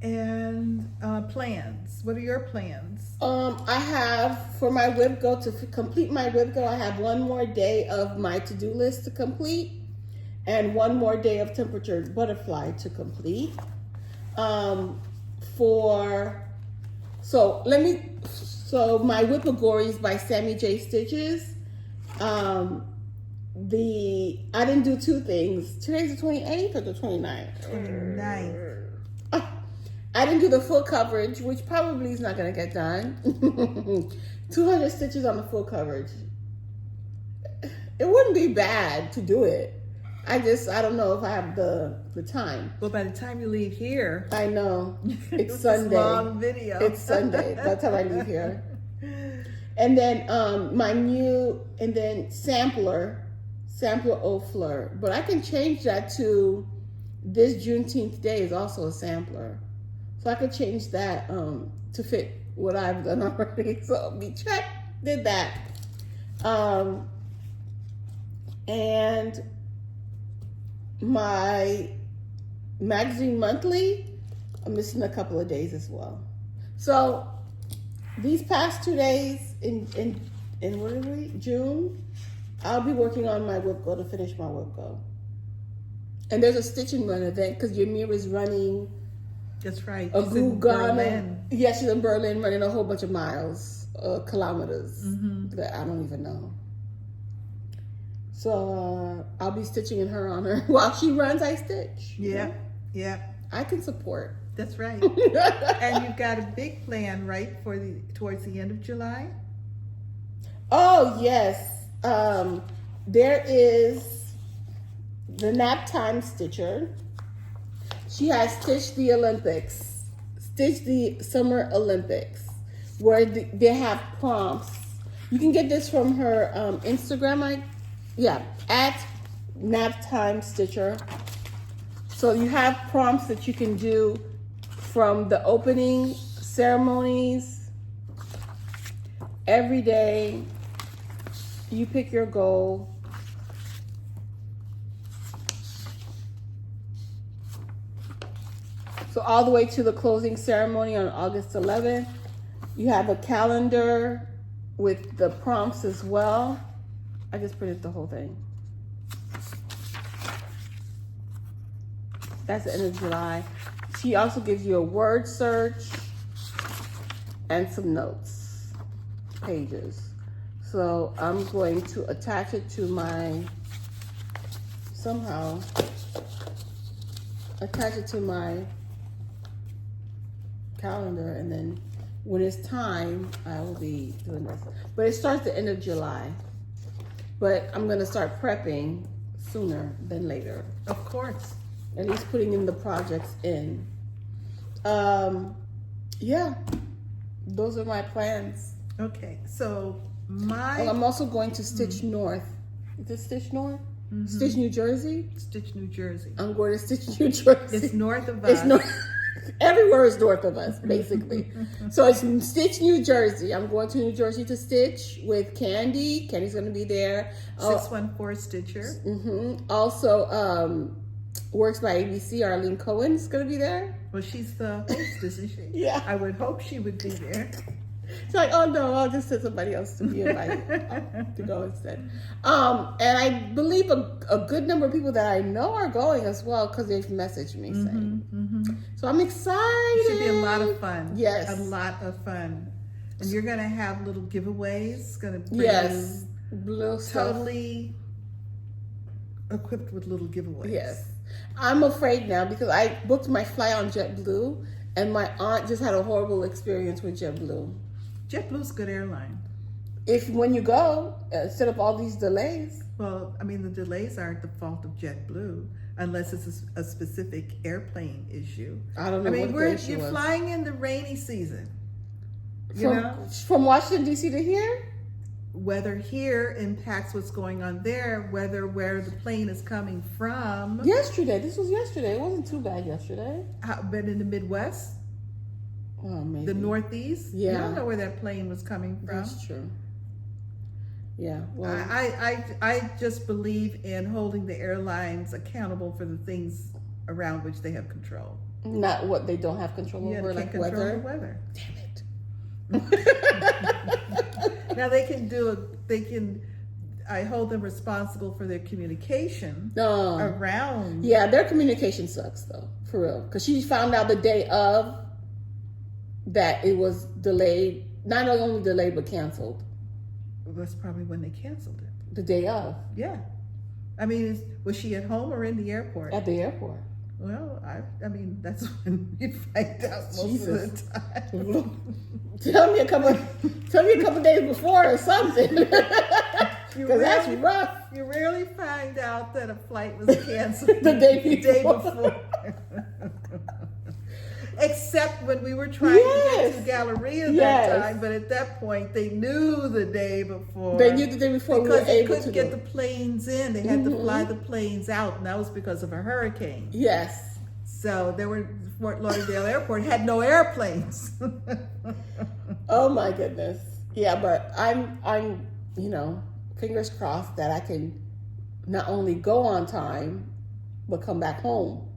And plans. What are your plans? I have, for my WIBGO, to complete my WIBGO, I have one more day of my to-do list to complete and one more day of temperature butterfly to complete. So my Whippagories by Sammy J Stitches. I didn't do two things. Today's the 28th or the 29th? 29th. I didn't do the full coverage, which probably is not going to get done. 200 stitches on the full coverage. It wouldn't be bad to do it. I don't know if I have the time. Well, by the time you leave here, I know it's Sunday. Long video. It's Sunday by the time I leave here. And then sampler au fleur. But I can change that to this Juneteenth day is also a sampler. So I could change that to fit what I've done already. So did that. And my magazine monthly, I'm missing a couple of days as well. So these past 2 days in what are we? June, I'll be working on my whip go to finish my whip go. And there's a Stitchin run event because Ymir is running. That's right. A She's in Berlin. Yeah, she's in Berlin running a whole bunch of miles, kilometers that I don't even know. So I'll be stitching in her honor. While she runs, I stitch. Yeah, yeah. I can support. That's right. And you've got a big plan, right, for towards the end of July? Oh, yes. There is the nap time stitcher. She has stitched the Olympics, stitched the Summer Olympics, where they have prompts. You can get this from her Instagram, at nap time stitcher. So you have prompts that you can do from the opening ceremonies every day. You pick your goal. So all the way to the closing ceremony on August 11th. You have a calendar with the prompts as well. I just printed the whole thing. That's the end of July. She also gives you a word search and some notes pages. So I'm going to attach it to my, somehow, attach it to my calendar, and then when it's time, I will be doing this. But it starts the end of July. But I'm gonna start prepping sooner than later. Of course. At least putting in the projects in. Yeah, those are my plans. Okay, so my... I'm also going to Stitch North. Is it Stitch North? Stitch New Jersey? Stitch New Jersey. I'm going to Stitch New Jersey. It's north of us. It's north. Everywhere is north of us, basically. So it's Stitch New Jersey. I'm going to New Jersey to stitch with Candy. Candy's going to be there. 614 Stitcher. Also, Works by ABC. Arlene Cohen's going to be there. Well, she's the host, isn't she? Yeah. I would hope she would be there. It's like, oh no, I'll just send somebody else to be invited to go instead. And I believe a good number of people that I know are going as well because they've messaged me saying. So I'm excited. It should be a lot of fun. Yes. A lot of fun. And you're going to have little giveaways. It's going to bring Yes. you totally equipped with little giveaways. Yes. I'm afraid now because I booked my flight on JetBlue and my aunt just had a horrible experience with JetBlue. JetBlue's a good airline. If when you go, set up all these delays. Well, I mean, the delays aren't the fault of JetBlue unless it's a specific airplane issue. I don't know what the issue you're was. flying in the rainy season. You know? From Washington, D.C. to here? Weather here impacts what's going on there, whether where the plane is coming from. Yesterday. This was yesterday. It wasn't too bad yesterday. But in the Midwest, maybe. the Northeast, Yeah. you don't know where that plane was coming from. That's true. Yeah. Well, I just believe in holding the airlines accountable for the things around which they have control. not what they don't have control over, they like can't control the weather. weather. Damn it. Now I hold them responsible for their communication No. around. Yeah, their communication sucks though, for real. Because she found out the day of that it was delayed, not only delayed but canceled. That's probably when they canceled it. The day of. Yeah. I mean, was she at home or in the airport? At the airport. Well, I mean, that's when you find out most of the time. Tell me a couple days before or something. Because that's rough. You rarely find out that a flight was canceled The day before. Except when we were trying to get to Galleria that time, but at that point they knew the day before. They knew the day before because we were they able couldn't to get go. the planes in. They had to fly the planes out, and that was because of a hurricane. Yes. So Fort Lauderdale Airport had no airplanes. Oh my goodness. Yeah, but I'm fingers crossed that I can not only go on time, but come back home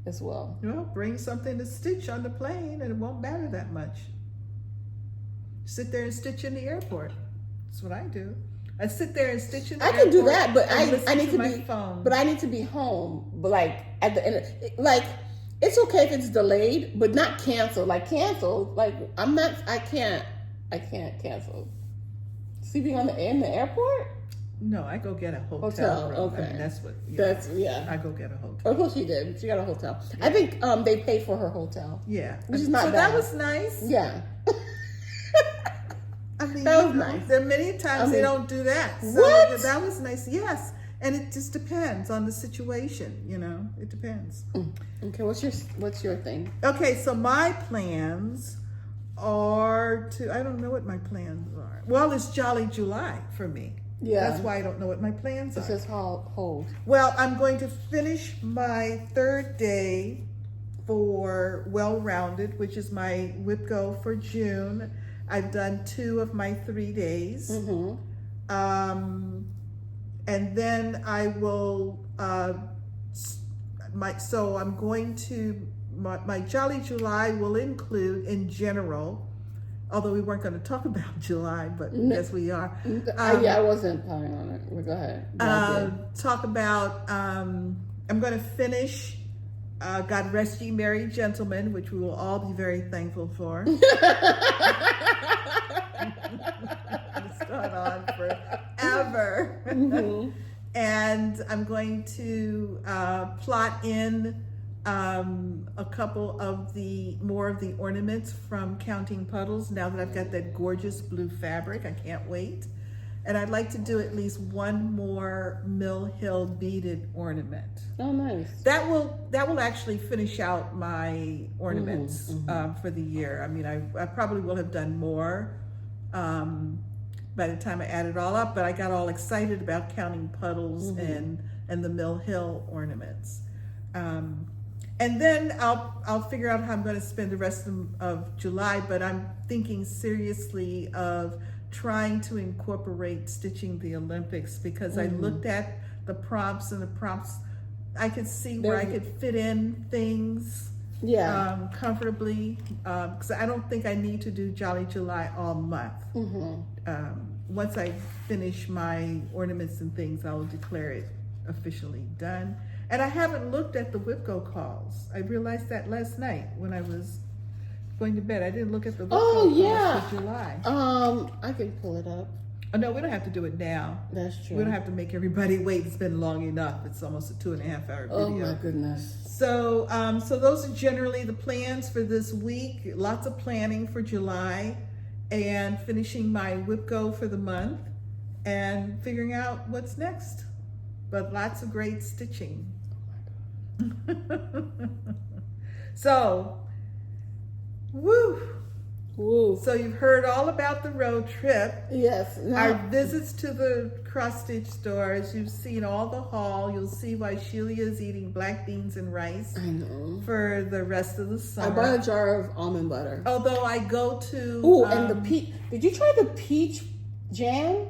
as well. Well, bring something to stitch on the plane and it won't matter that much. Sit there and stitch in the airport. That's what I do. I sit there and stitch in the airport. I can do that, but I need to my be phone. But I need to be home. But like at the end, like it's okay if it's delayed, but not canceled. Like canceled. Like I can't cancel. Sleeping in the airport? No, I go get a hotel room. Okay, I mean, that's what. I go get a hotel. Of course she did. She got a hotel. Yeah. I think they paid for her hotel. Yeah, which is not so bad. That was nice. Yeah. I mean, that was nice. There are many times they don't do that. So what? That was nice. Yes, and it just depends on the situation. It depends. Okay, what's your thing? Okay, so my plans are to. I don't know what my plans are. Well, it's Jolly July for me. Yeah, that's why I don't know what my plans are. It says hold. Well, I'm going to finish my third day for Well-Rounded, which is my whip go for June. I've done 2 of my 3 days. Mm-hmm. And then I will, so I'm going to, my Jolly July will include in general, although we weren't going to talk about July, but yes we are. I wasn't planning on it. Well, go ahead. Talk about, I'm going to finish God Rest Ye Merry Gentlemen, which we will all be very thankful for. Start on forever. Mm-hmm. And I'm going to plot in a couple of more of the ornaments from Counting Puddles now that I've got that gorgeous blue fabric. I can't wait. And I'd like to do at least one more Mill Hill beaded ornament. Oh, nice. That will actually finish out my ornaments for the year. I mean, I probably will have done more by the time I add it all up, but I got all excited about Counting Puddles and the Mill Hill ornaments. And then I'll figure out how I'm going to spend the rest of July, but I'm thinking seriously of trying to incorporate stitching the Olympics because I looked at the prompts and the prompts, I could see where I could fit in things comfortably because I don't think I need to do Jolly July all month. Once I finish my ornaments and things, I will declare it officially done. And I haven't looked at the WIPCO calls. I realized that last night when I was going to bed. I didn't look at the WIPCO calls for July. I can pull it up. Oh, no, we don't have to do it now. That's true. We don't have to make everybody wait. It's been long enough. It's almost a 2.5 hour video. Oh my goodness. So, so those are generally the plans for this week. Lots of planning for July and finishing my WIPCO for the month and figuring out what's next. But lots of great stitching. So, woo. So you've heard all about the road trip. Yes. Our visits to the cross stitch stores. You've seen all the haul. You'll see why Shelia is eating black beans and rice. I know. For the rest of the summer. I bought a jar of almond butter. Although I go to. Oh, and the peach. Did you try the peach jam?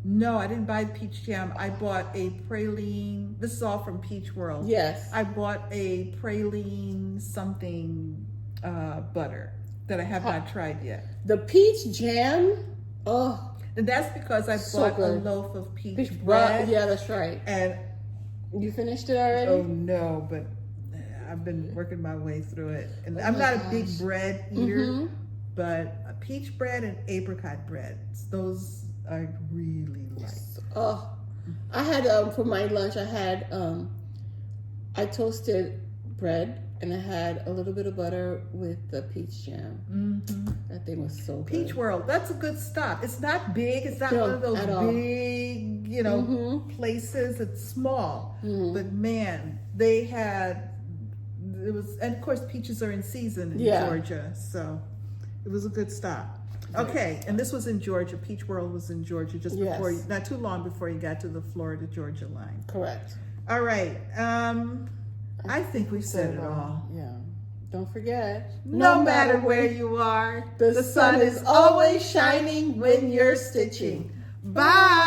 No, I didn't buy the peach jam. I bought a praline. This is all from Peach World. Yes. I bought a praline something butter that I have not tried yet. The peach jam? Oh. And that's because I bought a loaf of peach bread. Yeah, that's right. And you finished it already? Oh no, but I've been working my way through it. And I'm not a big bread eater, but peach bread and apricot bread, those I really like. Oh, I had for my lunch. I toasted bread and I had a little bit of butter with the peach jam. That thing was so good. Peach World, that's a good stop. It's not big. It's not one of those big, places. It's small, but man, they had. It was, and of course, peaches are in season in Georgia, so it was a good stop. Okay, and this was in Georgia. Peach World was in Georgia just before, not too long before you got to the Florida-Georgia line. Correct. All right. I think we said it all. Yeah. Don't forget. No matter where you are, the sun is always shining when you're stitching. Bye.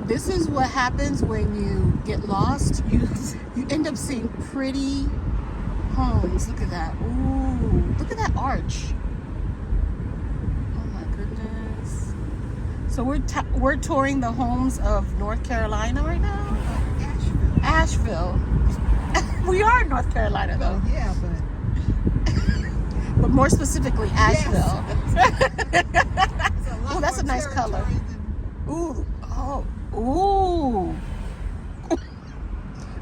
This is what happens when you get lost. You end up seeing pretty homes. Look at that. Ooh, look at that arch. Oh my goodness. So we're touring the homes of North Carolina right now. Asheville. We are in North Carolina though. Yeah, but more specifically Asheville. Yes. Oh, that's a nice color. Ooh, oh, ooh.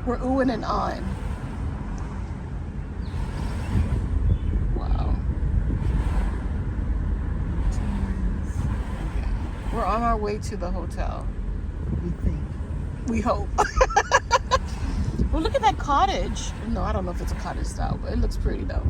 We're oohing and on. Wow. We're on our way to the hotel. We think. We hope. Well, look at that cottage. No, I don't know if it's a cottage style, but it looks pretty though.